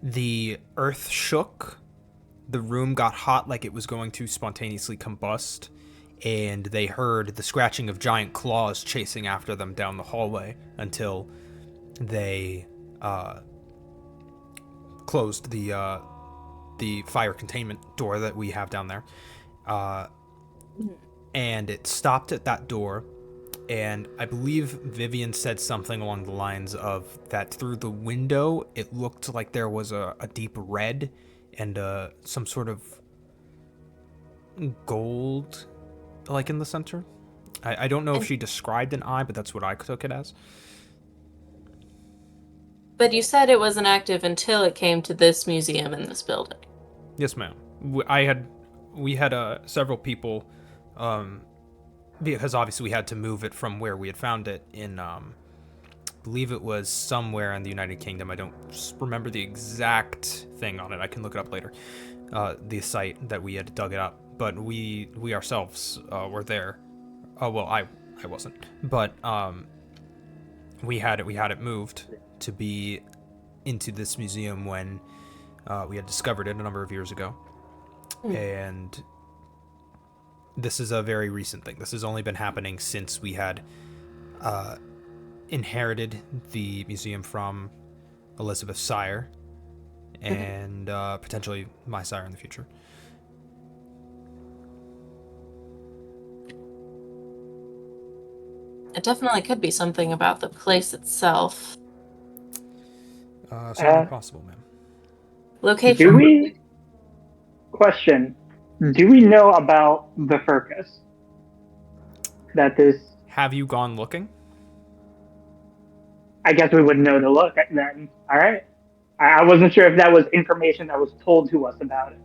the earth shook, the room got hot like it was going to spontaneously combust, and they heard the scratching of giant claws chasing after them down the hallway until they closed the fire containment door that we have down there. And it stopped at that door, and I believe Vivian said something along the lines of that through the window it looked like there was a deep red and some sort of gold like in the center. I don't know if she described an eye, but that's what I took it as. But you said it wasn't active until it came to this museum in this building. Yes, ma'am. We had several people, because obviously we had to move it from where we had found it in believe it was somewhere in the United Kingdom. I don't remember the exact thing on it. I can look it up later. The site that we had dug it up, but we ourselves were there. Oh well, I wasn't, but we had it moved to be into this museum when we had discovered it a number of years ago, and this is a very recent thing. This has only been happening since we had inherited the museum from Elizabeth's sire, and potentially my sire in the future. It definitely could be something about the place itself. Certainly possible, ma'am. Location. Do we know about the Furcus? That this, Have you gone looking? I guess we would know to look at then. All right. I wasn't sure if that was information that was told to us about it.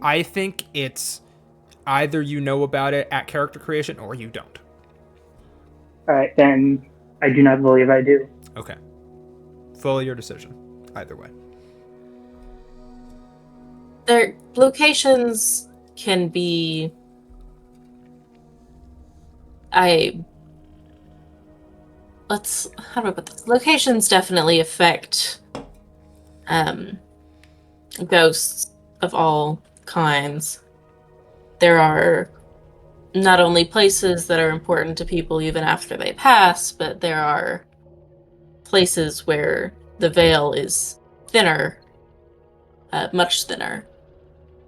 I think it's either you know about it at character creation or you don't. All right, then I do not believe I do. Okay. Fully your decision. Either way. Their locations can be. How do I put this? Locations definitely affect ghosts of all kinds. There are not only places that are important to people even after they pass, but there are places where the veil is thinner, much thinner.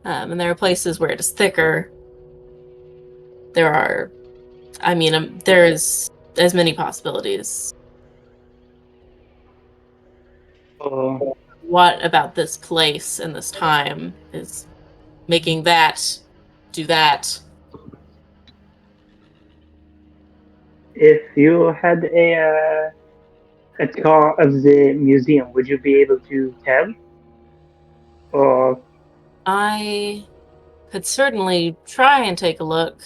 And there are places where it is thicker. There is as many possibilities. What about this place and this time is making that do that? If you had a tour of the museum, would you be able to tell? Or I could certainly try and take a look.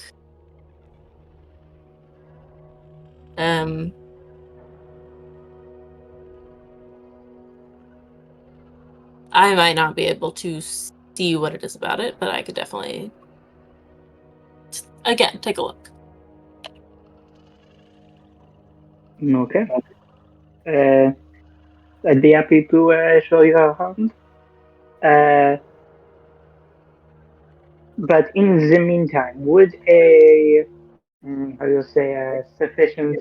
I might not be able to see what it is about it, but I could definitely, again, take a look. okay. I'd be happy to show you around. But in the meantime, would a sufficient?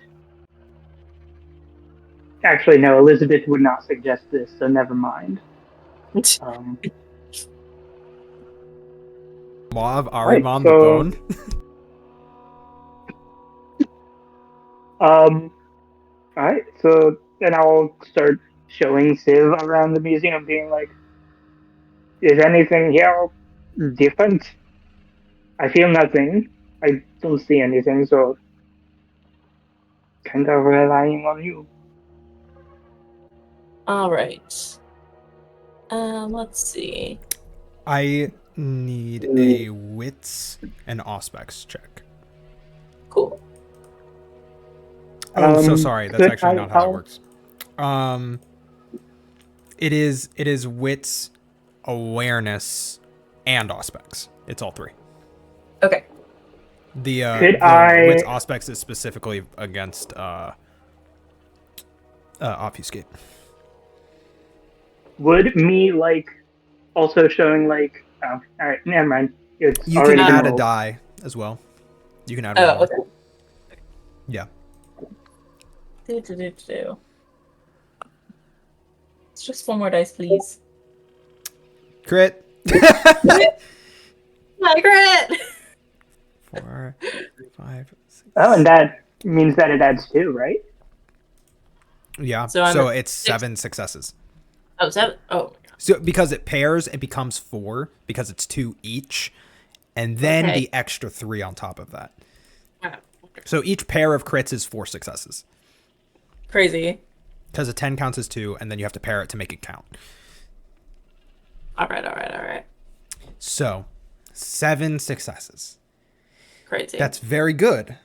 Actually, no. Elizabeth would not suggest this, so never mind. Mob Arimon the Bone. Alright, so then I'll start showing Civ around the museum, being like, is anything here different? I feel nothing. I don't see anything, so kind of relying on you. All right. Let's see. I need a wits and auspex check. Cool. Oh, so sorry. That's actually not how it works. It is wits, awareness, and auspex. It's all three. Okay. The wits auspex is specifically against obfuscate. Would me also showing all right, never mind. It's you can add a die as well. You can add one. Okay. Yeah. It's just one more dice, please. Crit. My crit. 4, 5, 6. Oh, and that means that it adds 2, right? Yeah. So it's 7 successes. Oh, 7? Oh. So because it pairs, it becomes 4 because it's 2 each, and then the extra 3 on top of that. So each pair of crits is 4 successes. Crazy. Because a 10 counts as 2, and then you have to pair it to make it count. All right. So 7 successes. Crazy. That's very good.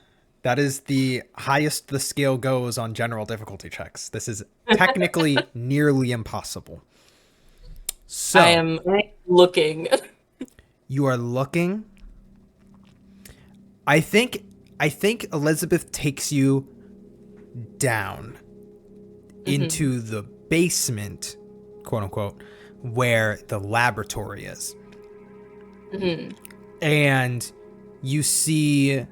That is the highest the scale goes on general difficulty checks. This is technically nearly impossible. So I am looking. you are looking. I think Elizabeth takes you down into the basement, quote unquote, where the laboratory is. And you see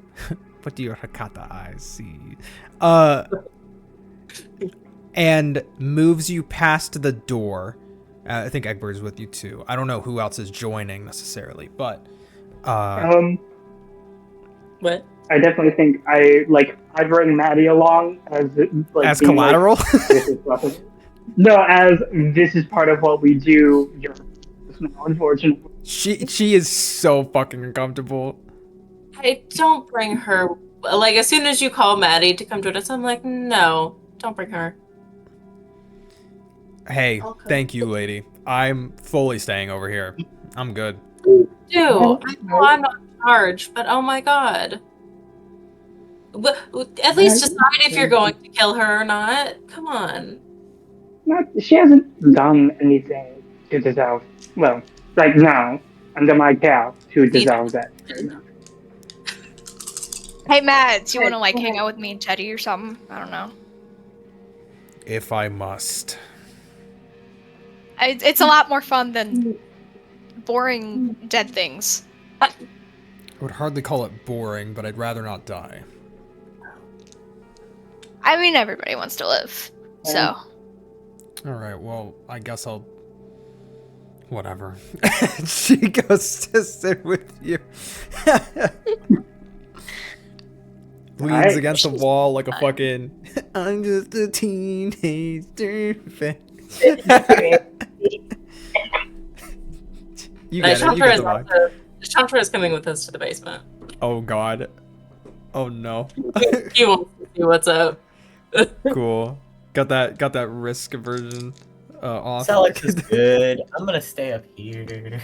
what do your Hakata eyes see? And moves you past the door. I think Egbert is with you too. I don't know who else is joining necessarily, but What? I definitely think I bring Maddie along as like as being, collateral. Like, this is weapon. No, as this is part of what we do. Unfortunately, she is so fucking uncomfortable. I don't bring her. Like, as soon as you call Maddie to come join us, I'm like, no, don't bring her. Hey, thank you, lady. I'm fully staying over here. I'm good. Dude, I know I'm not in charge, but oh my god. At least decide if you're going to kill her or not. Come on. she hasn't done anything to deserve. Well, right now, under my care, to deserve that. Hey, Matt, do you want to like hang out with me and Teddy or something? I don't know. If I must. It's a lot more fun than boring dead things. I would hardly call it boring, but I'd rather not die. I mean, everybody wants to live, so. Alright, well, I guess I'll... Whatever. She goes to sit with you. Leans against the wall like a fucking... I'm just a teenage dirtbag. You get it. You get the vibe. Chandra is coming with us to the basement. Oh god. Oh no. He wants to see what's up. Cool. Got that risk aversion off. Celix is good. I'm gonna stay up here.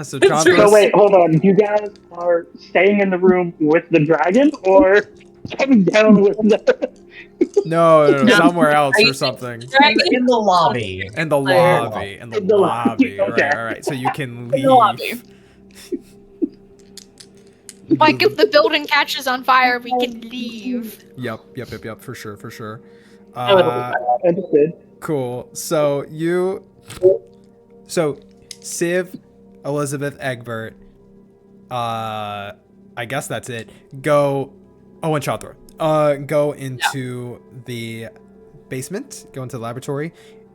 So Chandra. So wait, hold on. You guys are staying in the room with the dragon, or coming down with the? No, somewhere else or something. In the lobby. In the lobby. In the lobby. Okay. Right. So you can leave. In the lobby. Like, if the building catches on fire, we can leave. Yep. For sure. Understood. Cool. So Civ, Elizabeth, Egbert, I guess that's it. Go, and Chandra. Go into the basement, go into the laboratory,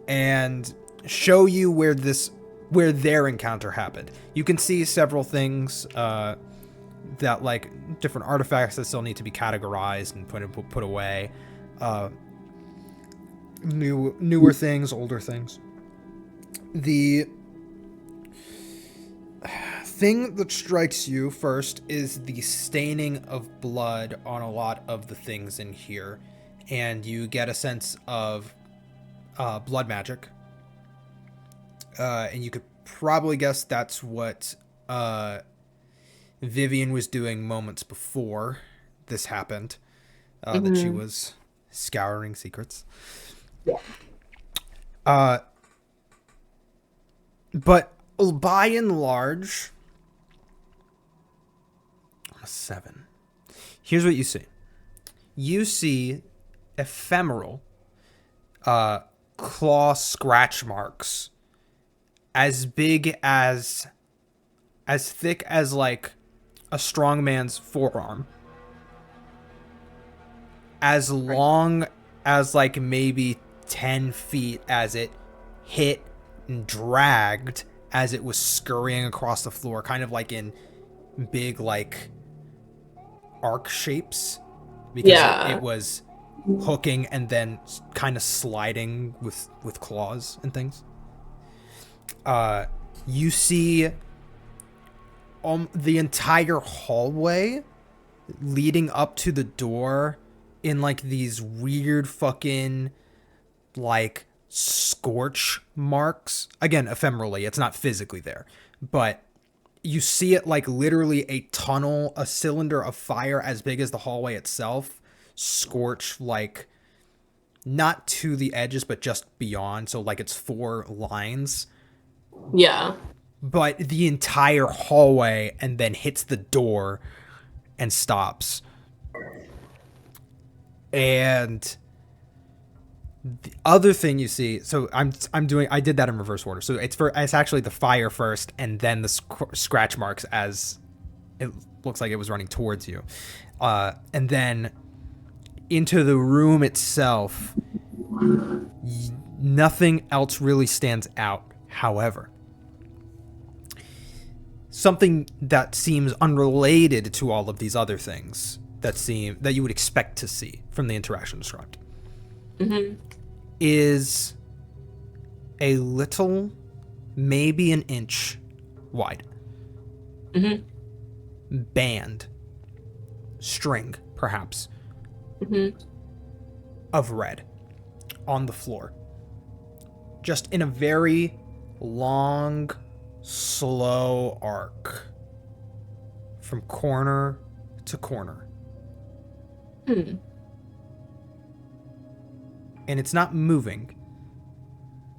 and show you where their encounter happened. You can see several things, that like different artifacts that still need to be categorized and put away. Newer things, older things. The thing that strikes you first is the staining of blood on a lot of the things in here, and you get a sense of blood magic, and you could probably guess that's what Vivian was doing moments before this happened, that she was scouring secrets. But by and large, a 7. Here's what you see. You see ephemeral claw scratch marks as big as thick as like a strong man's forearm, as long as like maybe 10 feet as it hit and dragged as it was scurrying across the floor, kind of like in big like arc shapes, because it was hooking and then kind of sliding with claws and things. You see the entire hallway leading up to the door in like these weird fucking like scorch marks. Again, ephemerally, it's not physically there, but you see it like literally a tunnel, a cylinder of fire as big as the hallway itself, scorch like not to the edges, but just beyond. So like it's 4 lines, Yeah. but the entire hallway, and then hits the door and stops. And the other thing you see, so I did that in reverse order. So it's actually the fire first, and then the scratch marks as it looks like it was running towards you, and then into the room itself. Nothing else really stands out. However, something that seems unrelated to all of these other things that you would expect to see from the interaction described. Mm-hmm. Is a little, maybe an inch wide, band, string, perhaps, of red on the floor. Just in a very long, slow arc from corner to corner. And it's not moving,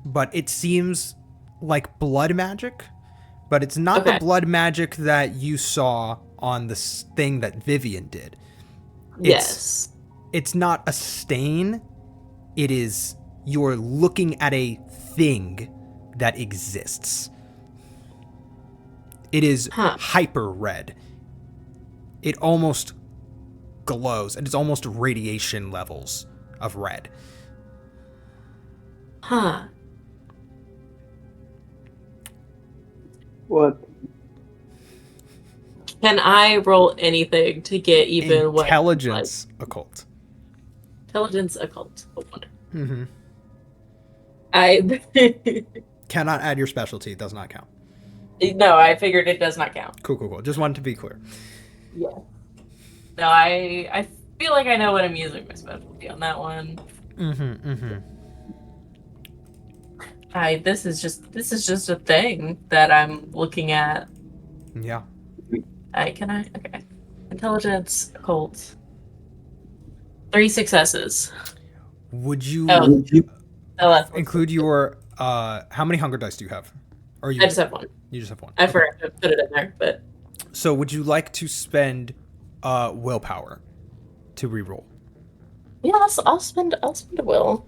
but it seems like blood magic, but it's not the blood magic that you saw on this thing that Vivian did. It's not a stain. It is, you're looking at a thing that exists. It is hyper red. It almost glows, and it's almost radiation levels of red. What? Can I roll anything to get even Intelligence occult. Intelligence occult. Oh, wonder. Mm-hmm. I Cannot add your specialty. It does not count. No, I figured it does not count. Cool. Just wanted to be clear. Yeah. No, I feel like I know what I'm using my specialty on that one. This is just a thing that I'm looking at. Yeah. Okay. Intelligence occult. 3 successes. Would you include your how many hunger dice do you have? Or you I just have 1. You just have 1. I forgot to put it in there, but so would you like to spend willpower to reroll? Yeah, I'll spend a will.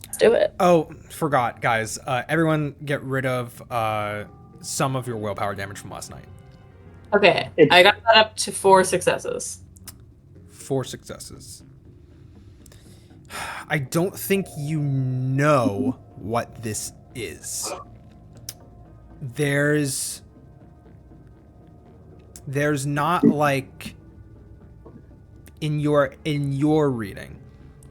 Let's do it. Oh, forgot, guys. Everyone get rid of some of your willpower damage from last night. Okay, I got that up to 4 successes. 4 successes. I don't think you know what this is. There's not like in your reading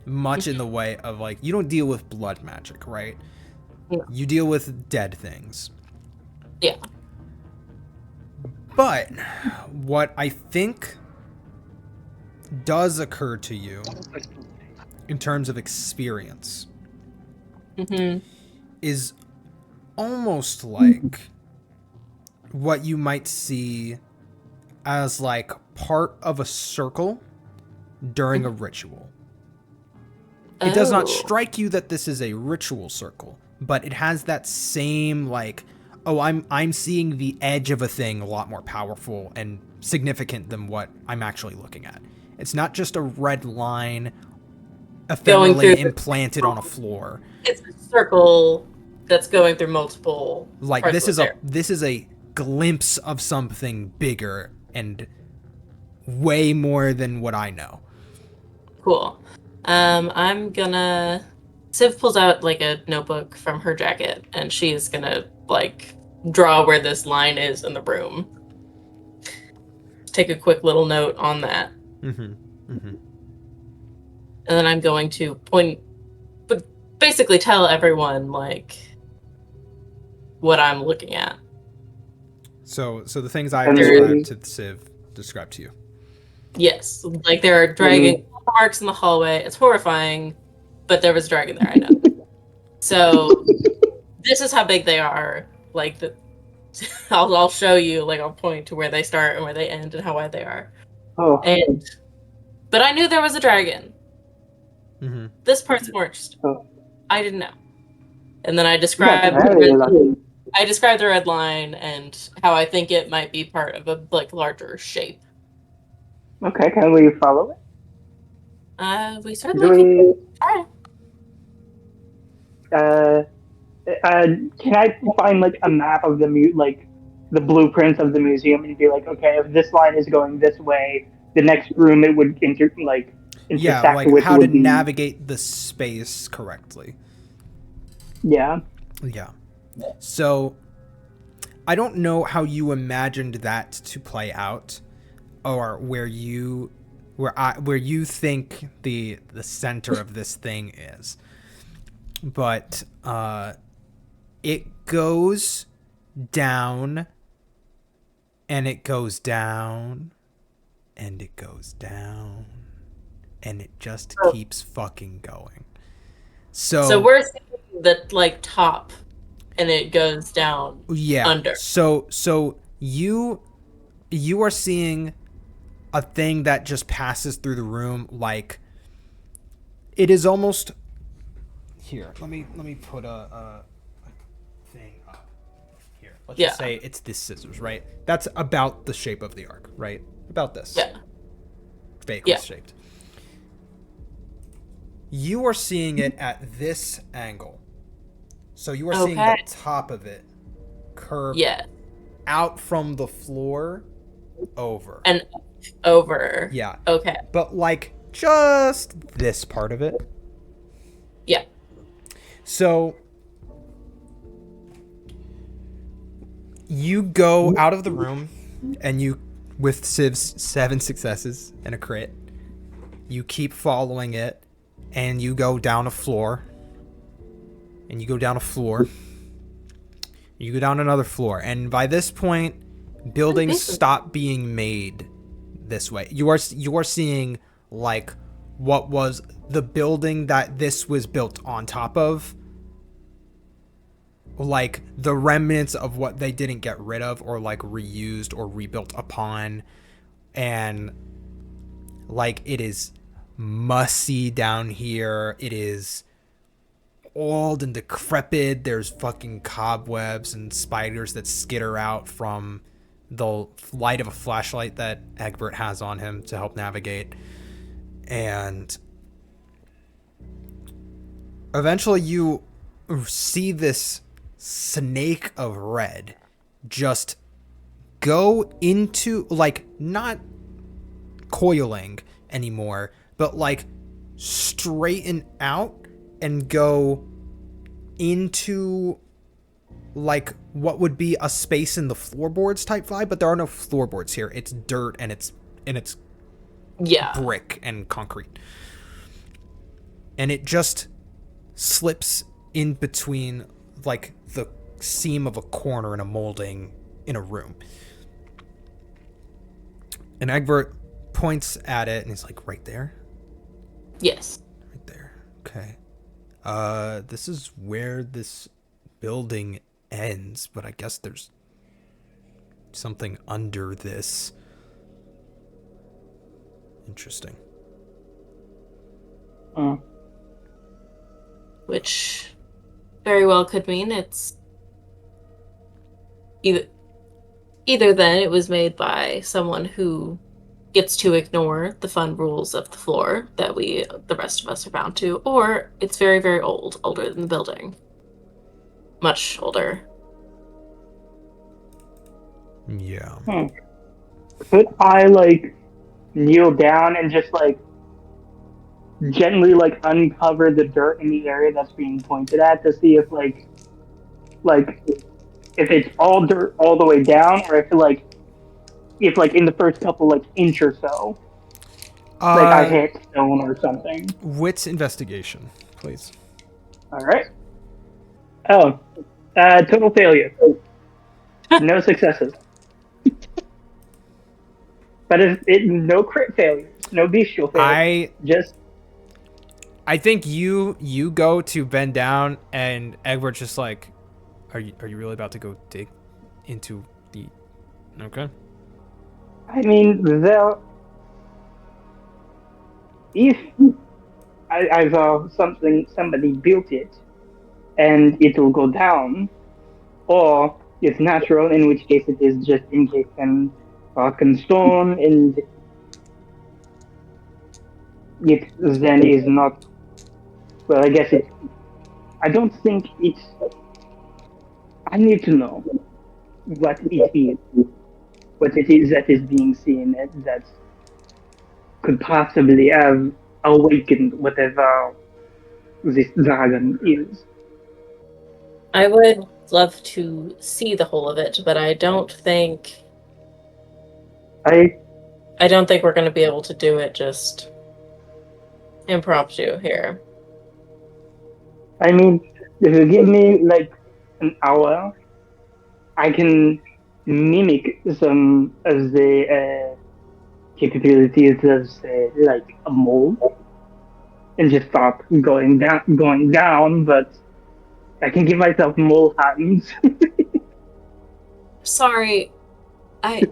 much in the way of like, you don't deal with blood magic, right? No. You deal with dead things. Yeah. But what I think does occur to you in terms of experience is almost like what you might see as like part of a circle during a ritual. It does not strike you that this is a ritual circle, but it has that same like, oh, I'm seeing the edge of a thing a lot more powerful and significant than what I'm actually looking at. It's not just a red line ephemerally implanted on a floor. It's a circle that's going through multiple. Like this is a glimpse of something bigger and way more than what I know. Cool. I'm gonna. Civ pulls out like a notebook from her jacket, and she's gonna like draw where this line is in the room. Take a quick little note on that. And then I'm going to point, but basically tell everyone like what I'm looking at. So the things I described to Civ described to you. Yes, like there are dragon marks in the hallway. It's horrifying, but there was a dragon there. I know. So this is how big they are. Like I'll show you, like, I'll point to where they start and where they end and how wide they are. Oh, But I knew there was a dragon. Mm-hmm. This part's worst. Oh. I didn't know. And then I you got described very lucky. the red line and how I think it might be part of a larger shape. Okay, can we follow it? We Do certainly we? try. Can I find like a map of like the blueprints of the museum and be like, okay, if this line is going this way, the next room it would Yeah, intersect like with how to would be. navigate the space correctly. Yeah. Yeah. So I don't know how you imagined that to play out, or where you think the center of this thing is. But it goes down and it goes down and it goes down and it just keeps fucking going. So we're seeing the like top and it goes down under. So you are seeing a thing that just passes through the room, like it is almost here. Let me put a thing up here. Let's just say it's this scissors, right? That's about the shape of the arc, right? About this. Yeah. Vaguely shaped. You are seeing it at this angle. So you are seeing the top of it curve out from the floor over. And over. Yeah. Okay. But like just this part of it. Yeah. So you go out of the room and you, with Civ's 7 successes and a crit, you keep following it and you go down a floor. And you go down a floor. You go down another floor. And by this point, buildings stop being made this way. You are seeing like what was the building that this was built on top of. Like the remnants of what they didn't get rid of or like reused or rebuilt upon. And like it is mussy down here. It is old and decrepit. There's fucking cobwebs and spiders that skitter out from the light of a flashlight that Egbert has on him to help navigate. And eventually you see this snake of red just go into, like, not coiling anymore, but like straighten out and go into like what would be a space in the floorboards type vibe, but there are no floorboards here. It's dirt and it's brick and concrete. And it just slips in between like the seam of a corner in a molding in a room. And Egbert points at it and he's like, right there? Yes. Right there. Okay. This is where this building ends, but I guess there's something under this. Interesting. Which very well could mean it's either then it was made by someone who gets to ignore the fun rules of the floor that the rest of us are bound to, or it's very, very old, older than the building. Much older. Yeah. Could I like kneel down and just like gently like uncover the dirt in the area that's being pointed at to see if like if it's all dirt all the way down, or if in the first couple like inch or so like I hit stone or something. Wits investigation, please. All right. Oh, total failure. No successes. But no crit failures, no bestial failures. I think you go to bend down and Egbert's just like, are you really about to go dig into the... Okay. I mean, if either somebody built it and it will go down, or it's natural, in which case it is just encased in rock and stone, and it then is not. Well, I guess it. I don't think it's. I need to know what it is, what it is that is being seen, and that could possibly have awakened whatever this dragon is. I would love to see the whole of it, but I don't think I we're going to be able to do it just impromptu here. I mean, if you give me like an hour, I can mimic some of the capabilities of, say, like a mole, and just start going down. But I can give myself mole hands. Sorry, I'm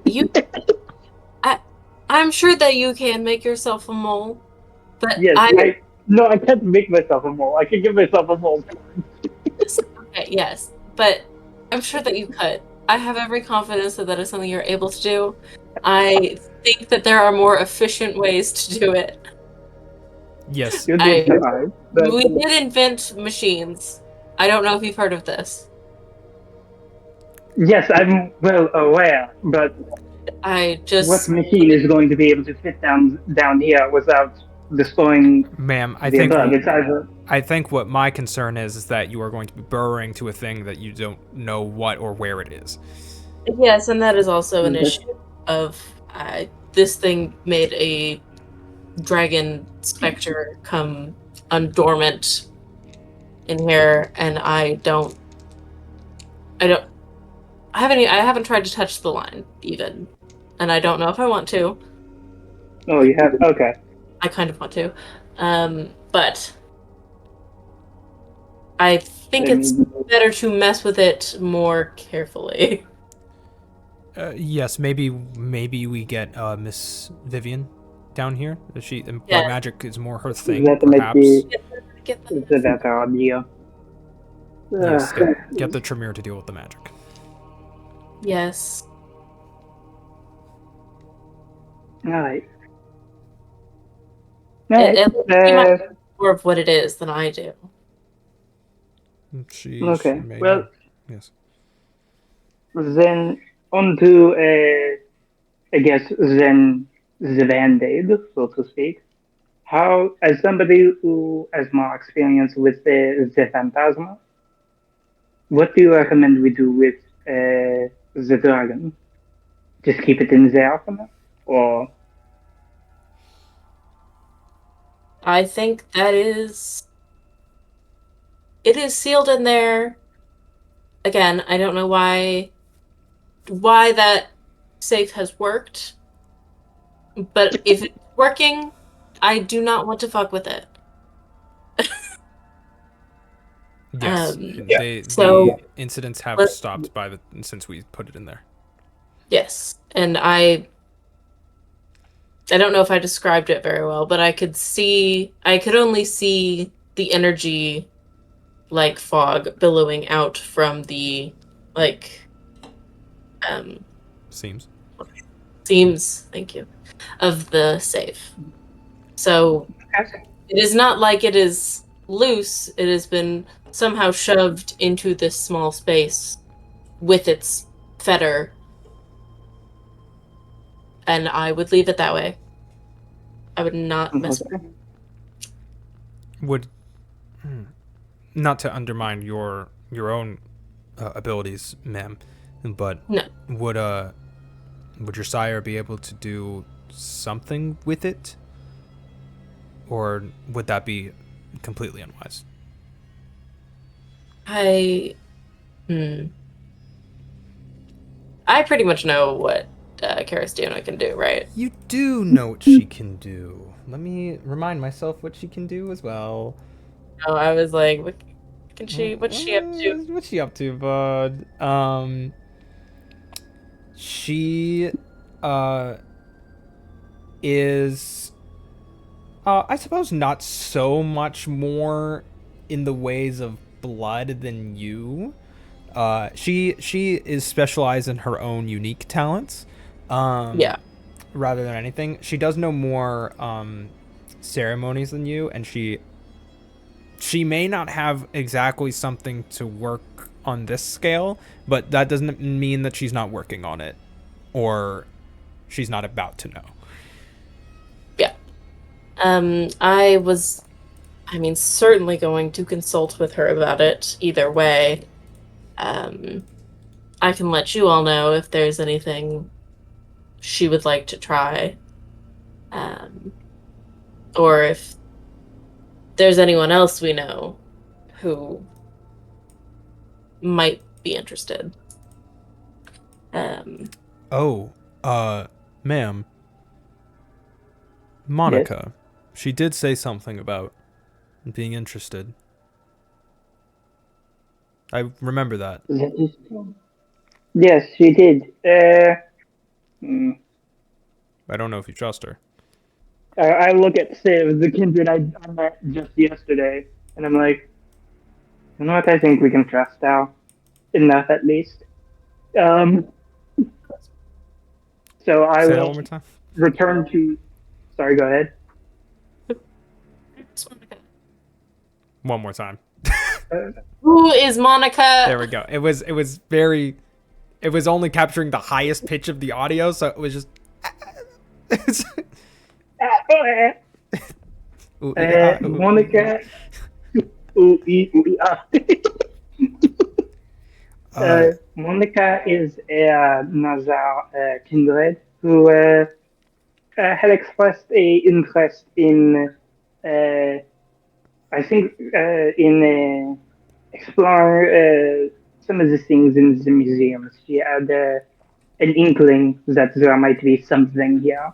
sure that you can make yourself a mole, but Yes, no, I can't make myself a mole. I can give myself a mole. Okay, yes, but I'm sure that you could. I have every confidence that that is something you're able to do. I think that there are more efficient ways to do it. Yes. You did try, but We did invent machines. I don't know if you've heard of this. yes, I'm well aware. But I what just machine is going to be able to fit down here without destroying Ma'am, the above? It's either I think what my concern is that you are going to be burrowing to a thing that you don't know what or where it is. yes, and that is also an issue of this thing made a dragon spectre come undormant in here, and I haven't tried to touch the line even, and I don't know if I want to. Oh, you have? Okay. I kind of want to, but I think it's better to mess with it more carefully. Yes, maybe we get Miss Vivian down here. Black Yeah. magic is more her thing, That might perhaps. be Get the better idea. Yes, get the Tremere to deal with the magic. Yes. All right. You might know more of what it is than I do. Okay. Well, yes. then on to I guess then the Band-Aid, so to speak. How, as somebody who has more experience with the Phantasma, what do you recommend we do with the dragon? Just keep it in there for now, or I think that it is sealed in there. Again, I don't know why that safe has worked, but if it's working, I do not want to fuck with it. Yes, So the incidents have stopped since we put it in there. yes, and I don't know if I described it very well, but I could only see the energy like fog billowing out from the Seams, thank you, of the safe. So it is not like it is loose. It has been somehow shoved into this small space with its fetter, and I would leave it that way. I would not mess with it. Would not to undermine your own abilities, ma'am, but No. Would your sire be able to do something with it, or would that be completely unwise? I pretty much know what Caristiana can do, right? You do know what she can do. Let me remind myself what she can do as well. No, I was like, what's she up to? What's she up to, bud? She is I suppose not so much more in the ways of blood than you. She is specialized in her own unique talents. Yeah. Rather than anything, she does know more ceremonies than you, and she may not have exactly something to work on this scale, but that doesn't mean that she's not working on it, or she's not about to know. Yeah. I mean, certainly going to consult with her about it either way. I can let you all know if there's anything she would like to try. Or if there's anyone else we know who might be interested. Oh, ma'am. Monica. She did say something about being interested. I remember that. Yes, she did. I don't know if you trust her. I look at Civ, the kindred I met just yesterday, and I'm like, you know what? I think we can trust now, enough at least. So I Say that will one more time. return to. Sorry, go ahead. One more time. Who is Monica? There we go. It was only capturing the highest pitch of the audio, so it was just Monica. Monica is a Nazar kindred who had expressed a interest in, I think, in exploring some of the things in the museums. She had an inkling that there might be something here,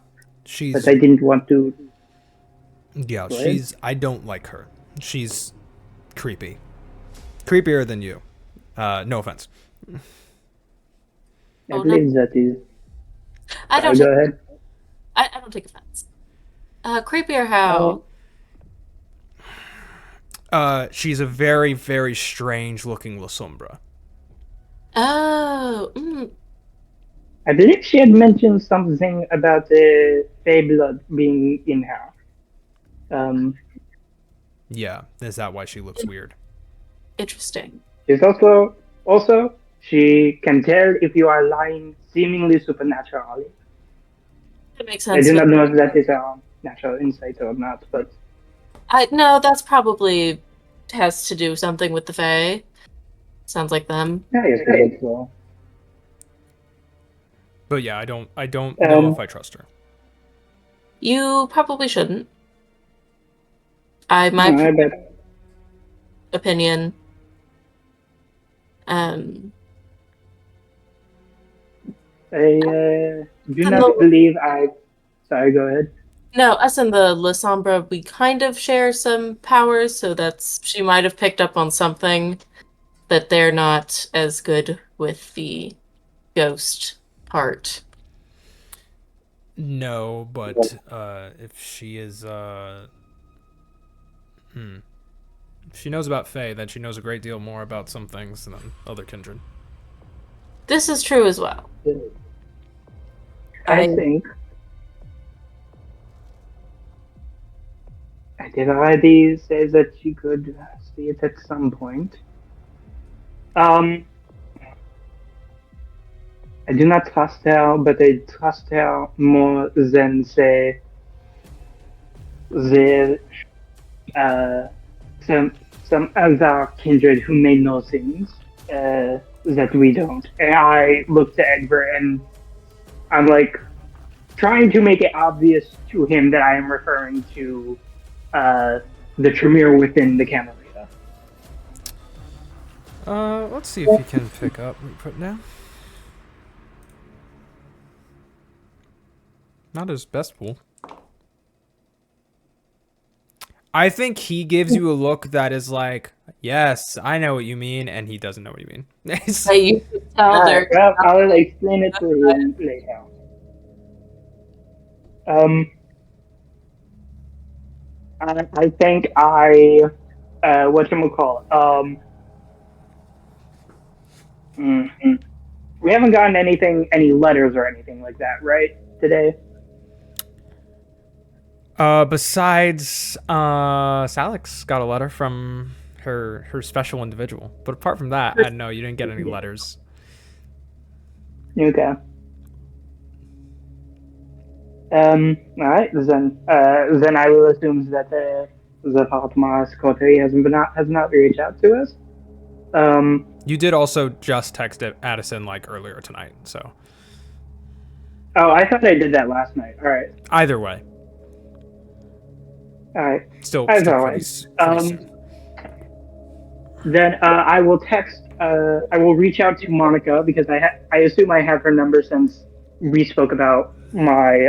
but I didn't want to. Yeah, Go ahead. I don't like her. She's creepy. Creepier than you. No offense. I believe that is. I don't. Go ahead. I don't take offense. Creepier how? She's a very, very strange looking La Sombra. Oh. I believe she had mentioned something about the Fey blood being in her. Yeah, is that why she looks weird? Interesting. She's also she can tell if you are lying seemingly supernaturally. That makes I sense. do not know if that is a natural insight or not, but No, that's probably has to do something with the Fae. Sounds like them. yeah, yes, I think so. But yeah, I don't know if I trust her. You probably shouldn't. I bet. Opinion. I do not believe I. Sorry, go ahead. No, us and the La Sombra, we kind of share some powers, so she might have picked up on something that they're not as good with the ghost part. No, but if she is if she knows about Fae, then she knows a great deal more about some things than other kindred. This is true as well. I think I did already say that she could see it at some point. I do not trust her, but I trust her more than, say, some other kindred who may know things that we don't. And I looked at Edgar and I'm like trying to make it obvious to him that I am referring to the Tremere within the Camarilla. Let's see if you can pick up what we put down. Not his best pool. I think he gives you a look that is like, yes, I know what you mean, and he doesn't know what you mean. tell Alright, Derek. well, I'll explain it to you later. I think whatchamacallit, mhm. We haven't gotten any letters or anything like that, right, today? Besides, Salix got a letter from her special individual. But apart from that, no, you didn't get any letters. Okay. Alright, then I will assume that the Fatima Secretary has not reached out to us. You did also just text Addison like earlier tonight, so Oh, I thought I did that last night. Alright. either way, Alright. still As pretty, always. pretty soon. Then I will I will reach out to Monica because I assume I have her number since we spoke about my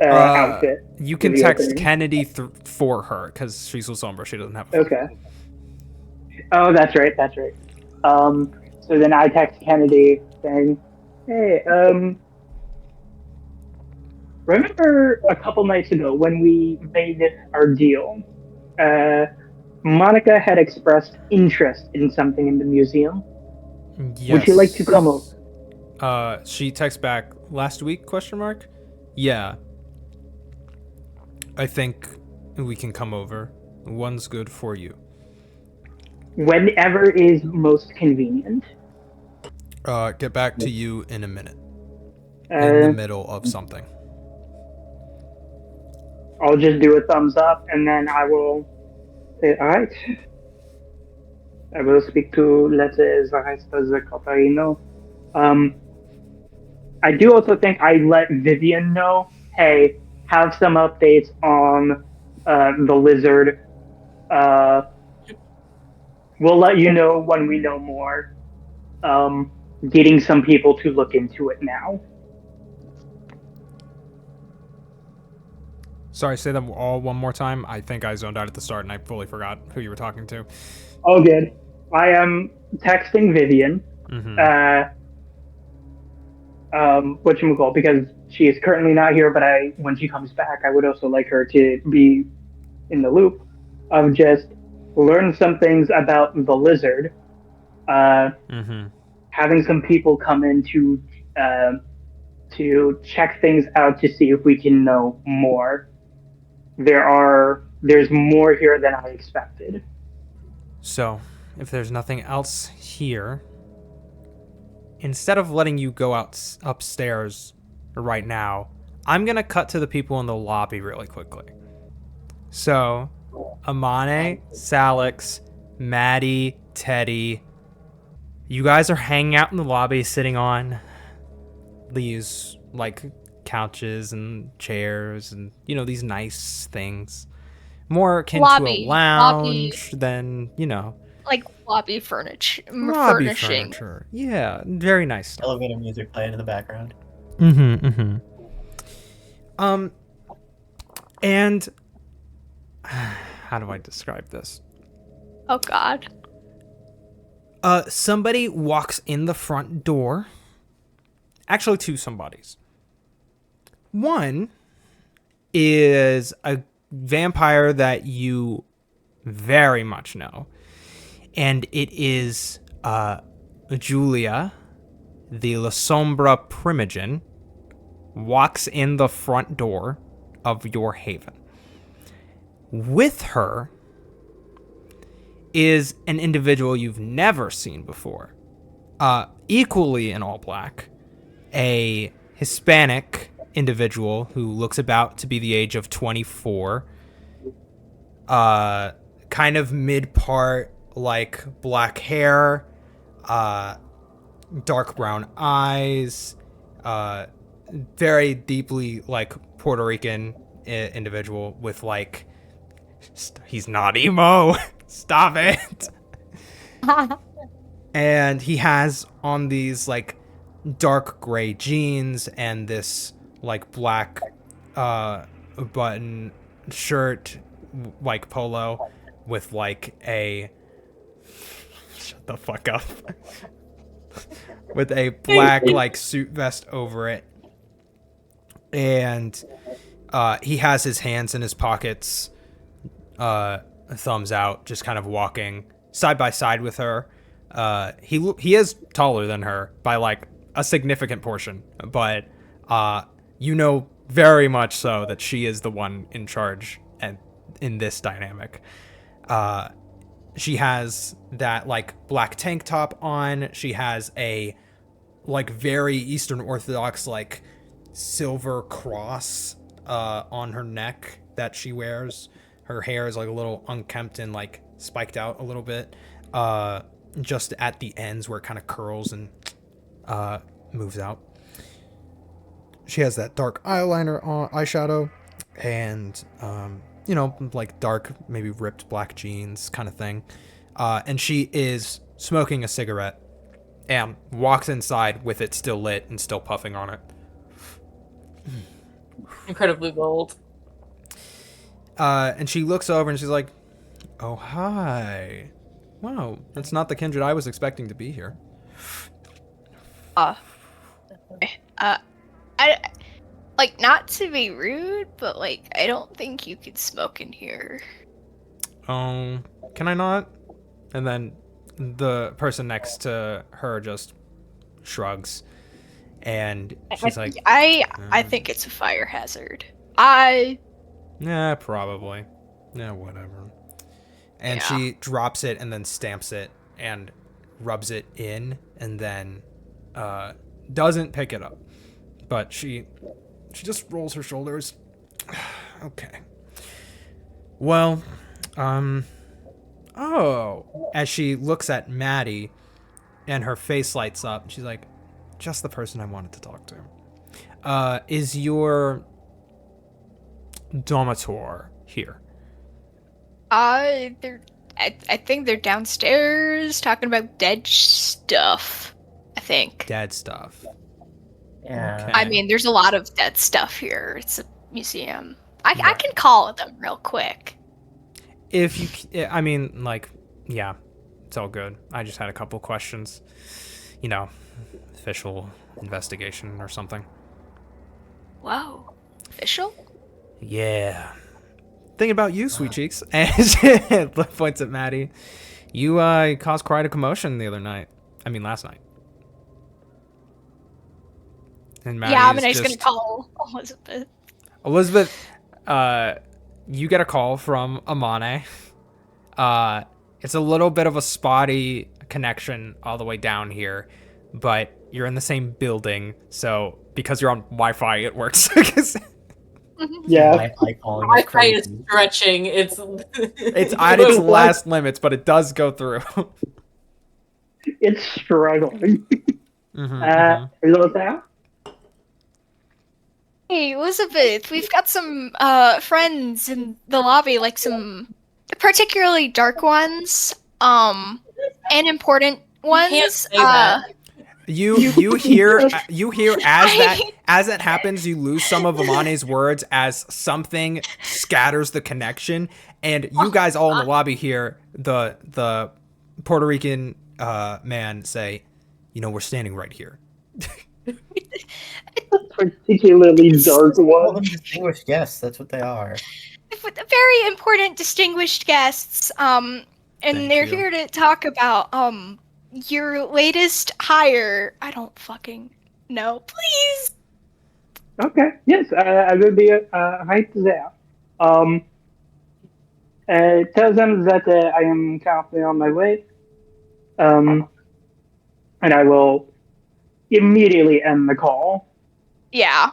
outfit. You for can the text opening. Kennedy for her because she's with Sombra. She doesn't have a phone. Okay. Oh, that's right. So then I text Kennedy saying, "Hey, remember a couple nights ago when we made our deal? Monica had expressed interest in something in the museum. Yes. Would you like to come over?" She texts back last week? Question mark. Yeah. I think we can come over. One's good for you. Whenever is most convenient. Get back to you in a minute. In the middle of something. I'll just do a thumbs up and then I will say, alright. I will speak to, let's say, the Catarino. I do also think I let Vivian know, hey, have some updates on the lizard. We'll let you know when we know more. Getting some people to look into it now. Sorry, say them all one more time. I think I zoned out at the start and I fully forgot who you were talking to. All good. I am texting Vivian. Whatchamacallit, because she is currently not here, but when she comes back, I would also like her to be in the loop of just learn some things about the lizard. Having some people come in to check things out to see if we can know more. There's more here than I expected. So, if there's nothing else here, instead of letting you go upstairs right now, I'm gonna cut to the people in the lobby really quickly. So, Amane, Salix, Maddie, Teddy, you guys are hanging out in the lobby, sitting on these like couches and chairs and these nice things, more akin to a lounge than like lobby furniture. lobby Furnishing. furniture. Yeah, very nice stuff. Elevator music playing in the background. And how do I describe this? Oh God. Somebody walks in the front door. Actually, two somebodies. One is a vampire that you very much know. And it is Julia, the La Sombra Primogen, walks in the front door of your haven. With her is an individual you've never seen before. Equally in all black, a Hispanic individual who looks about to be the age of 24. Kind of mid-part, like, black hair, dark brown eyes, very deeply, like, Puerto Rican individual with, like, he's not emo. Stop it. And he has on these, like, dark gray jeans and this, like, black button shirt, like, polo with, like, a... Shut the fuck up. with a black like suit vest over it, and he has his hands in his pockets, thumbs out, just kind of walking side by side with her. He is taller than her by like a significant portion, but you know very much so that she is the one in charge and in this dynamic. She has that like black tank top on. She has a like very Eastern Orthodox like silver cross on her neck that she wears. Her hair is like a little unkempt and like spiked out a little bit, just at the ends where it kind of curls and moves out. She has that dark eyeliner on, eyeshadow, and you know, like dark, maybe ripped black jeans kind of thing. And she is smoking a cigarette and walks inside with it still lit and still puffing on it. Incredibly bold. And she looks over and she's like, "Oh, hi. Wow, that's not the kindred I was expecting to be here." I like, not to be rude, but like, I don't think you could smoke in here. Can I not? And then the person next to her just shrugs, and she's like, I think it's a fire hazard. "Yeah, probably. Yeah, whatever." And she drops it and then stamps it and rubs it in, and then doesn't pick it up. But she just rolls her shoulders. Okay. Well, as she looks at Maddie and her face lights up, she's like, "Just the person I wanted to talk to. Is your Domator here?" I think they're downstairs talking about dead stuff. I think. Dead stuff. Yeah. Okay. I mean, there's a lot of dead stuff here. It's a museum. I can call them real quick. If you, I mean, like, yeah, it's all good. I just had a couple questions. You know, official investigation or something. Whoa. Official? Yeah. Thinking about you, sweet cheeks. And she points at Maddie. You caused quite a commotion the other night. I mean, last night. And Maddie Yeah, I'm just gonna call Elizabeth. Elizabeth, you get a call from Amane. It's a little bit of a spotty connection all the way down here, but you're in the same building, so because you're on Wi-Fi, it works. Yeah. Wi-Fi calling is Wi-Fi is crazy. stretching. It's at its last limits, but it does go through. It's struggling. Mhm. Hello there. Hey, Elizabeth, we've got some friends in the lobby, like some particularly dark ones, and important ones. can't say that. You hear as that happens, you lose some of Amane's words as something scatters the connection, and you guys all in the lobby hear the Puerto Rican man say, "You know, we're standing right here." Particularly dark Call them one. distinguished guests. That's what they are. With very important, distinguished guests, and Thank they're you. here to talk about your latest hire. I don't fucking know. Please. Okay. Yes, I will be right there. Tell them that I am currently on my way. And I will immediately end the call. Yeah.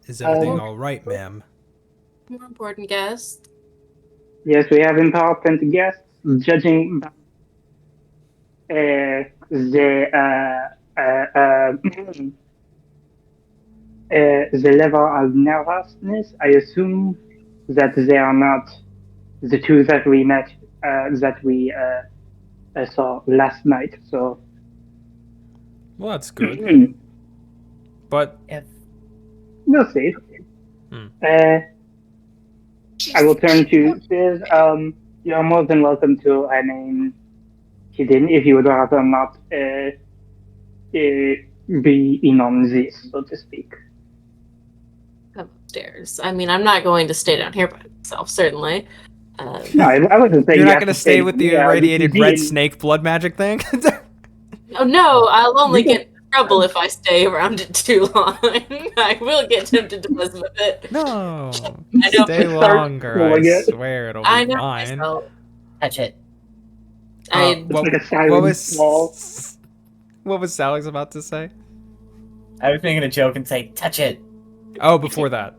Is everything all right, ma'am? More important guest. Yes, we have important guests. Judging by the level of nervousness, I assume that they are not the two that we met, that we saw last night. So, Well, that's good. But If we'll see. Hmm. I will turn to Sis. You're more than welcome to remain he didn't. If you would rather not be in on this, so to speak. Come upstairs. I mean, I'm not going to stay down here by myself, certainly. No, I wasn't saying You're you not have gonna to stay with the this irradiated is red in- snake blood magic thing? Oh no, I'll only You can- get in trouble if I stay around it too long. I will get tempted to mess with it. No. I know. Stay Start longer, I pulling it. swear it'll I be know fine. myself. Touch it. I It's like a silent wall. What was Alex about to say? I was making a joke and say, touch it. Oh, before that.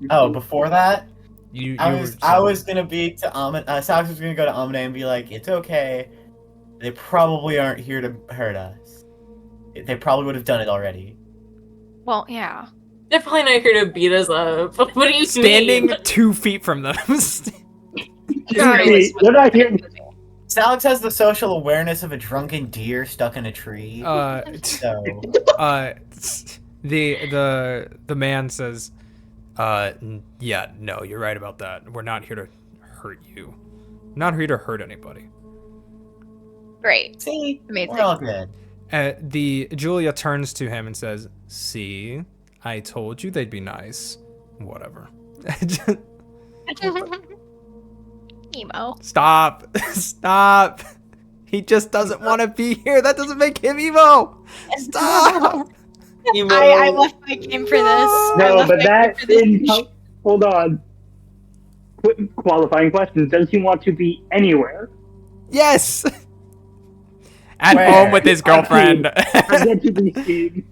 Oh, before that, You I were was saying- gonna be to Amane. Alex was gonna go to Amane and be like, "It's okay. They probably aren't here to hurt us. They probably would have done it already." Well, yeah. they're probably not here to beat us up. What do you standing mean? 2 feet from them. They're not here. Alex has the social awareness of a drunken deer stuck in a tree. So The man says, yeah, no, you're right about that. We're not here to hurt you. Not here to hurt anybody. Great. see, Amazing. we're all good. The Julia turns to him and says, "See, I told you they'd be nice. Whatever." Emo. Stop. Stop. He just doesn't want to be here. That doesn't make him emo. Stop. I left my game for this. I No, left but my that game for this. hold on. Qualifying question: does he want to be anywhere? Yes. At Where? home with his girlfriend. Forget to be seen.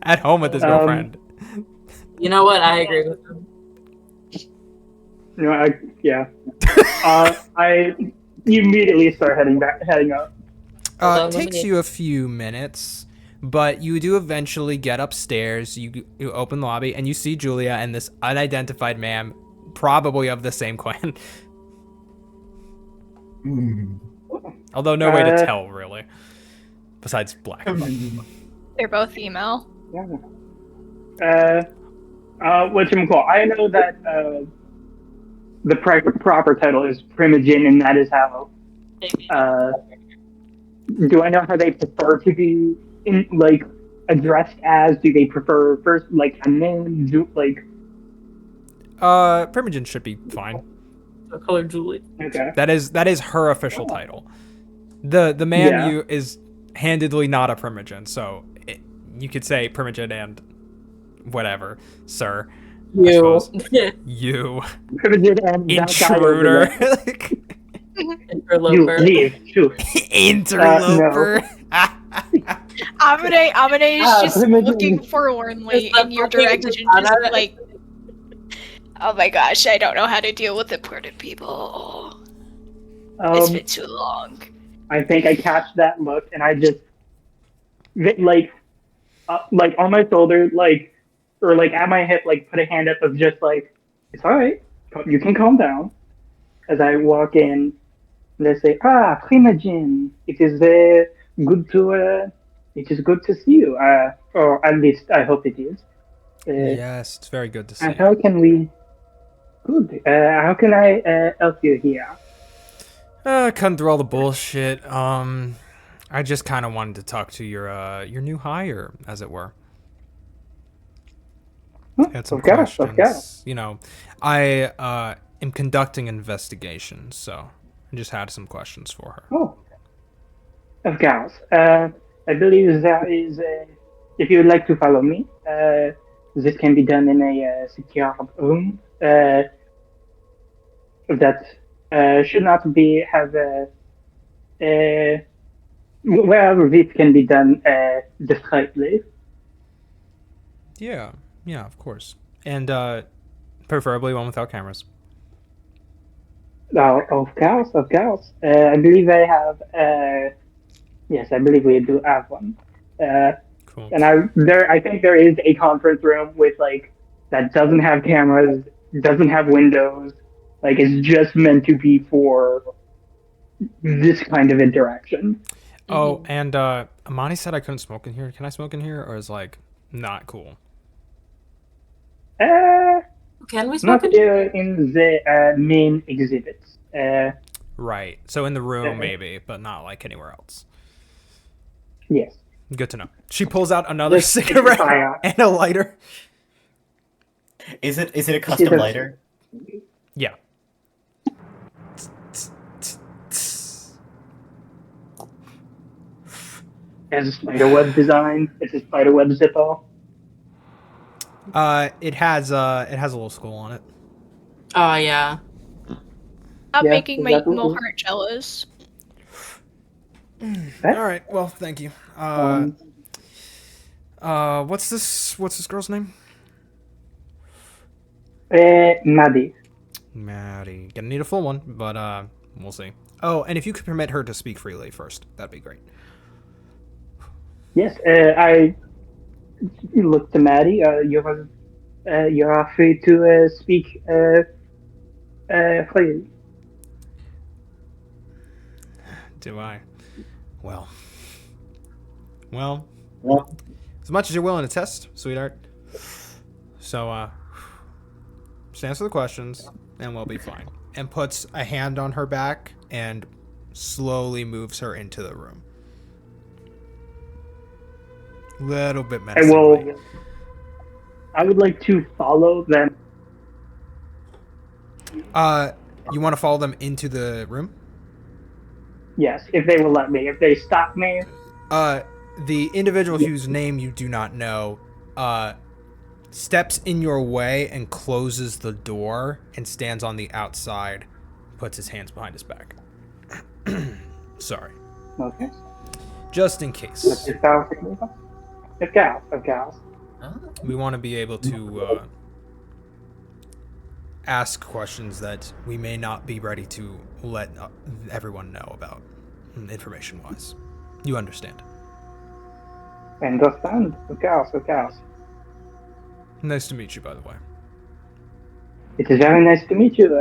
At home with his girlfriend. You know what? I agree with them. No, yeah. I immediately start heading up. It takes you a few minutes, but you do eventually get upstairs. You open the lobby and you see Julia and this unidentified man, probably of the same clan. Although no way to tell, really. Besides black. They're both emo. Whatchamacall? I know that the proper title is Primogen, and that is how. Do I know how they prefer to be addressed as? Do they prefer first a name? Primogen should be fine. I call her Julie. Okay. That is her official title. The man Yeah. you is handedly not a Primogen, so you could say Primogen and whatever, sir. I You. suppose. You Primogen and that guy over intruder. You Interloper. leave. Shoot. Interloper. Amane is just Primogen. looking forlornly Is that in your fucking direction, Anna? just like, oh my gosh, I don't know how to deal with important people. It's been too long. I think I catch that look, and I just on my shoulder, or at my hip, put a hand up of just it's all right, you can calm down. As I walk in, they say, Primogen, it is good to see you. Or at least I hope it is. Yes, it's very good to see. And how can we? Good. How can I help you here? Cutting through all the bullshit. I just kind of wanted to talk to your new hire, as it were. Had some Of course. questions. You know, I am conducting investigations, so I just had some questions for her. Oh, of course. I believe there is. If you would like to follow me, this can be done in a secure room. That should not have wherever this can be done discreetly. Yeah, of course, and preferably one without cameras. Oh, of course. I believe I have. Yes, I believe we do have one. Cool. And I think there is a conference room with that doesn't have cameras, doesn't have windows. It's just meant to be for this kind of interaction. Oh, and Amani said I couldn't smoke in here. Can I smoke in here, or is not cool? Can we smoke Not it? in the main exhibits. Right. So in the room, Okay. maybe, but not like anywhere else. Yes. Good to know. She pulls out another Just keep cigarette your eye out. and a lighter. Is it a custom does- lighter? Yeah. It has a spiderweb design. It's a spiderweb Zippo. It has a little skull on it. Oh yeah. Stop Yeah, making my exactly. emo heart jealous. All right. Well, thank you. What's this girl's name? Maddie. Maddie. Gonna need a full one, but we'll see. Oh, and if you could permit her to speak freely first, that'd be great. Yes, I look to Maddie. You're free to speak freely. Do I? Well, as much as you're willing to test, sweetheart. So, just answer the questions, and we'll be fine. And puts a hand on her back and slowly moves her into the room. Little bit menacingly. I would like to follow them. You want to follow them into the room? Yes, if they will let me. If they stop me, The individual whose name you do not know, steps in your way and closes the door and stands on the outside, puts his hands behind his back. Sorry. okay. Just in case. Of course. We want to be able to ask questions that we may not be ready to let everyone know about, information-wise. You understand. Understand? Of course. Nice to meet you, by the way. It is very nice to meet you.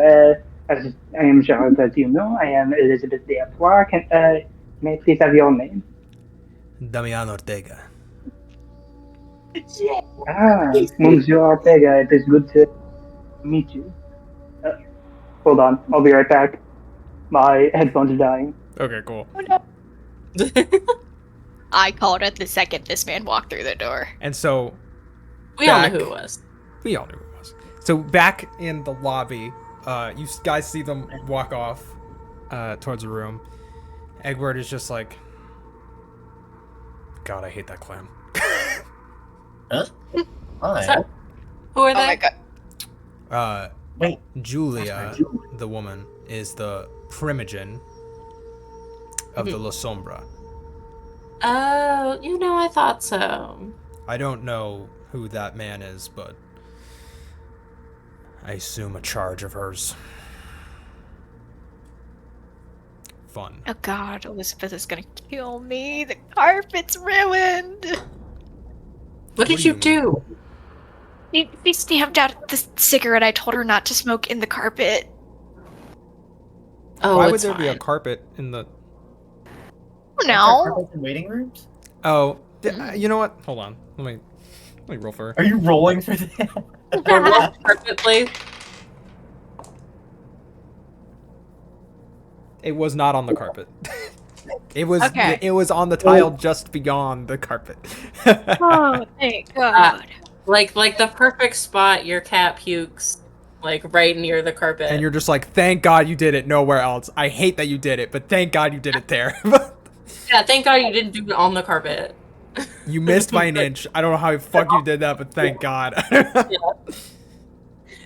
As I am sure that you know, I am Elizabeth Deapois. May I please have your name? Damian Ortega. Monsieur Ortega, it is good to meet you. Hold on, I'll be right back. My headphones are dying. Okay, cool. Oh no. I called it the second this man walked through the door. And so We all Back. know who it was. we all knew who it was. So back in the lobby, you guys see them walk off towards the room. Egbert is just like, God, I hate that clan. Huh? Why? So- Who are Oh they? my god. Wait. Julia, the woman, is the primogen of the La Sombra. Oh, I thought so. I don't know who that man is, but I assume a charge of hers. Fun. Oh god, Elizabeth is gonna kill me. The carpet's ruined. What did do you you do? She stamped out the cigarette I told her not to smoke in the carpet. Oh, Why would it's there be a fine. carpet in the... Aren't there No. carpets in waiting rooms? Oh, you know what? Hold on. Let me roll for her. Are you rolling for that? Carpet, please. It was not on the carpet. It was Okay. it was on the tile just beyond the carpet. Oh, thank god. Like the perfect spot your cat pukes, like right near the carpet. And you're just like, thank God you did it nowhere else. I hate that you did it, but thank God you did it there. Yeah, thank God you didn't do it on the carpet. You missed by an inch. I don't know how the fuck you did that, but thank God.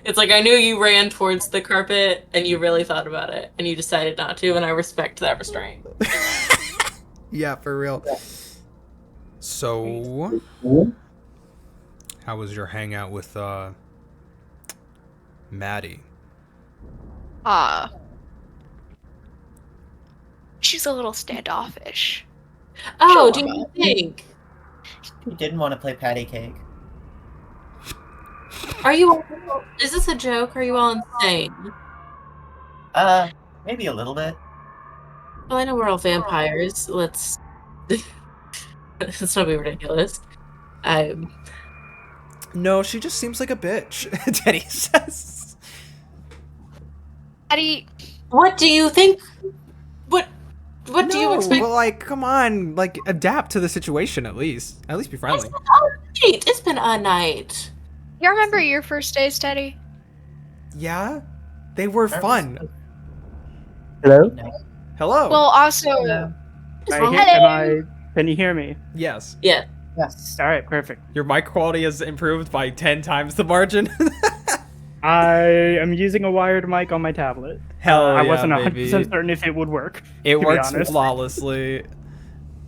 It's like I knew you ran towards the carpet and you really thought about it and you decided not to, and I respect that restraint. Yeah, for real. So, how was your hangout with Maddie? She's a little standoffish. Oh, Sure. do you think? You didn't want to play patty cake. Are you? Is this a joke? Are you all insane? Maybe a little bit. Well, I know we're all vampires. Let's not be ridiculous. No, she just seems like a bitch, Teddy says. Eddie, What do you think What do you expect? But like, come on, like adapt to the situation at least. At least be friendly. It's been all night. It's been a night. You remember your first day study? Yeah, they were fun. Hello? Hello. Well, also, What's Am wrong I, with am I, can you hear me? Yes. Yeah. Yes. All right, perfect. Your mic quality has improved by 10 times the margin. I am using a wired mic on my tablet. Hell I yeah, wasn't 100% baby. certain if it would work. It to be works honest. flawlessly.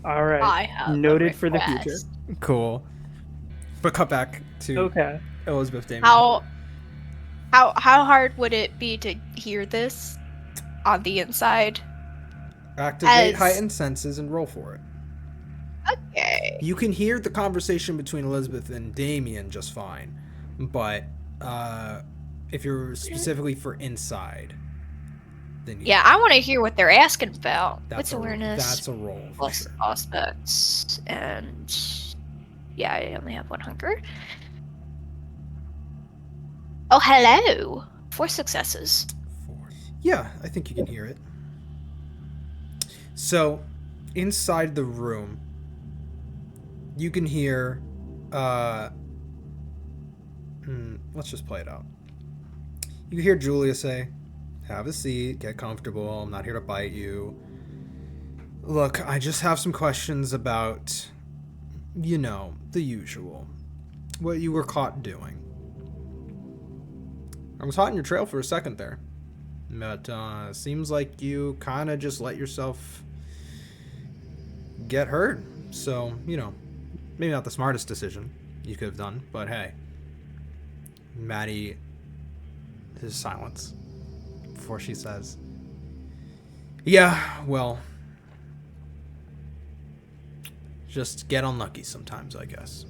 All right. I have Noted a for the future. request. Cool. But cut back to Okay. Elizabeth Damien. How hard would it be to hear this on the inside? Activate as- heightened senses and roll for it. Okay. You can hear the conversation between Elizabeth and Damien just fine, but if you're specifically for inside, then you Yeah, I want to hear what they're asking about. What's a, awareness? That's a roll for Plus sure. aspects, and yeah, I only have one hunger. Oh, hello! 4 successes. 4. Yeah, I think you can hear it. So, inside the room, you can hear. Let's just play it out. You can hear Julia say, "Have a seat, get comfortable. I'm not here to bite you. Look, I just have some questions about, you know, the usual. What you were caught doing. I was hot in your trail for a second there. But seems like you kind of just let yourself get hurt. So, you know, maybe not the smartest decision you could have done, but hey." Maddie, his silence before she says, "Yeah, well, just get unlucky sometimes, I guess."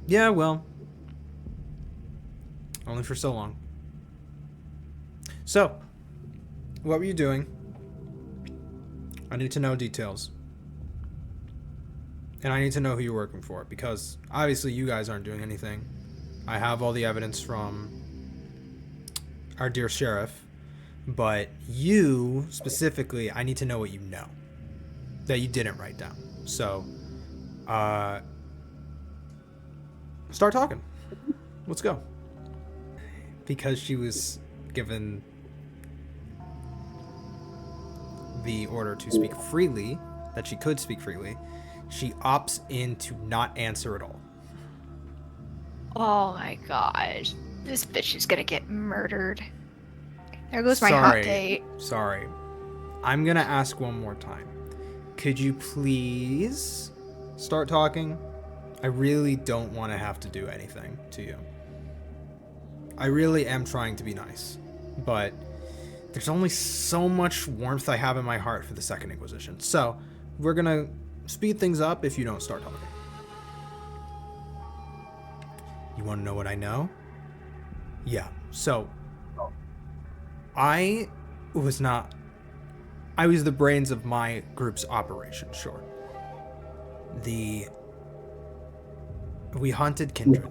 "Yeah, well, only for so long." "So, what were you doing? I need to know details. And I need to know who you're working for, because obviously you guys aren't doing anything. I have all the evidence from our dear sheriff, but you, specifically, I need to know what you know that you didn't write down. So, start talking. Let's go." Because she was given the order to speak freely, that she could speak freely, she opts in to not answer at all. Oh my god. This bitch is gonna get murdered. There goes my hot date. Sorry. I'm gonna ask one more time. Could you please start talking? I really don't want to have to do anything to you. I really am trying to be nice, but there's only so much warmth I have in my heart for the Second Inquisition. So, we're gonna speed things up if you don't start talking. You want to know what I know? Yeah. So, I was the brains of my group's operation, sure. We hunted kindred,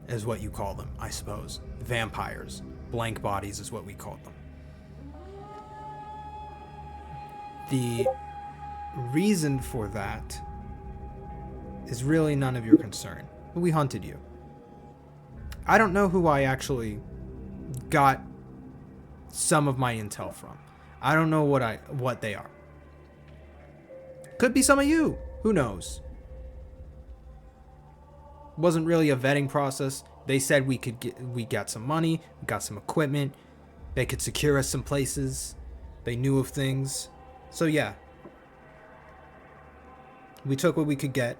is what you call them, I suppose. Vampires. Blank bodies is what we called them. The reason for that is really none of your concern. But we hunted you. I don't know who I actually got some of my intel from. I don't know what they are. Could be some of you. Who knows? Wasn't really a vetting process. They said we got some money, we got some equipment. They could secure us some places. They knew of things. So yeah. We took what we could get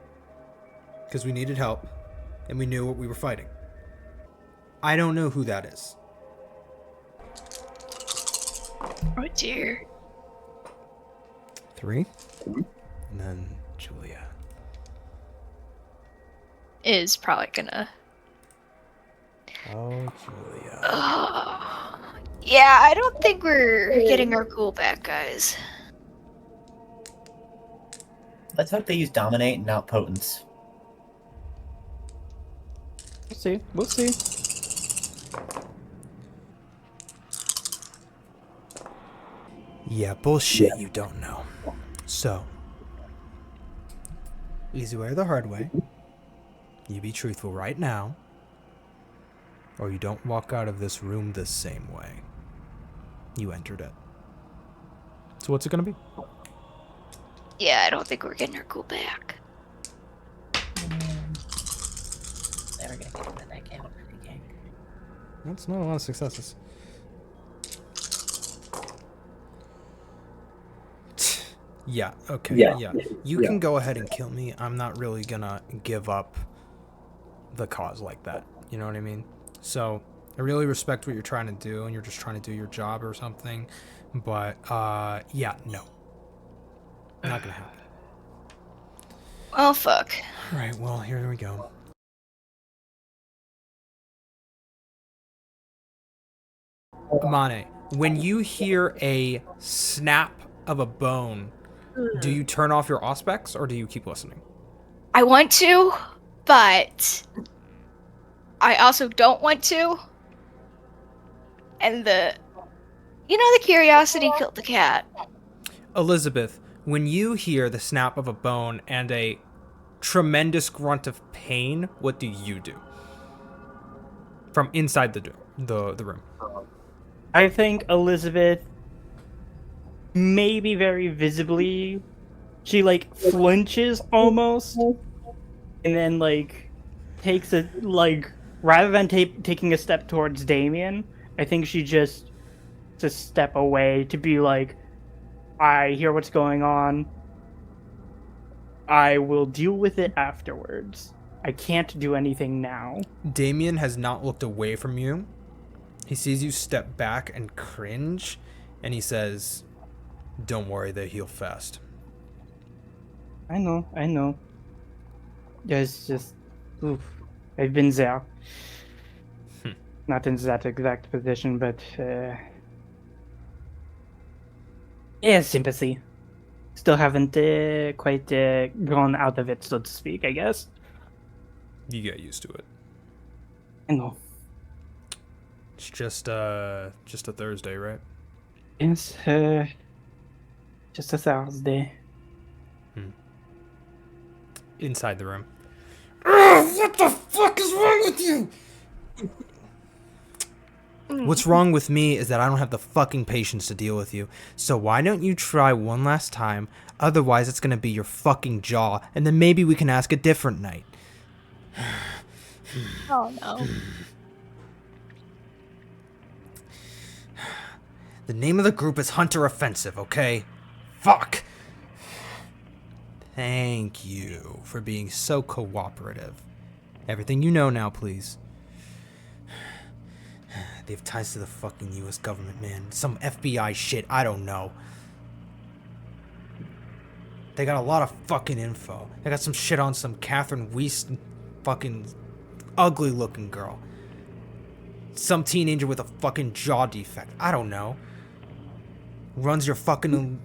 because we needed help and we knew what we were fighting. I don't know who that is. Oh dear. 3. And then Julia. Is probably gonna. Oh, Julia. Yeah, I don't think we're getting our cool back, guys. Let's hope they use dominate and not potence. We'll see. We'll see. Yeah, bullshit you don't know. So, easy way or the hard way. You be truthful right now, or you don't walk out of this room the same way you entered it. So what's it gonna be? Yeah, I don't think we're getting our cool back. There we go. That count. Okay. That's not a lot of successes. Yeah, okay, yeah. You can go ahead and kill me. I'm not really gonna give up the cause like that. You know what I mean? So, I really respect what you're trying to do, and you're just trying to do your job or something. But, yeah, no. Not gonna happen. Oh, fuck. Alright, well, here we go. Amane, when you hear a snap of a bone, do you turn off your auspex or do you keep listening? I want to, but I also don't want to. And the curiosity killed the cat. Elizabeth, when you hear the snap of a bone and a tremendous grunt of pain, what do you do? From inside the room. I think Elizabeth, maybe very visibly, she like flinches almost, and then like takes a like rather than taking a step towards Damien, I think she just to step away to be like, I hear what's going on. I will deal with it afterwards. I can't do anything now. Damien has not looked away from you. He sees you step back and cringe, and he says, "Don't worry, they heal fast." I know. It's just, oof. I've been there. Not in that exact position, but yeah, sympathy. Still haven't quite grown out of it, so to speak, I guess. You get used to it. I know. It's just a Thursday, right? It's just a Thursday. Inside the room. What the fuck is wrong with you? What's wrong with me is that I don't have the fucking patience to deal with you. So why don't you try one last time? Otherwise, it's gonna be your fucking jaw, and then maybe we can ask a different night. Oh no. The name of the group is Hunter Offensive, okay? Fuck. Thank you for being so cooperative. Everything you know now, please. They have ties to the fucking US government, man. Some FBI shit, I don't know. They got a lot of fucking info. They got some shit on some Catherine Weiss fucking ugly looking girl. Some teenager with a fucking jaw defect. I don't know. Runs your fucking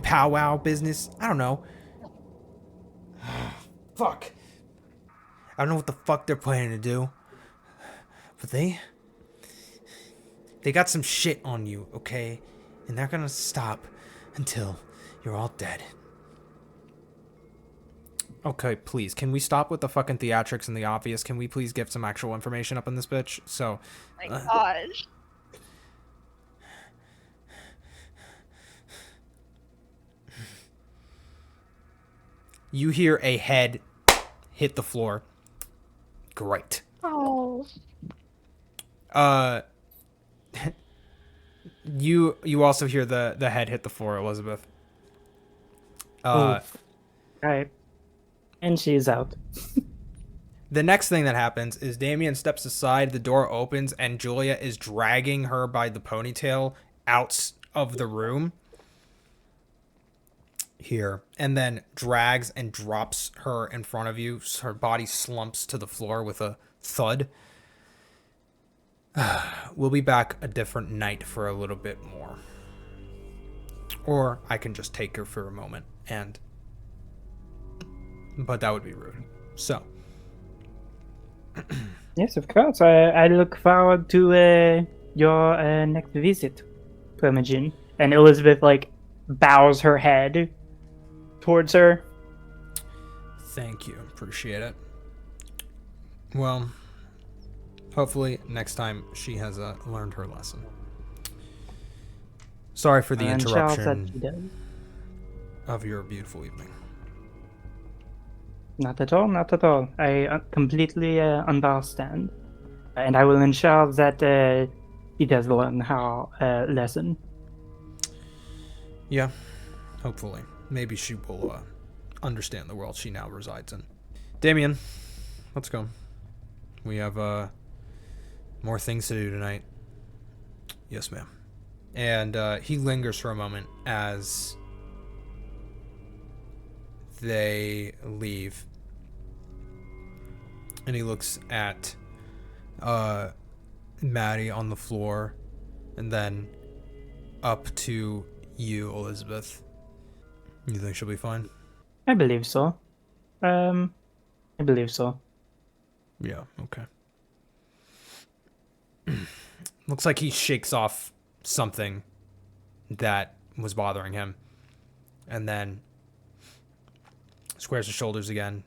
powwow business. I don't know. Fuck. I don't know what the fuck they're planning to do. But they got some shit on you, okay? And they're gonna stop until you're all dead. Okay, please, can we stop with the fucking theatrics and the obvious? Can we please get some actual information up in this bitch? So, My gosh. you hear a head hit the floor. Great. Oh. You also hear the head hit the floor, Elizabeth. Right. And she's out. The next thing that happens is Damien steps aside, the door opens, and Julia is dragging her by the ponytail out of the room. Here. And then drags and drops her in front of you. Her body slumps to the floor with a thud. We'll be back a different night for a little bit more. Or I can just take her for a moment but that would be rude. So. Yes, of course. I look forward to your next visit, Primogen. And Elizabeth like bows her head towards her. Thank you. Appreciate it. Well, hopefully next time she has learned her lesson. Sorry for the And Charles said she interruption does. of your beautiful evening. Not at all, not at all. I completely understand. And I will ensure that he does learn her lesson. Yeah, hopefully. Maybe she will understand the world she now resides in. Damien, let's go. We have more things to do tonight. Yes, ma'am. And he lingers for a moment as they leave. And he looks at Maddie on the floor and then up to you, Elizabeth. You think she'll be fine? I believe so. I believe so. Yeah, okay. Looks like he shakes off something that was bothering him. And then squares his shoulders again,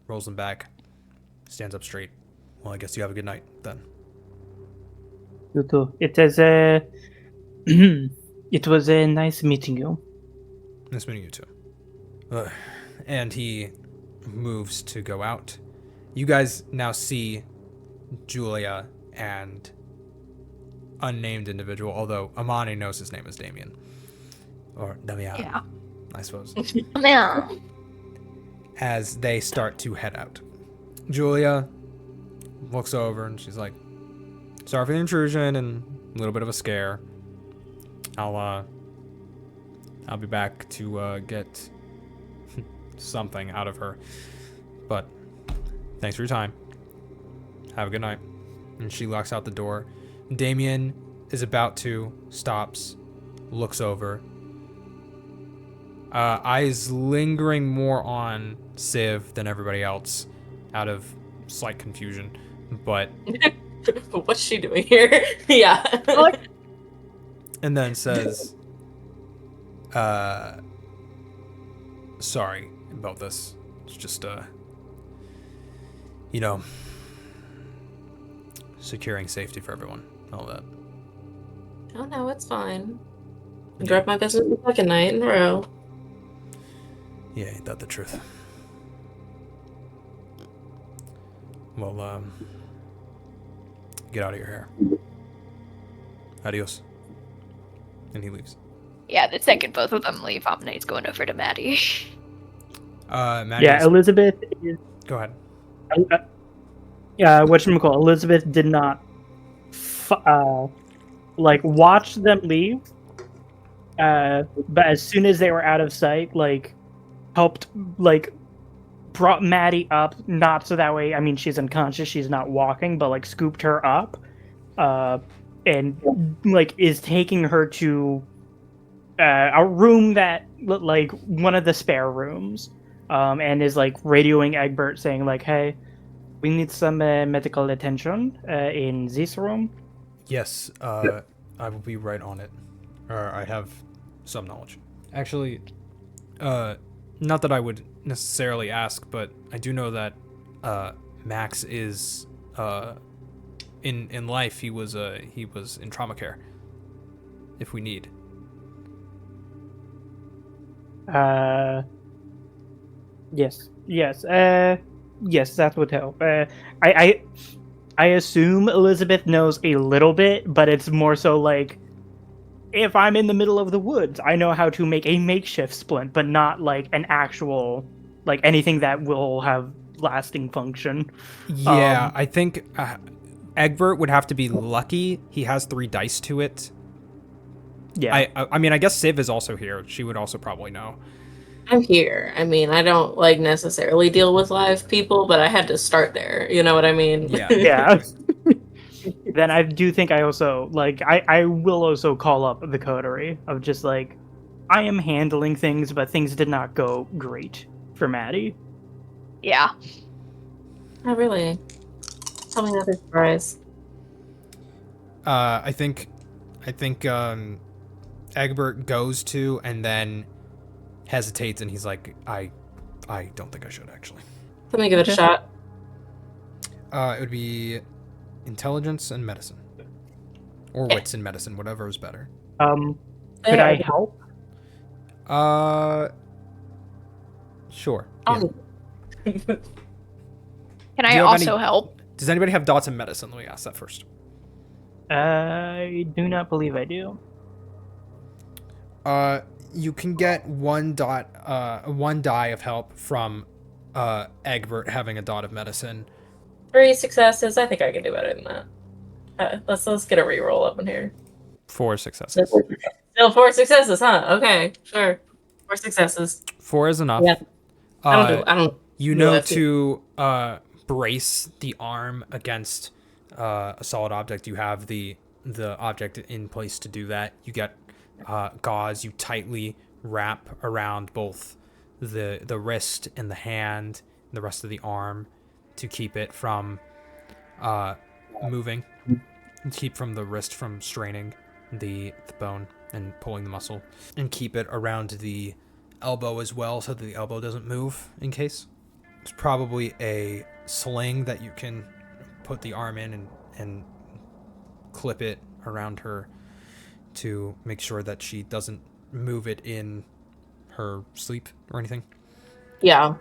rolls them back, stands up straight. Well, I guess you have a good night then. You too. It is it was nice meeting you. Nice meeting you too. And he moves to go out. You guys now see Julia and unnamed individual, although Amane knows his name is Damien. Or Damian, Yeah. I suppose. Yeah. As they start to head out. Julia looks over and she's like, sorry for the intrusion and a little bit of a scare. I'll be back to get something out of her. But thanks for your time. Have a good night. And she locks out the door. Damien is about to, stops, looks over. Eyes lingering more on Civ than everybody else, out of slight confusion. But What's she doing here? Yeah. and then says, sorry about this. It's just securing safety for everyone. All that. Oh no, it's fine. I dropped my business the second night in a row. Yeah, ain't that the truth? Well, get out of your hair. Adios. And he leaves. Yeah, the second both of them leave, Amane's going over to Maddie. Maddie. Yeah, Elizabeth is Go ahead. whatchamacallit, Elizabeth did not watch them leave. But as soon as they were out of sight, helped brought Maddie up, not so that way, I mean, she's unconscious, she's not walking, but scooped her up, and is taking her to a room that one of the spare rooms, and is radioing Egbert saying hey, we need some medical attention in this room. Yes, I will be right on it. I have some knowledge. Actually, not that I would necessarily ask, but I do know that Max is in life. He was in trauma care. If we need. Yes, that would help. I assume Elizabeth knows a little bit, but it's more so if I'm in the middle of the woods, I know how to make a makeshift splint, but not an actual anything that will have lasting function. Yeah, I think Egbert would have to be lucky. He has 3 dice to it. Yeah. I mean, I guess Civ is also here. She would also probably know. I'm here. I mean, I don't necessarily deal with live people, but I had to start there. You know what I mean? Yeah. Yeah. Then I do think I also I will also call up the coterie of just I am handling things, but things did not go great for Maddie. Yeah. Oh, really? Tell me another surprise. I think Egbert goes to and then hesitates, and he's like, I don't think I should, actually. Let me give it a shot. It would be intelligence and medicine. Or wits and medicine, whatever is better. Could I help? Sure. Yeah. Can Do I you have also any- help? Does anybody have dots in medicine? Let me ask that first. I do not believe I do. You can get one die of help from Egbert having a dot of medicine. 3 successes. I think I can do better than that. Let's get a reroll up in here. 4 successes. Still 4 successes, huh? Okay, sure. 4 successes. 4 is enough. Yeah. I don't. You do know that to brace the arm against a solid object. You have the object in place to do that. You get gauze. You tightly wrap around both the wrist and the hand, and the rest of the arm, to keep it from moving, and keep from the wrist from straining the bone and pulling the muscle, and keep it around the elbow as well, so that the elbow doesn't move in case. It's probably a sling that you can put the arm in and clip it around her to make sure that she doesn't move it in her sleep or anything. Yeah.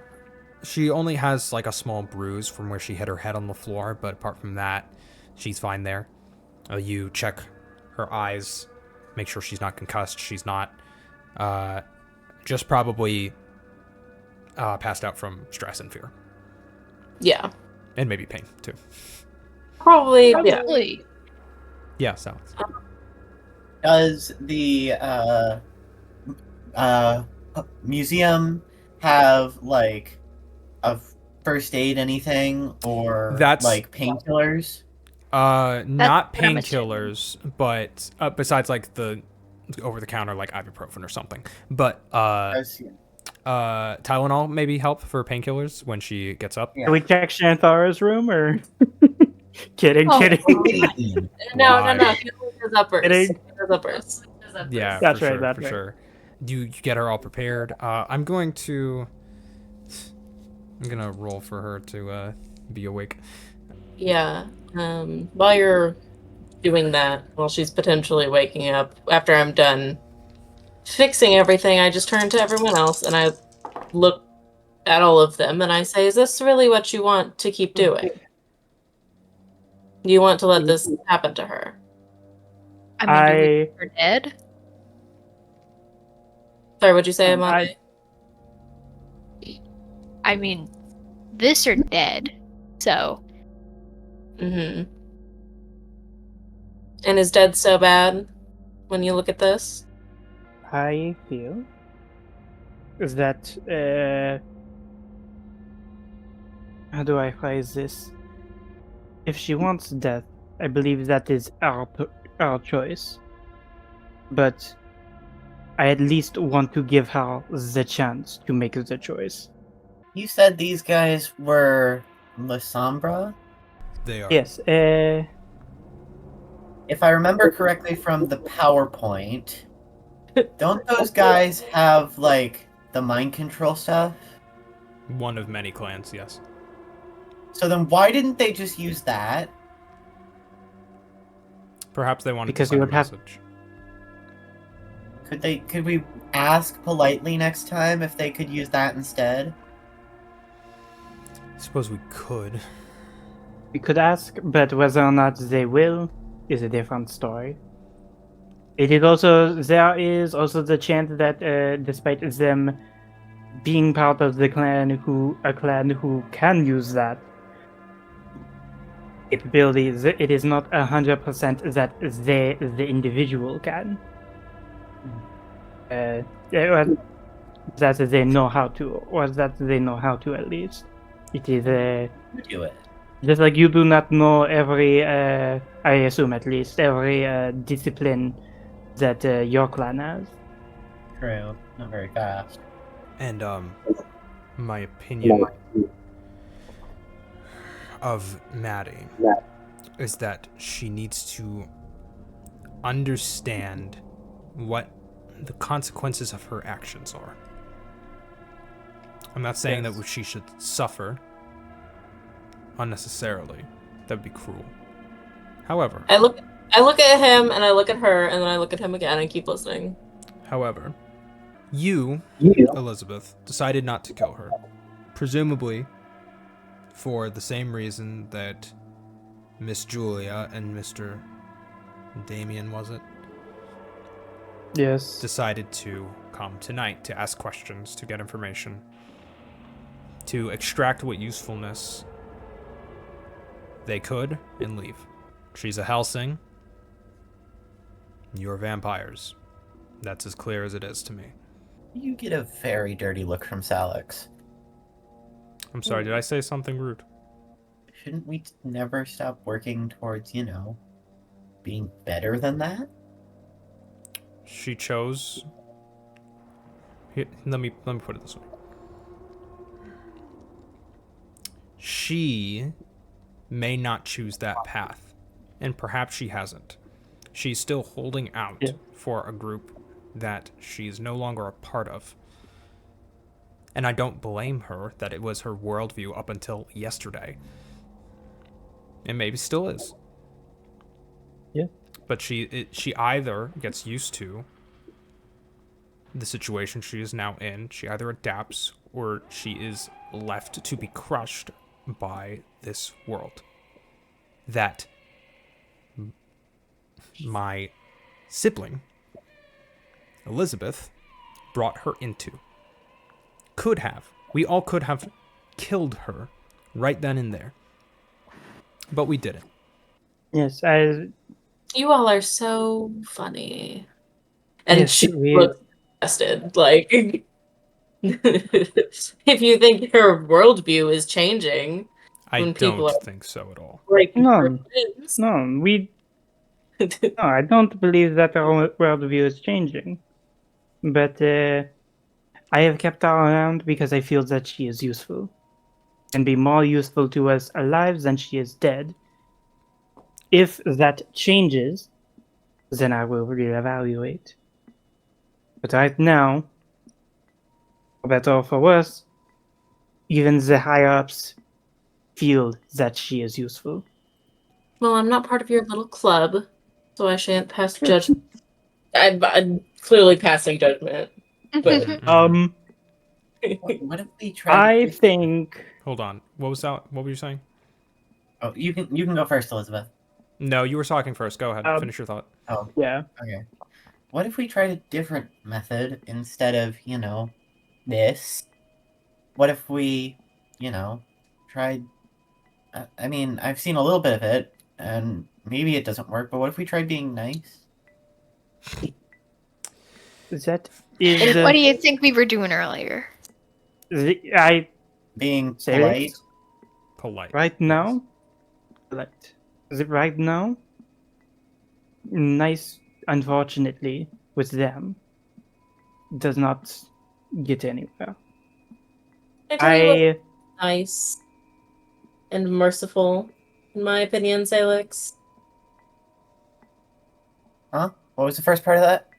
She only has like a small bruise from where she hit her head on the floor, but apart from that, she's fine there. You check her eyes, make sure she's not concussed. She's not. Just probably passed out from stress and fear. Yeah. And maybe pain, too. Probably. Yeah. Probably. Yeah, so. Does the museum have, like, a first aid anything? Or, That's- like, painkillers? Not what I'm assuming. painkillers, but besides like the over-the-counter, like ibuprofen or something. But I see. Tylenol maybe help for painkillers when she gets up. Yeah. Can we check Shanthara's room or? kidding. Oh. No. Why? He only does uppers. Kidding. He does uppers. Yeah, That's for right, sure, that's for right. sure. You get her all prepared. I'm gonna roll for her to be awake. Yeah. While you're doing that, while she's potentially waking up, after I'm done fixing everything, I just turn to everyone else and I look at all of them and I say, is this really what you want to keep doing? Do you want to let this happen to her? I mean, do we think we're dead? Sorry, what'd you say, Amane? I mean, this or dead. So, Mm-hmm. And is dead so bad when you look at this? I feel is that how do I phrase this? If she wants death, I believe that is our choice. But I at least want to give her the chance to make the choice. You said these guys were La Sombra? They are. Yes. If I remember correctly from the PowerPoint, don't those guys have, like, the mind control stuff? One of many clans, yes. So then why didn't they just use that? Perhaps they wanted Because to you send a would have- message. Could we ask politely next time if they could use that instead? I suppose we could. We could ask, but whether or not they will is a different story. There is also the chance that despite them being part of a clan who can use that capability, it is not 100% that the individual can. That they know how to, or that they know how to at least. It is Do it. just like you do not know every, I assume at least, every discipline that your clan has. True. Not very fast. And my opinion of Maddie is that she needs to understand what the consequences of her actions are. I'm not saying Yes. that she should suffer unnecessarily. That would be cruel. However, I look at him, and I look at her, and then I look at him again and keep listening. you, Elizabeth, decided not to kill her. Presumably for the same reason that Miss Julia and Mr. Damien, was it? Yes. Decided to come tonight to ask questions, to get information, to extract what usefulness they could and leave. She's a Helsing. You're vampires. That's as clear as it is to me. You get a very dirty look from Salix. I'm sorry, did I say something rude? Shouldn't we never stop working towards, being better than that? She chose. Here, let me put it this way. She may not choose that path, and perhaps she hasn't. She's still holding out for a group that she is no longer a part of. And I don't blame her that it was her worldview up until yesterday. And maybe still is. Yeah. But she either gets used to the situation she is now in, she either adapts, or she is left to be crushed by this world that my sibling, Elizabeth, brought her into. We all could have killed her right then and there. But we didn't. Yes, You all are so funny. And Yes, she we- looks disgusted. Like, if you think her worldview is changing, I when people don't are think so at all. breaking No. her friends. no, I don't believe that our worldview is changing. But I have kept her around because I feel that she is useful. And be more useful to us alive than she is dead. If that changes, then I will reevaluate. But right now, for better or for worse, even the higher ups feel that she is useful. Well, I'm not part of your little club, so I shan't pass judgment. I'm clearly passing judgment. But What if we try I to... think Hold on. What was that? What were you saying? Oh, you can go first, Elizabeth. No, you were talking first. Go ahead. Finish your thought. Oh, yeah. okay. What if we tried a different method instead of, this? What if we, tried... I mean, I've seen a little bit of it, and maybe it doesn't work, but what if we tried being nice? That is What do you think we were doing earlier? I Being say polite? Polite. right now. Polite. Is it right now? Nice, unfortunately, with them, does not get anywhere. I tell you what, I nice and merciful, in my opinion, Salix. Huh? What was the first part of that?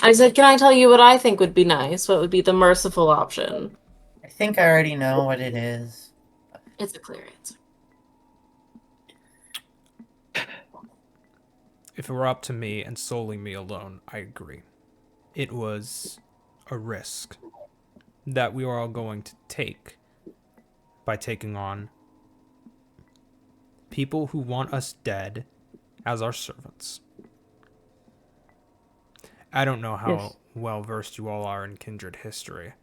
I said, can I tell you what I think would be nice? What would be the merciful option? I think I already know what it is. It's a clear answer. If it were up to me and solely me alone, I agree. It was a risk that we were all going to take by taking on people who want us dead as our servants. I don't know how well versed you all are in kindred history,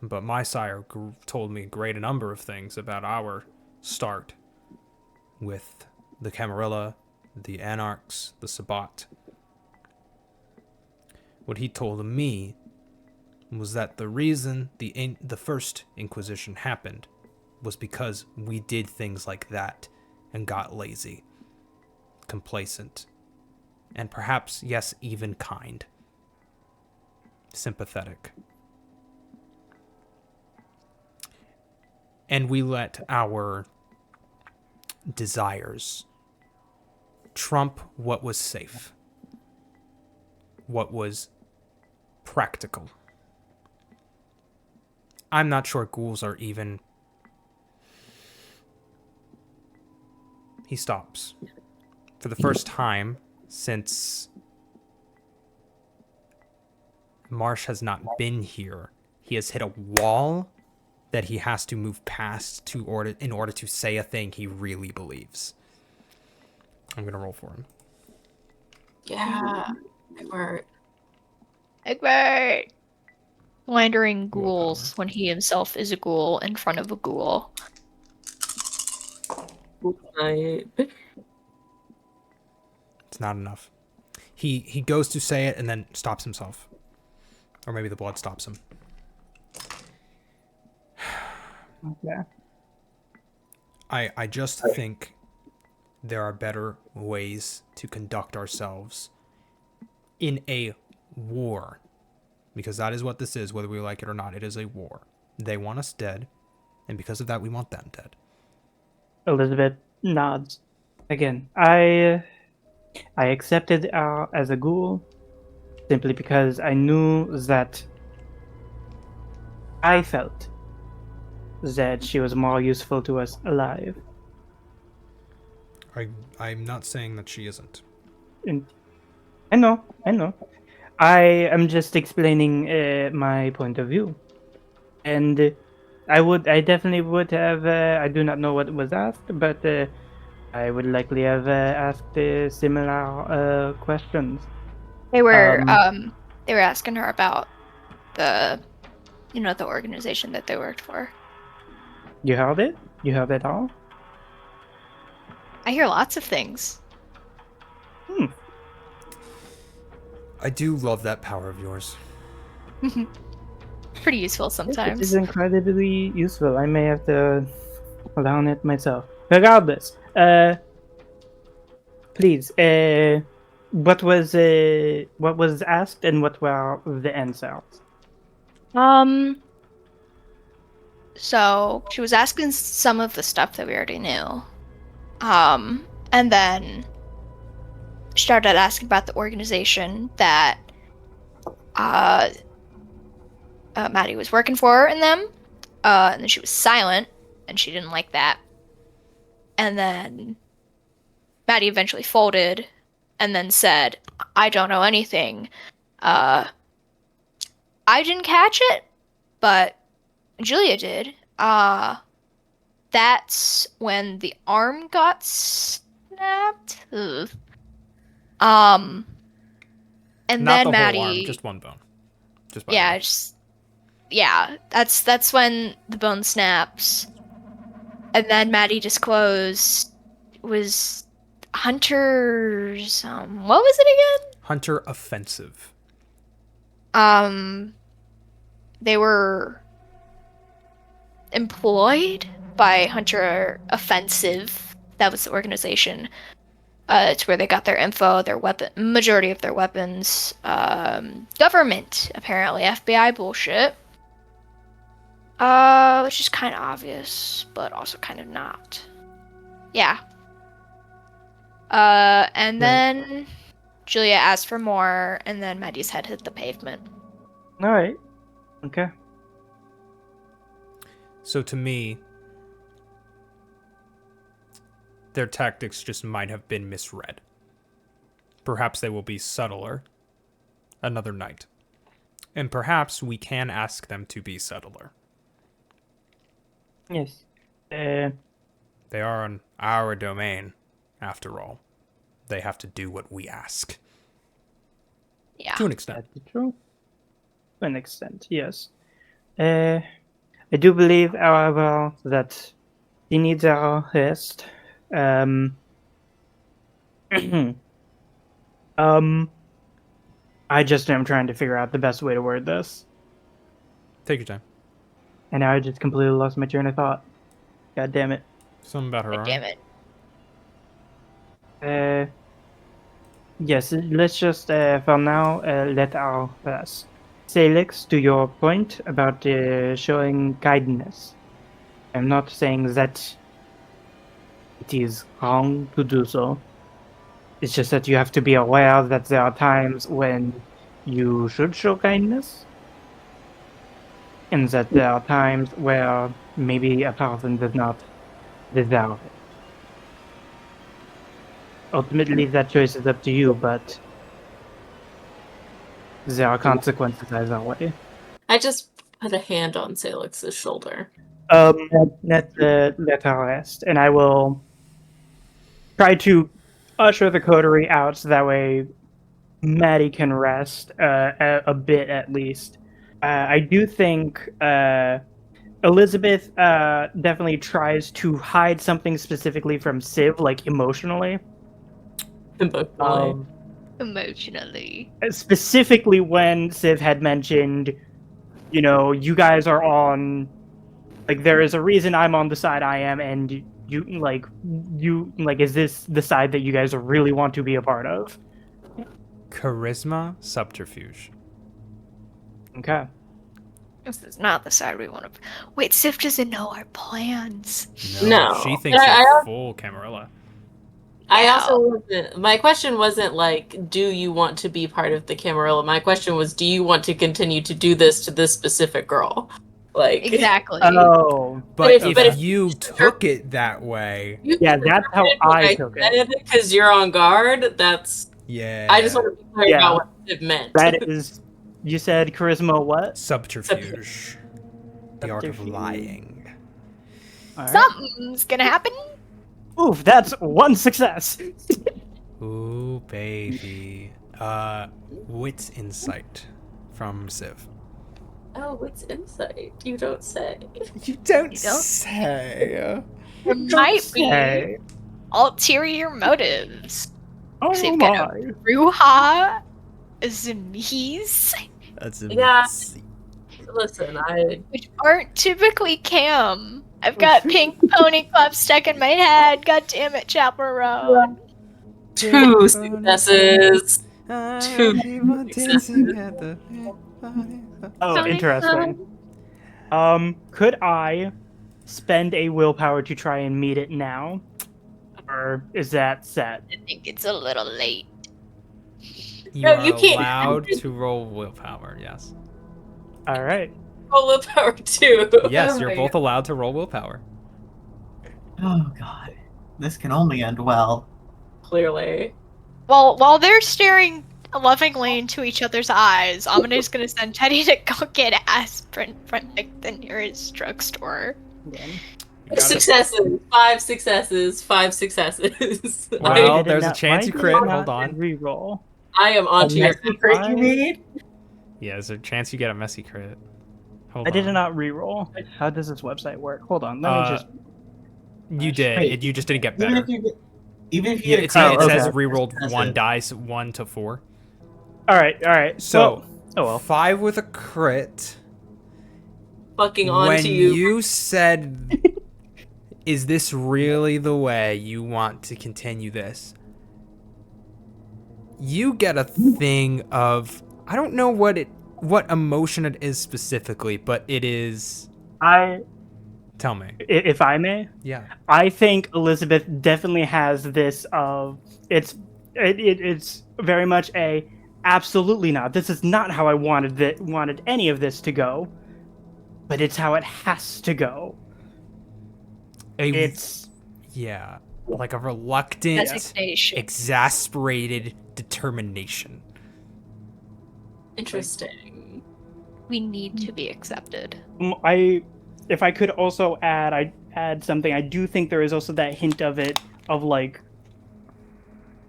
but my sire told me a great number of things about our start with the Camarilla, the Anarchs, the Sabbat. What he told me was that the reason the first Inquisition happened was because we did things like that and got lazy, complacent, and perhaps, yes, even kind, sympathetic. And we let our desires trump what was safe, what was practical. I'm not sure ghouls are even... He stops. For the first time since Marsh has not been here, he has hit a wall that he has to move past in order to say a thing he really believes. I'm gonna roll for him. Yeah. Or Egbert! Slandering Willpower. ghouls when he himself is a ghoul in front of a ghoul. It's not enough. He goes to say it and then stops himself. Or maybe the blood stops him. Okay. I just think there are better ways to conduct ourselves in a war. Because that is what this is, whether we like it or not. It is a war. They want us dead, and because of that, we want them dead. Elizabeth nods. Again, I accepted her as a ghoul simply because I knew that I felt that she was more useful to us alive. I'm not saying that she isn't. And I know. I am just explaining my point of view. And I definitely would have, I do not know what was asked, but I would likely have asked similar questions. They were asking her about the organization that they worked for. You heard it? You heard it all? I hear lots of things. I do love that power of yours. Pretty useful sometimes. It is incredibly useful. I may have to learn it myself. Regardless, please, what was asked and what were the answers? So she was asking some of the stuff that we already knew. And then she started asking about the organization that Maddie was working for in them. And then she was silent, and she didn't like that. And then Maddie eventually folded and then said, I don't know anything. I didn't catch it, but Julia did. That's when the arm got snapped. Ugh. And Not then the Maddie, whole arm, just one bone. Just by yeah, the way. that's when the bone snaps. And then Maddie disclosed was Hunter's what was it again? Hunter Offensive. They were employed by Hunter Offensive. That was the organization. It's where they got their info, their majority of their weapons. Government, apparently. FBI bullshit. Which is kind of obvious, but also kind of not. Yeah. And then Julia asked for more, and then Maddie's head hit the pavement. All right. Okay. So to me, their tactics just might have been misread. Perhaps they will be subtler another night. And perhaps we can ask them to be subtler. Yes. They are on our domain, after all. They have to do what we ask. Yeah. To an extent. That's true. To an extent, yes. I do believe, however, that he needs our rest. I just am trying to figure out the best way to word this. Take your time. And now I just completely lost my train of thought. God damn it. Something about her arm. Damn it. Yes, let's just, for now, let our pass. Salix, to your point about showing kindness. I'm not saying that it is wrong to do so. It's just that you have to be aware that there are times when you should show kindness, and that there are times where maybe a person does not deserve it. Ultimately, that choice is up to you, but there are consequences either way. I just put a hand on Salix's shoulder. Let her rest, and I will try to usher the coterie out so that way Maddie can rest a bit at least. I do think Elizabeth definitely tries to hide something specifically from Civ, like emotionally. Emotionally. Emotionally. Specifically when Civ had mentioned, you guys are on, like, there is a reason I'm on the side I am, and is this the side that you guys really want to be a part of? Charisma subterfuge. Okay. This is not the side we want to. Wait, Sif doesn't know our plans. No. She thinks you're full Camarilla. I also wasn't. My question wasn't like, do you want to be part of the Camarilla? My question was, do you want to continue to do this to this specific girl? Like Exactly. Oh, But if you took it that way, yeah, that's how I took it. Because you're on guard. That's yeah. I just want to be clear about what it meant. That is, you said charisma what? Subterfuge. The art of Subterfuge. lying. All right. Something's gonna happen. Oof, that's one success. Ooh, baby. Wits insight from Civ. Oh, it's insight. You don't say. You don't You don't? say. There might be Hey. ulterior motives. Oh So you've my. got a Ruha, Zamiz, That's Yeah. Listen, which aren't typically Cam. I've got Pink Pony Club stuck in my head. God damn it, Chaperone. 2 successes. Oh, interesting. Could I spend a willpower to try and meet it now? Or is that set? I think it's a little late. You No, are you can't. allowed to roll willpower, yes. Alright. Roll willpower 2. Yes, Oh you're my both God. allowed to roll willpower. Oh god. This can only end well. Clearly. Well, while they're staring lovingly into each other's eyes, Amane's gonna send Teddy to go get aspirin from like the nearest drugstore. You gotta- Successes. 5 successes. 5 successes. Well, I there's a chance you crit. Hold on. Reroll. I am onto your Secret you need? Yeah, there's a chance you get a messy crit. Hold I did on. not reroll. How does this website work? Hold on, let me just. You did. Wait. You just didn't get Even better. if you even if you Yeah, get a it crit, says okay. rerolled That's one it. dice, 1 to 4. Alright. So, oh well. 5 with a crit. fucking When onto you. you said, is this really the way you want to continue this? You get a thing of, I don't know what emotion it is specifically, but it is, tell me. If I may, Yeah. I think Elizabeth definitely has this of it's very much a absolutely not. This is not how I wanted any of this to go, but it's how it has to go. It's Yeah. Like a reluctant, Designation. exasperated determination. Interesting. We need to be accepted. if I could also I'd add something. I do think there is also that hint of it of like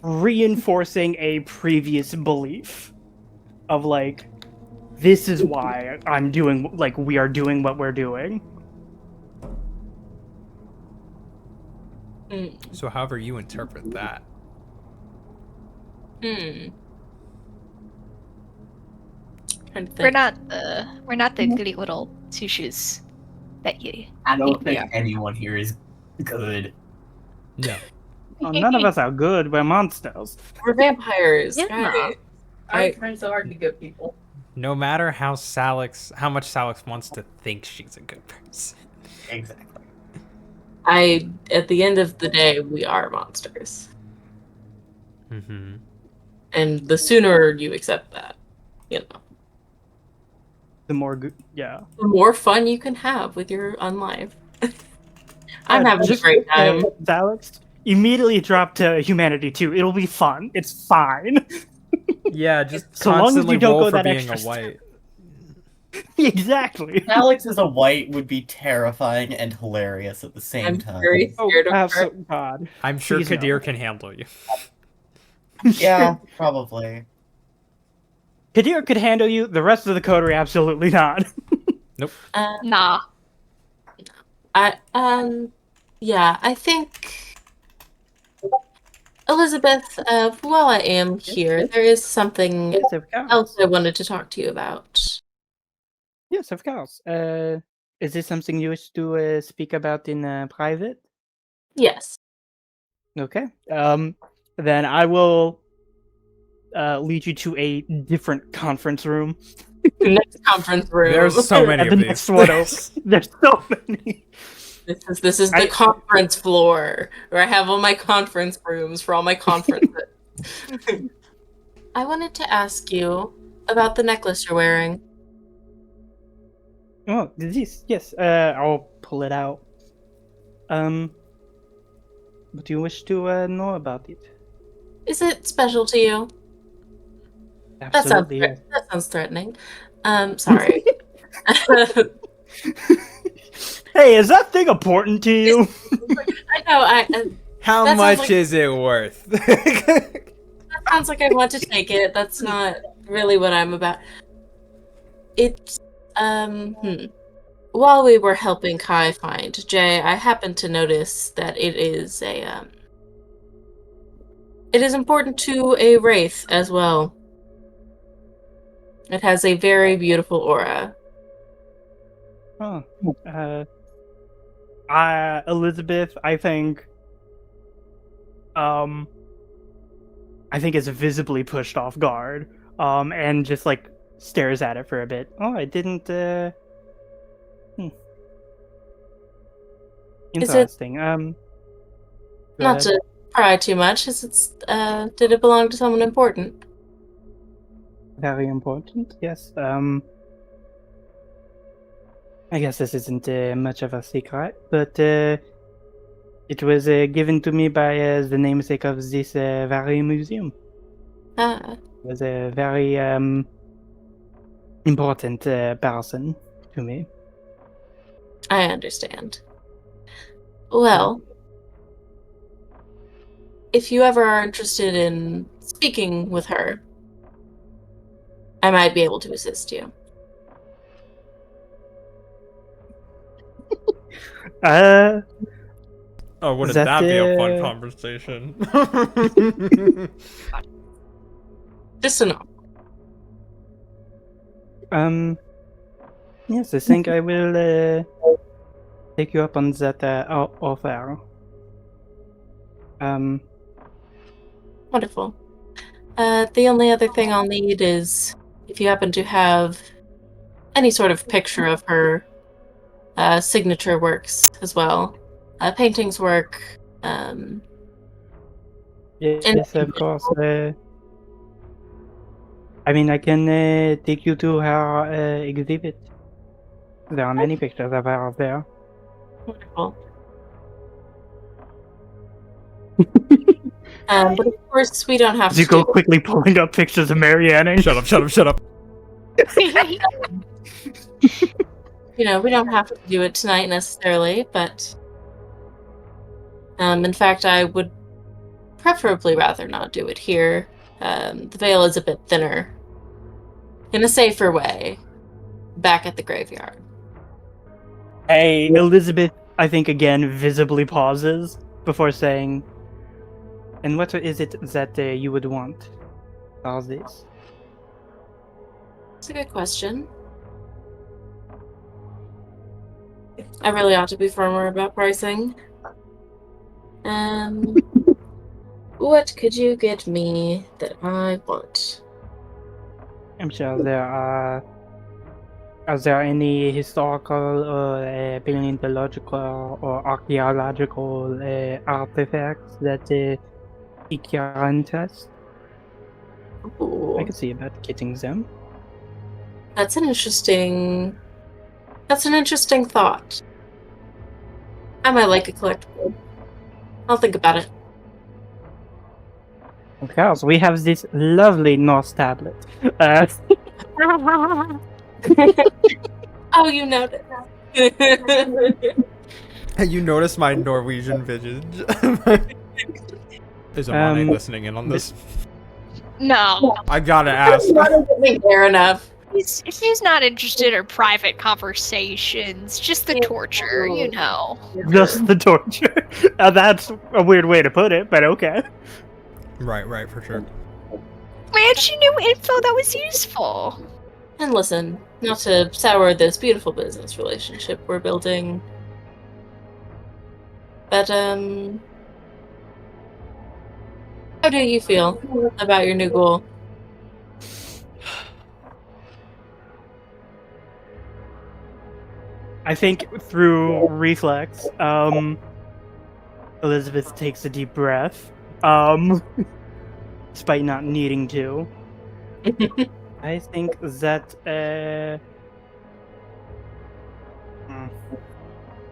reinforcing a previous belief of like this is why I'm doing like we are doing what we're doing. So however you interpret that. Trying to think. We're not the goody little sushis that you. I don't think Yeah. anyone here is good. No. Well, none of us are good. We're monsters. We're vampires. Yeah. Right. I'm trying so hard to get people. No matter how much Salix wants to think she's a good person. Exactly. At the end of the day, we are monsters. Mm-hmm. And the sooner you accept that, you know, The more good, yeah. the more fun you can have with your unlife. I'm having a Just, great time. Alex, immediately drop to humanity 2. It'll be fun. It's fine. Yeah, just So long as constantly you don't roll go for that being a extra white. Exactly. Alex as a white would be terrifying and hilarious at the same I'm time. very scared of her. So God. I'm sure Please Kadir no. can handle you. Yeah, probably. Kadir could handle you. The rest of the coterie, absolutely not. Nah. Yeah, I think Elizabeth, while I am here, there is something Yes, of course. else I wanted to talk to you about. Yes, of course. Is this something you wish to speak about in private? Yes. Okay. Then I will lead you to a different conference room. Next conference room. There's so many And of the these. next one over. There's so many. This is the conference floor where I have all my conference rooms for all my conferences. I wanted to ask you about the necklace you're wearing. Oh, this, yes. I'll pull it out. What do you wish to know about it? Is it special to you? Absolutely, yes. That sounds threatening. Sorry. Hey, is that thing important to you? I know. How That sounds much like- is it worth? That sounds like I want to take it. That's not really what I'm about. It's While we were helping Kai find Jay, I happened to notice that it is important to a wraith as well. It has a very beautiful aura. Oh, Elizabeth, I think is visibly pushed off guard, and just like stares at it for a bit. Oh, I didn't. Interesting. Go Not ahead. to pry too much, did it belong to someone important? Very important. Yes. I guess this isn't much of a secret, but it was given to me by the namesake of this very museum. Ah, It was a very important person to me. I understand. Well, if you ever are interested in speaking with her, I might be able to assist you. Oh, wouldn't That, that be a fun conversation? Just to know. Yes, I think I will take you up on that offer. Wonderful. The only other thing I'll need is if you happen to have any sort of picture of her signature works as well. Paintings work. Yes, of course. I mean, I can take you to her exhibit. There are many pictures of her there. Wonderful. But of course, we don't have to Zuko do quickly pulling up pictures of Marianne. Shut up. we don't have to do it tonight necessarily, but in fact, I would preferably rather not do it here. The veil is a bit thinner. In a safer way, back at the graveyard. Hey, Elizabeth, I think again visibly pauses before saying, and what is it that you would want? All this? It's a good question. I really ought to be firmer about pricing. What could you get me that I want? I'm sure there are. Are there any historical or paleontological or archaeological artifacts that pique your interest? Ooh. I could see about getting them. That's an interesting thought. I might like a collectible. I'll think about it. Of course, we have this lovely Norse tablet. Oh, you know it. You notice my Norwegian visage? Is Amane listening in on this? No. I gotta ask. Fair enough. She's not interested in private conversations, just the torture, you know. Just the torture. That's a weird way to put it, but okay. Right, for sure. Man, she knew info that was useful. And listen, not to sour this beautiful business relationship we're building, but how do you feel about your new goal? I think through reflex, Elizabeth takes a deep breath, despite not needing to. I think that,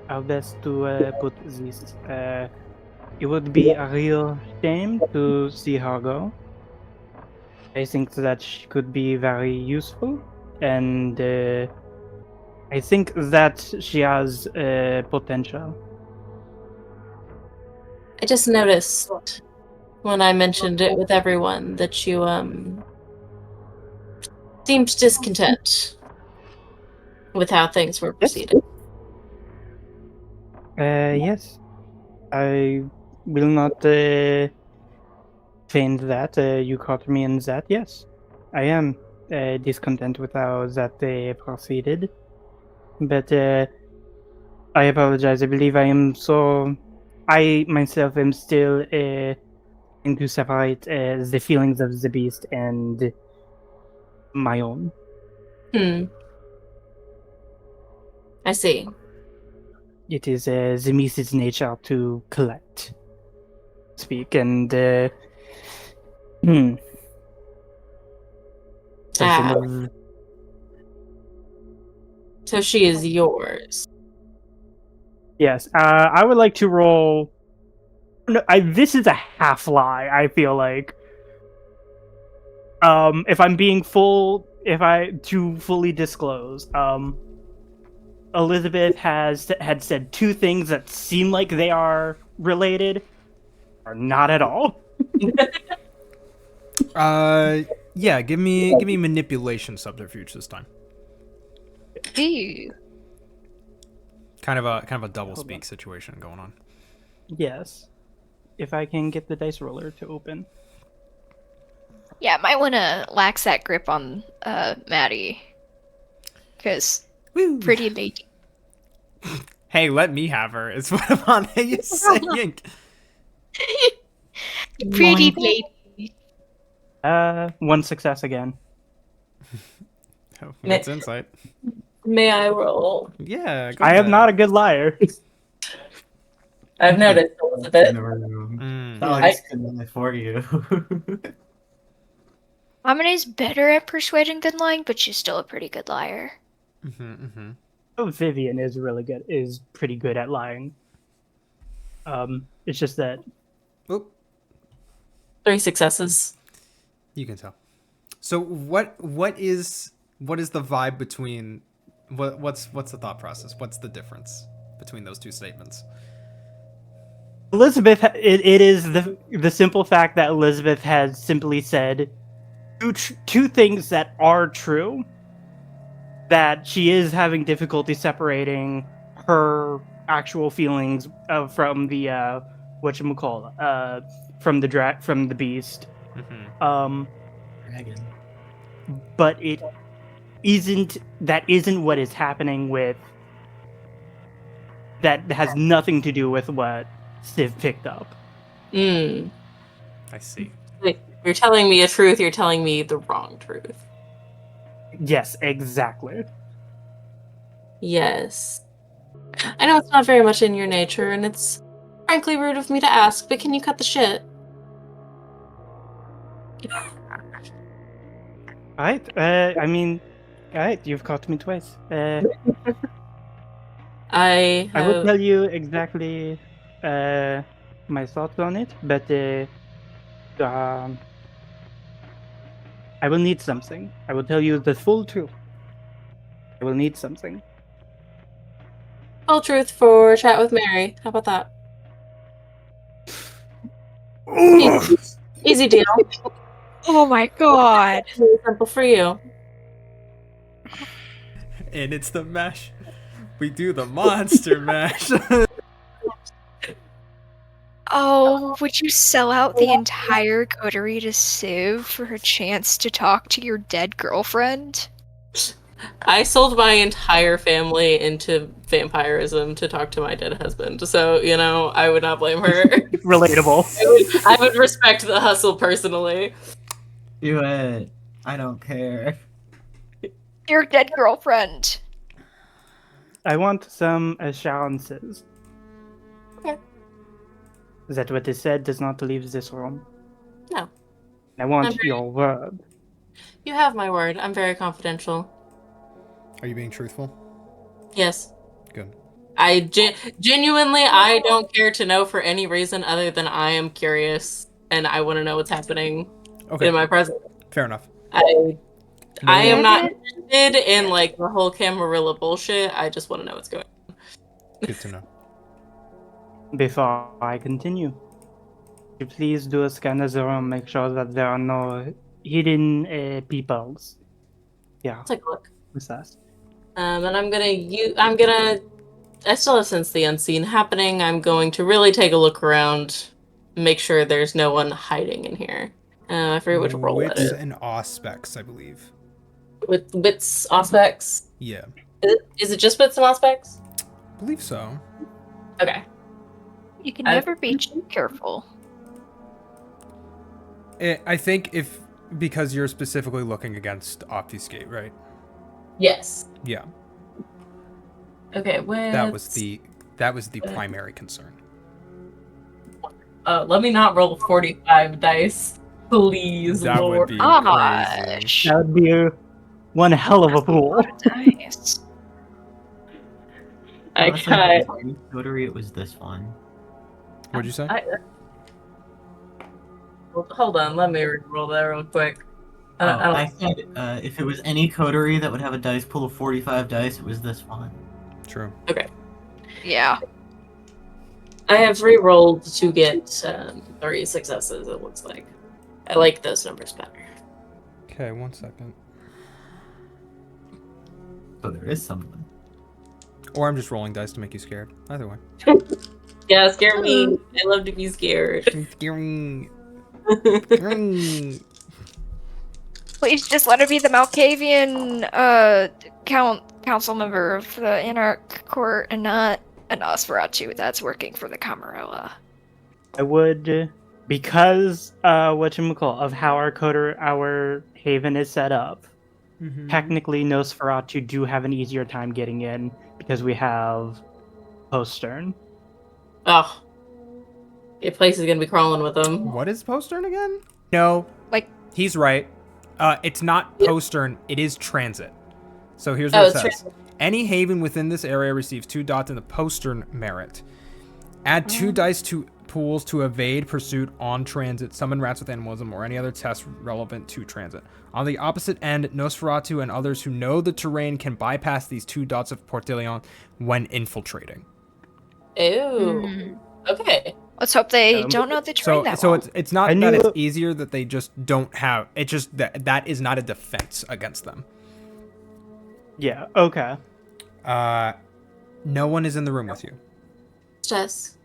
how best to put this, it would be a real shame to see her go. I think that she could be very useful, and I think that she has potential. I just noticed when I mentioned it with everyone that you seemed discontent with how things were proceeding. Yes. I will not feign that. You caught me in that. Yes, I am discontent with how that proceeded. But I apologize. I believe I myself am still trying to separate the feelings of the beast and my own. I see. It is the beast's nature to collect, speak, and something of So she is yours. yes. I would like to roll. No, this is a half lie. I feel like, if I'm being to fully disclose, Elizabeth had said two things that seem like they are related, are not at all. Yeah. Give me manipulation subterfuge this time. Ew. Kind of a double speak situation going on. Yes, if I can get the dice roller to open. Yeah, might want to lax that grip on Maddie. Because pretty lady. Hey, let me have her. It's what Amane is saying. Pretty lady. One success again. Oh, that's insight. May I roll? Yeah. Go I am ahead. not a good liar. I've noticed a bit. Alex can do it for you. Amane's better at persuading than lying, but she's still a pretty good liar. Oh, Vivian is pretty good at lying. It's just that. Oop. 3 successes. You can tell. So what is the vibe between what's the thought process? What's the difference between those two statements? Elizabeth, it is the simple fact that Elizabeth has simply said two things that are true, that she is having difficulty separating her actual feelings from the from the beast. Dragon. But that isn't what is happening with. That has nothing to do with what Civ picked up. I see. Wait, you're telling me a truth, you're telling me the wrong truth. Yes, exactly. Yes. I know it's not very much in your nature, and it's frankly rude of me to ask, but can you cut the shit? Right. I mean, Alright, you've caught me twice. I I will have. tell you exactly my thoughts on it, but I will need something. I will tell you the full truth. I will need something. Full truth for chat with Mary. How about that? Easy, easy deal. Oh my god. Really simple for you. And it's the mesh. We do the monster mesh. Oh, would you sell out the entire coterie to Civ for a chance to talk to your dead girlfriend? I sold my entire family into vampirism to talk to my dead husband. So, I would not blame her. Relatable. I would respect the hustle personally. Do it. I don't care. Your dead girlfriend. I want some assurances. Okay. That what is said does not leave this room. No. I want Okay. your word. You have my word. I'm very confidential. Are you being truthful? Yes. Good. I genuinely, I don't care to know for any reason other than I am curious and I want to know what's happening Okay. in my present. Fair enough. I am not interested in like the whole Camarilla bullshit. I just want to know what's going on. Good to know. Before I continue, could you please do a scan of the room, make sure that there are no hidden peoples. Yeah, I'll take a look. what's that? And I still have Sense the Unseen happening. I'm going to really take a look around, make sure there's no one hiding in here. I forget which role that Wits is. and Auspex, I believe. With Wits, Auspex? Yeah. Is it just Wits and Auspex? I believe so. Okay. You can never be too careful. I think because you're specifically looking against Obfuscate, right? Yes. Yeah. Okay, That was the primary concern. Let me not roll 45 dice. Please, That would Lord. be Gosh. crazy. That would be one hell of a pool. Nice. Honestly, Okay. if it was any coterie, it was this one. What'd you say? Hold on, let me roll that real quick. I said if it was any coterie that would have a dice pool of 45 dice, it was this one. True. Okay. Yeah. I have re-rolled to get 3 successes, it looks like. I like those numbers better. Okay, 1 second. So there is someone. Or I'm just rolling dice to make you scared. Either way. Yeah, scare me. I love to be scared. Scaring. Please just let her be the Malkavian council member of the Anarch Court and not an Nosferatu that's working for the Camarilla. I would, because of how our haven is set up. Technically, Nosferatu do have an easier time getting in because we have postern. Oh. Your place is gonna be crawling with them. What is postern again? No. Like, he's right. It's not postern, it is transit. So here's Oh, what it it's says. Any haven within this area receives 2 dots in the postern merit. Add 2 dice to pools to evade pursuit on transit, summon rats with animalism, or any other test relevant to transit. On the opposite end, Nosferatu and others who know the terrain can bypass these 2 dots of Portillion when infiltrating. Ew. Okay. let's hope they don't know the terrain that So well. it's not that it's easier, that they just don't have. It's just that is not a defense against them. Yeah. Okay. No one is in the room with you. Jess.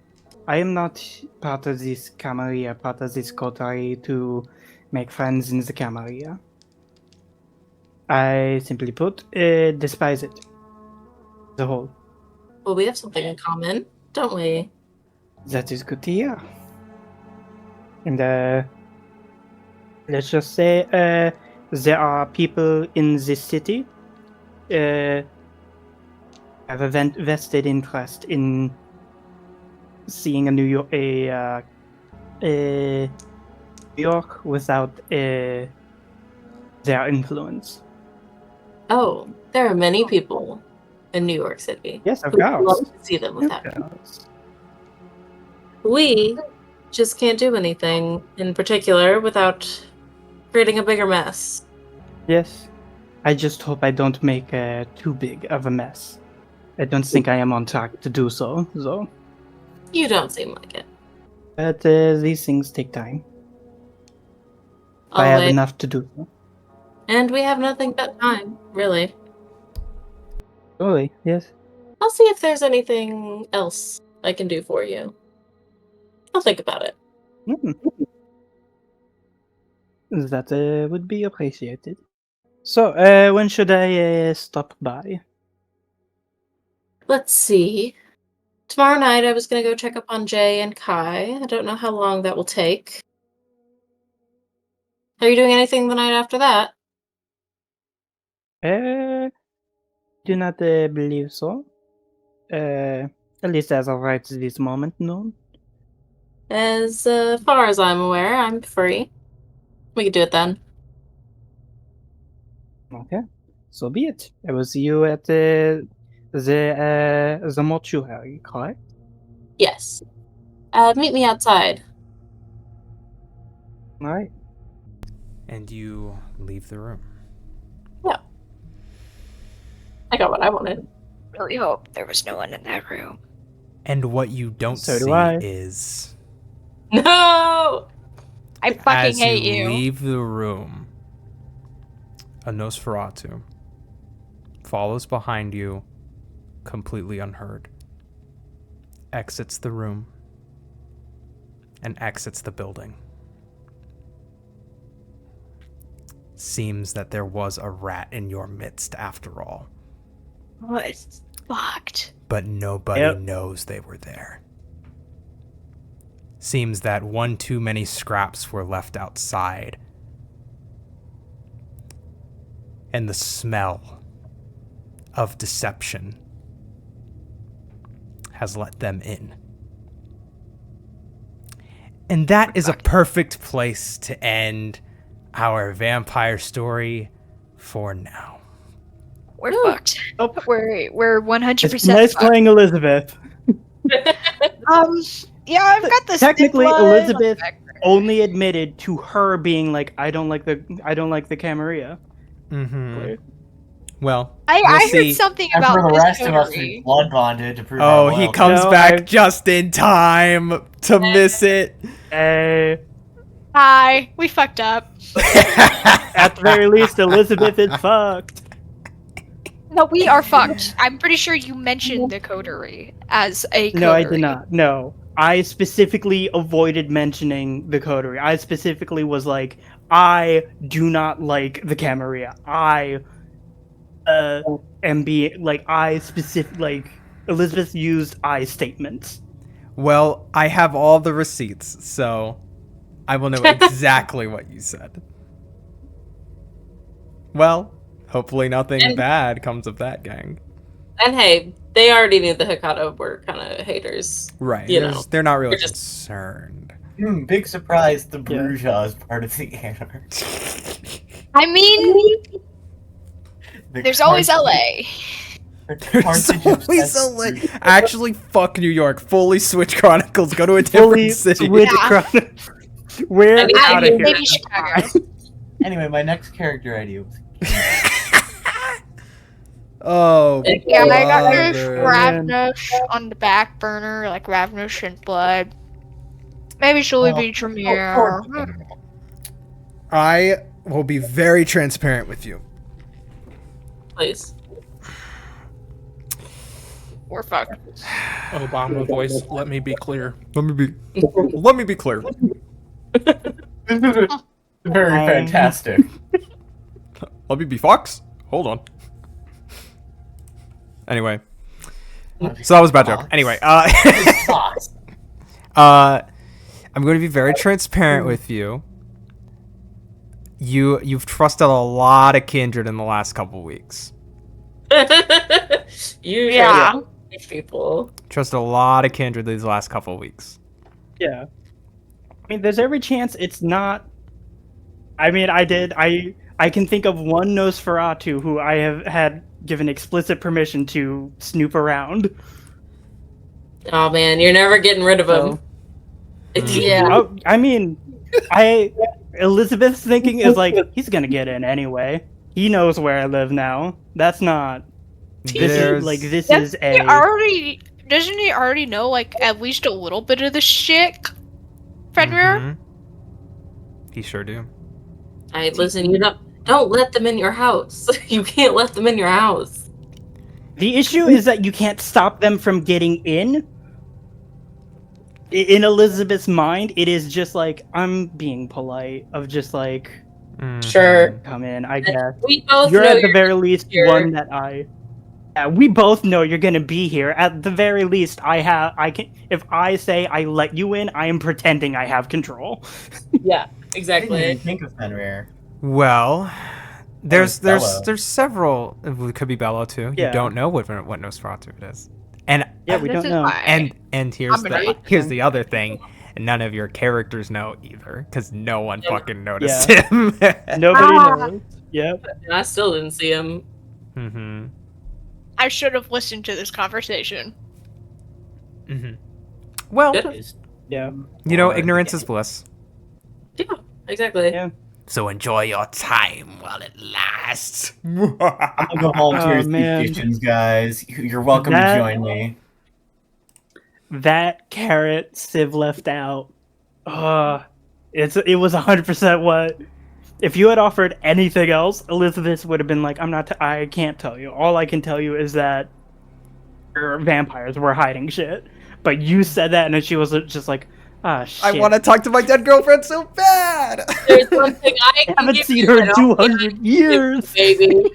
I am not part of this Camarilla, part of this coterie to make friends in the Camarilla. I simply put, despise it. The whole. Well, we have something in common, don't we? That is good to hear. And let's just say there are people in this city have a vested interest in seeing a New York without their influence. Oh, there are many people in New York City. Yes, of who would course. love to see them without me. Yes. We just can't do anything in particular without creating a bigger mess. Yes. I just hope I don't make too big of a mess. I don't think I am on track to do so, though. You don't seem like it. But these things take time. If I have Always. enough to do so. And we have nothing but time, really. Surely, yes. I'll see if there's anything else I can do for you. I'll think about it. That would be appreciated. So, when should I stop by? Let's see. Tomorrow night I was gonna go check up on Jay and Kai. I don't know how long that will take. Are you doing anything the night after that? Do not believe so. At least as of right this moment, no. As far as I'm aware, I'm free. We could do it then. Okay, so be it. I will see you at the mortuary, correct? Yes. Meet me outside. All right. And you leave the room. I got what I wanted. Really hope there was no one in that room. And what you don't So do see I. is, No! I fucking as you hate you. leave the room, a Nosferatu follows behind you, completely unheard, exits the room, and exits the building. Seems that there was a rat in your midst after all. Oh, it's fucked. But nobody knows they were there. Seems that one too many scraps were left outside. And the smell of deception has let them in. And that is a perfect place to end our vampire story for now. We're fucked. Oh. We're 100% It's nice fucked. playing Elizabeth. Yeah, I've got this. Technically, thin blood. Elizabeth only admitted to her being like, I don't like the Camarilla. Mm-hmm. Well, I we'll heard see. something And about for the Miss rest of us, we Coterie. blood bonded to prove Oh, our he loyalty. comes No, back just in time to miss it. Hi, we fucked up. At the very least, Elizabeth is fucked. No, we are fucked. I'm pretty sure you mentioned the coterie as a coterie. No, I did not. No. I specifically avoided mentioning the coterie. I specifically was like, I do not like the Camarilla. I am being like, Elizabeth used I statements. Well, I have all the receipts, so I will know exactly what you said. Well, hopefully nothing bad comes of that, gang. And hey, they already knew the Hikato were kind of haters. Right. You know, They're not really they're just- concerned. Big surprise, the Bruja is part of the anarchy. I mean, The there's always Carthage- LA. the Carthage obsessed Actually, Bruja. actually, fuck New York. Fully switch Chronicles. Go to a different Fully city. switch Yeah. We're I mean, out of here. Maybe Chicago. Anyway, my next character idea was Oh, Yeah, I got this brother. Ravnish on the back burner, like Ravnish and Blood. Maybe she'll Well, be Tremere. I will be very transparent with you. Please. We're fucked. Obama voice. Let me be clear. Let me be clear. very fantastic. Let me be Fox. Hold on. Anyway, so that was a bad joke. Fox. Anyway, Fox. I'm going to be very transparent with you. You've trusted a lot of kindred in the last couple weeks. Yeah. People. Trusted a lot of kindred these last couple weeks. Yeah. I mean, there's every chance it's not. I mean, I I can think of one Nosferatu who I have had given explicit permission to snoop around. Oh man, you're never getting rid of him. Yeah. Oh, I mean, Elizabeth's thinking is like, he's gonna get in anyway. He knows where I live now. That's not. This is a. Doesn't he already know like at least a little bit of the shit, Fenrir? He sure do. Listen, you don't let them in your house. You can't let them in your house. The issue is that you can't stop them from getting in. In Elizabeth's mind, it is just like, I'm being polite, of just like, sure, come in, I guess. We both you're know at the very least here. One that yeah, we both know you're gonna be here. At the very least, if I say I let you in, I am pretending I have control. Yeah, I exactly. didn't even think of Fenrir. Well, there's Bello. several. It could be Bello too. Yeah. You don't know what Nosferatu it is, and Yeah, we don't know. and here's the other thing. None of your characters know either, because no one fucking noticed him. Nobody knows. Yep. I still didn't see him. Mm-hmm. I should have listened to this conversation. Mm-hmm. Well, yeah. You know, ignorance is bliss. Yeah, exactly. Yeah. So enjoy your time while it lasts. I'm gonna go home to your stations, guys. You're welcome to join me. That carrot Civ left out. It was 100% what. If you had offered anything else, Elizabeth would have been like, I can't tell you. All I can tell you is that your vampires were hiding shit. But you said that, and then she was just like, shit. I want to talk to my dead girlfriend so bad. There's something I haven't seen her in 200 years. Baby.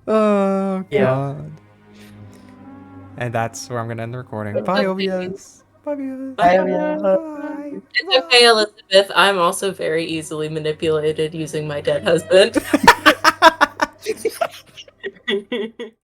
Oh, God. Yeah. And that's where I'm going to end the recording. Bye, OBS. Bye, OBS. Bye. It's okay, Elizabeth. I'm also very easily manipulated using my dead husband.